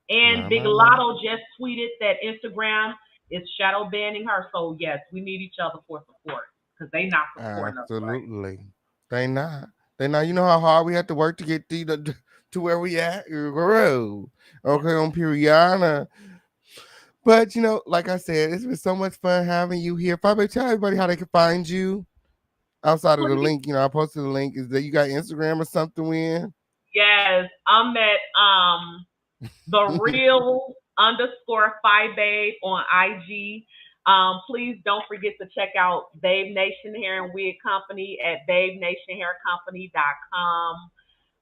And Big my. Lotto just tweeted that Instagram is shadow banning her. So yes, we need each other for support because they not supporting us right. Absolutely. They not. They not. You know how hard we have to work to get to where we at? Girl. Okay, on Piriana. But like I said, it's been so much fun having you here. Probably tell everybody how they can find you outside of the Please, link. I posted the link. Is that you got Instagram or something in? yes, I'm at the real underscore Fyebabe on IG. Please don't forget to check out Babe Nation Hair and Wig Company at babenationhaircompany.com.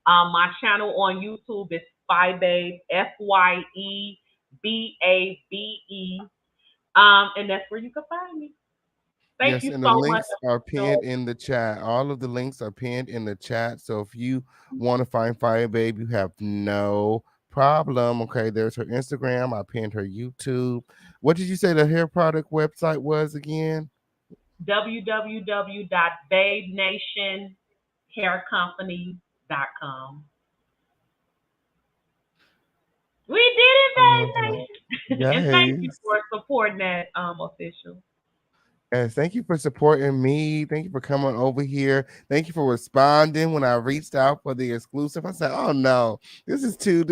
My channel on YouTube is Fyebabe, Fyebabe. And that's where you can find me. Thank Yes, you and the so much. links are pinned in the chat. All of the links are pinned in the chat. So if you want to find Fyebabe, you have no problem. Okay, there's her Instagram. I pinned her YouTube. What did you say the hair product website was again? www.babenationhaircompany.com. We did it, I love that. Babe Nation. And thank you Yes. for supporting that official. Yes, thank you for supporting me. Thank you for coming over here. Thank you for responding when I reached out for the exclusive. I said, "Oh no, this is too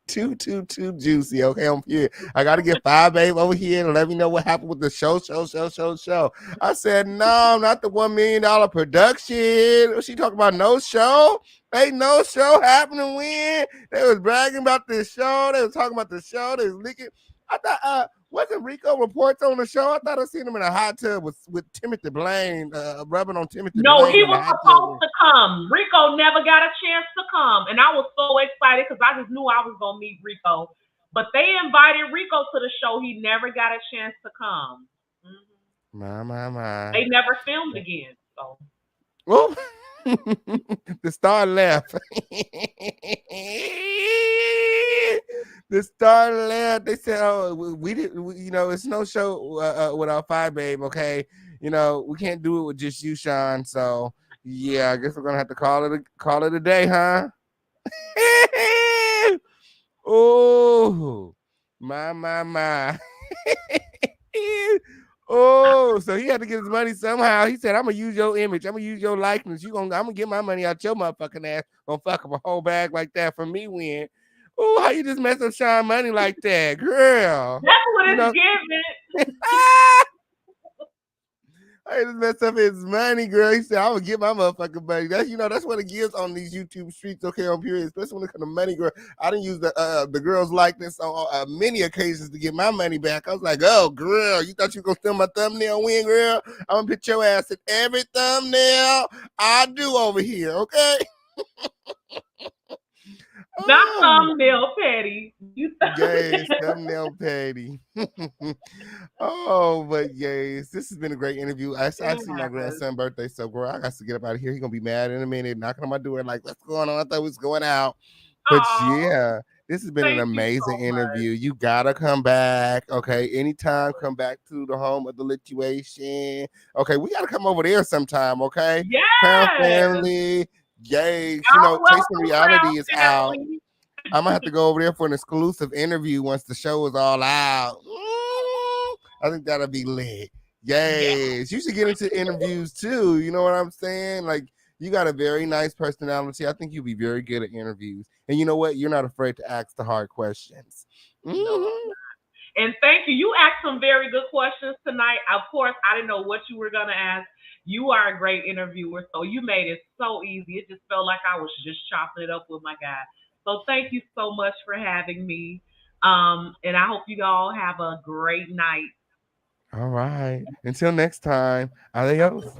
juicy." Okay, I'm here. I got to get Fyebabe over here and let me know what happened with the show. I said, "No, not the $1 million production." She talking about no show. Ain't no show happening. When they was bragging about this show, they was talking about the show. They was leaking. I thought, wasn't Rico reports on the show? I thought I seen him in a hot tub with Timothy Blaine, rubbing on Timothy No, Blaine he in the was hot supposed tub. to come. Rico never got a chance to come. And I was so excited because I just knew I was going to meet Rico. But they invited Rico to the show. He never got a chance to come. My. They never filmed again. So. Oh, the star left. The star left. They said, "Oh, we didn't. It's no show without Fyebabe. Okay, we can't do it with just you, Sean. So yeah, I guess we're gonna have to call it a day, huh?" Oh, my. Oh, so he had to get his money somehow. He said, "I'm gonna use your image. I'm gonna use your likeness. I'm gonna get my money out your motherfucking ass. Gonna fuck up a whole bag like that for me win." Oh, how you just mess up Sean money like that, girl? That's what You it's know, giving. I just messed up his money, girl. He said, "I'm gonna get my motherfucking money." That's what it gives on these YouTube streets, okay, on period, especially when it comes to money, girl. I didn't use the girl's likeness on many occasions to get my money back. I was like, "Oh, girl, you thought you were gonna steal my thumbnail win, girl? I'm gonna put your ass in every thumbnail I do over here, okay?" Not thumbnail petty. Yes, thumbnail petty. Oh, but yes, this has been a great interview. I see my grandson's birthday, so girl, I got to get up out of here. He's gonna be mad in a minute, knocking on my door, like, "What's going on?" I thought we was going out. But yeah, this has been an amazing interview. You gotta come back. Okay, anytime, come back to the home of the lituation. Okay, we gotta come over there sometime. Okay, Yes. Crown Family. Yes, Chasing Reality is out. I'm gonna have to go over there for an exclusive interview once the show is all out. I think that'll be lit. Yes, you should get into interviews too. You know what I'm saying? Like, you got a very nice personality. I think you'll be very good at interviews. And you know what? You're not afraid to ask the hard questions. No. And thank you. You asked some very good questions tonight. Of course, I didn't know what you were going to ask. You are a great interviewer, so you made it so easy. It just felt like I was just chopping it up with my guy. So thank you so much for having me. And I hope you all have a great night. All right. Until next time. Adios.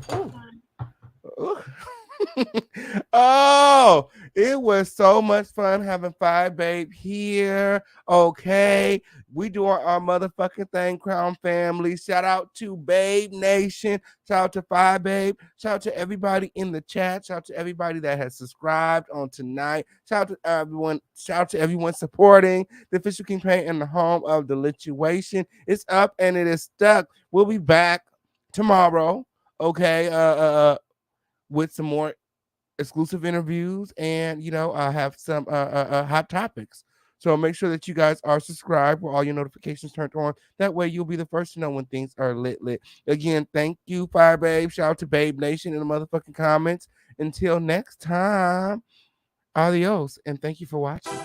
Oh, it was so much fun having Fyebabe here. Okay, we doing our motherfucking thing, Crown Family. Shout out to Babe Nation. Shout out to Fyebabe. Shout out to everybody in the chat. Shout out to everybody that has subscribed on tonight. Shout out to everyone. Shout out to everyone supporting the official campaign in the home of the lituation. It's up and it is stuck. We'll be back tomorrow. Okay. With some more exclusive interviews, and I have some hot topics. So make sure that you guys are subscribed with all your notifications turned on. That way you'll be the first to know when things are lit. Again, thank you, Fyebabe. Shout out to Babe Nation in the motherfucking comments. Until next time, adios, and thank you for watching.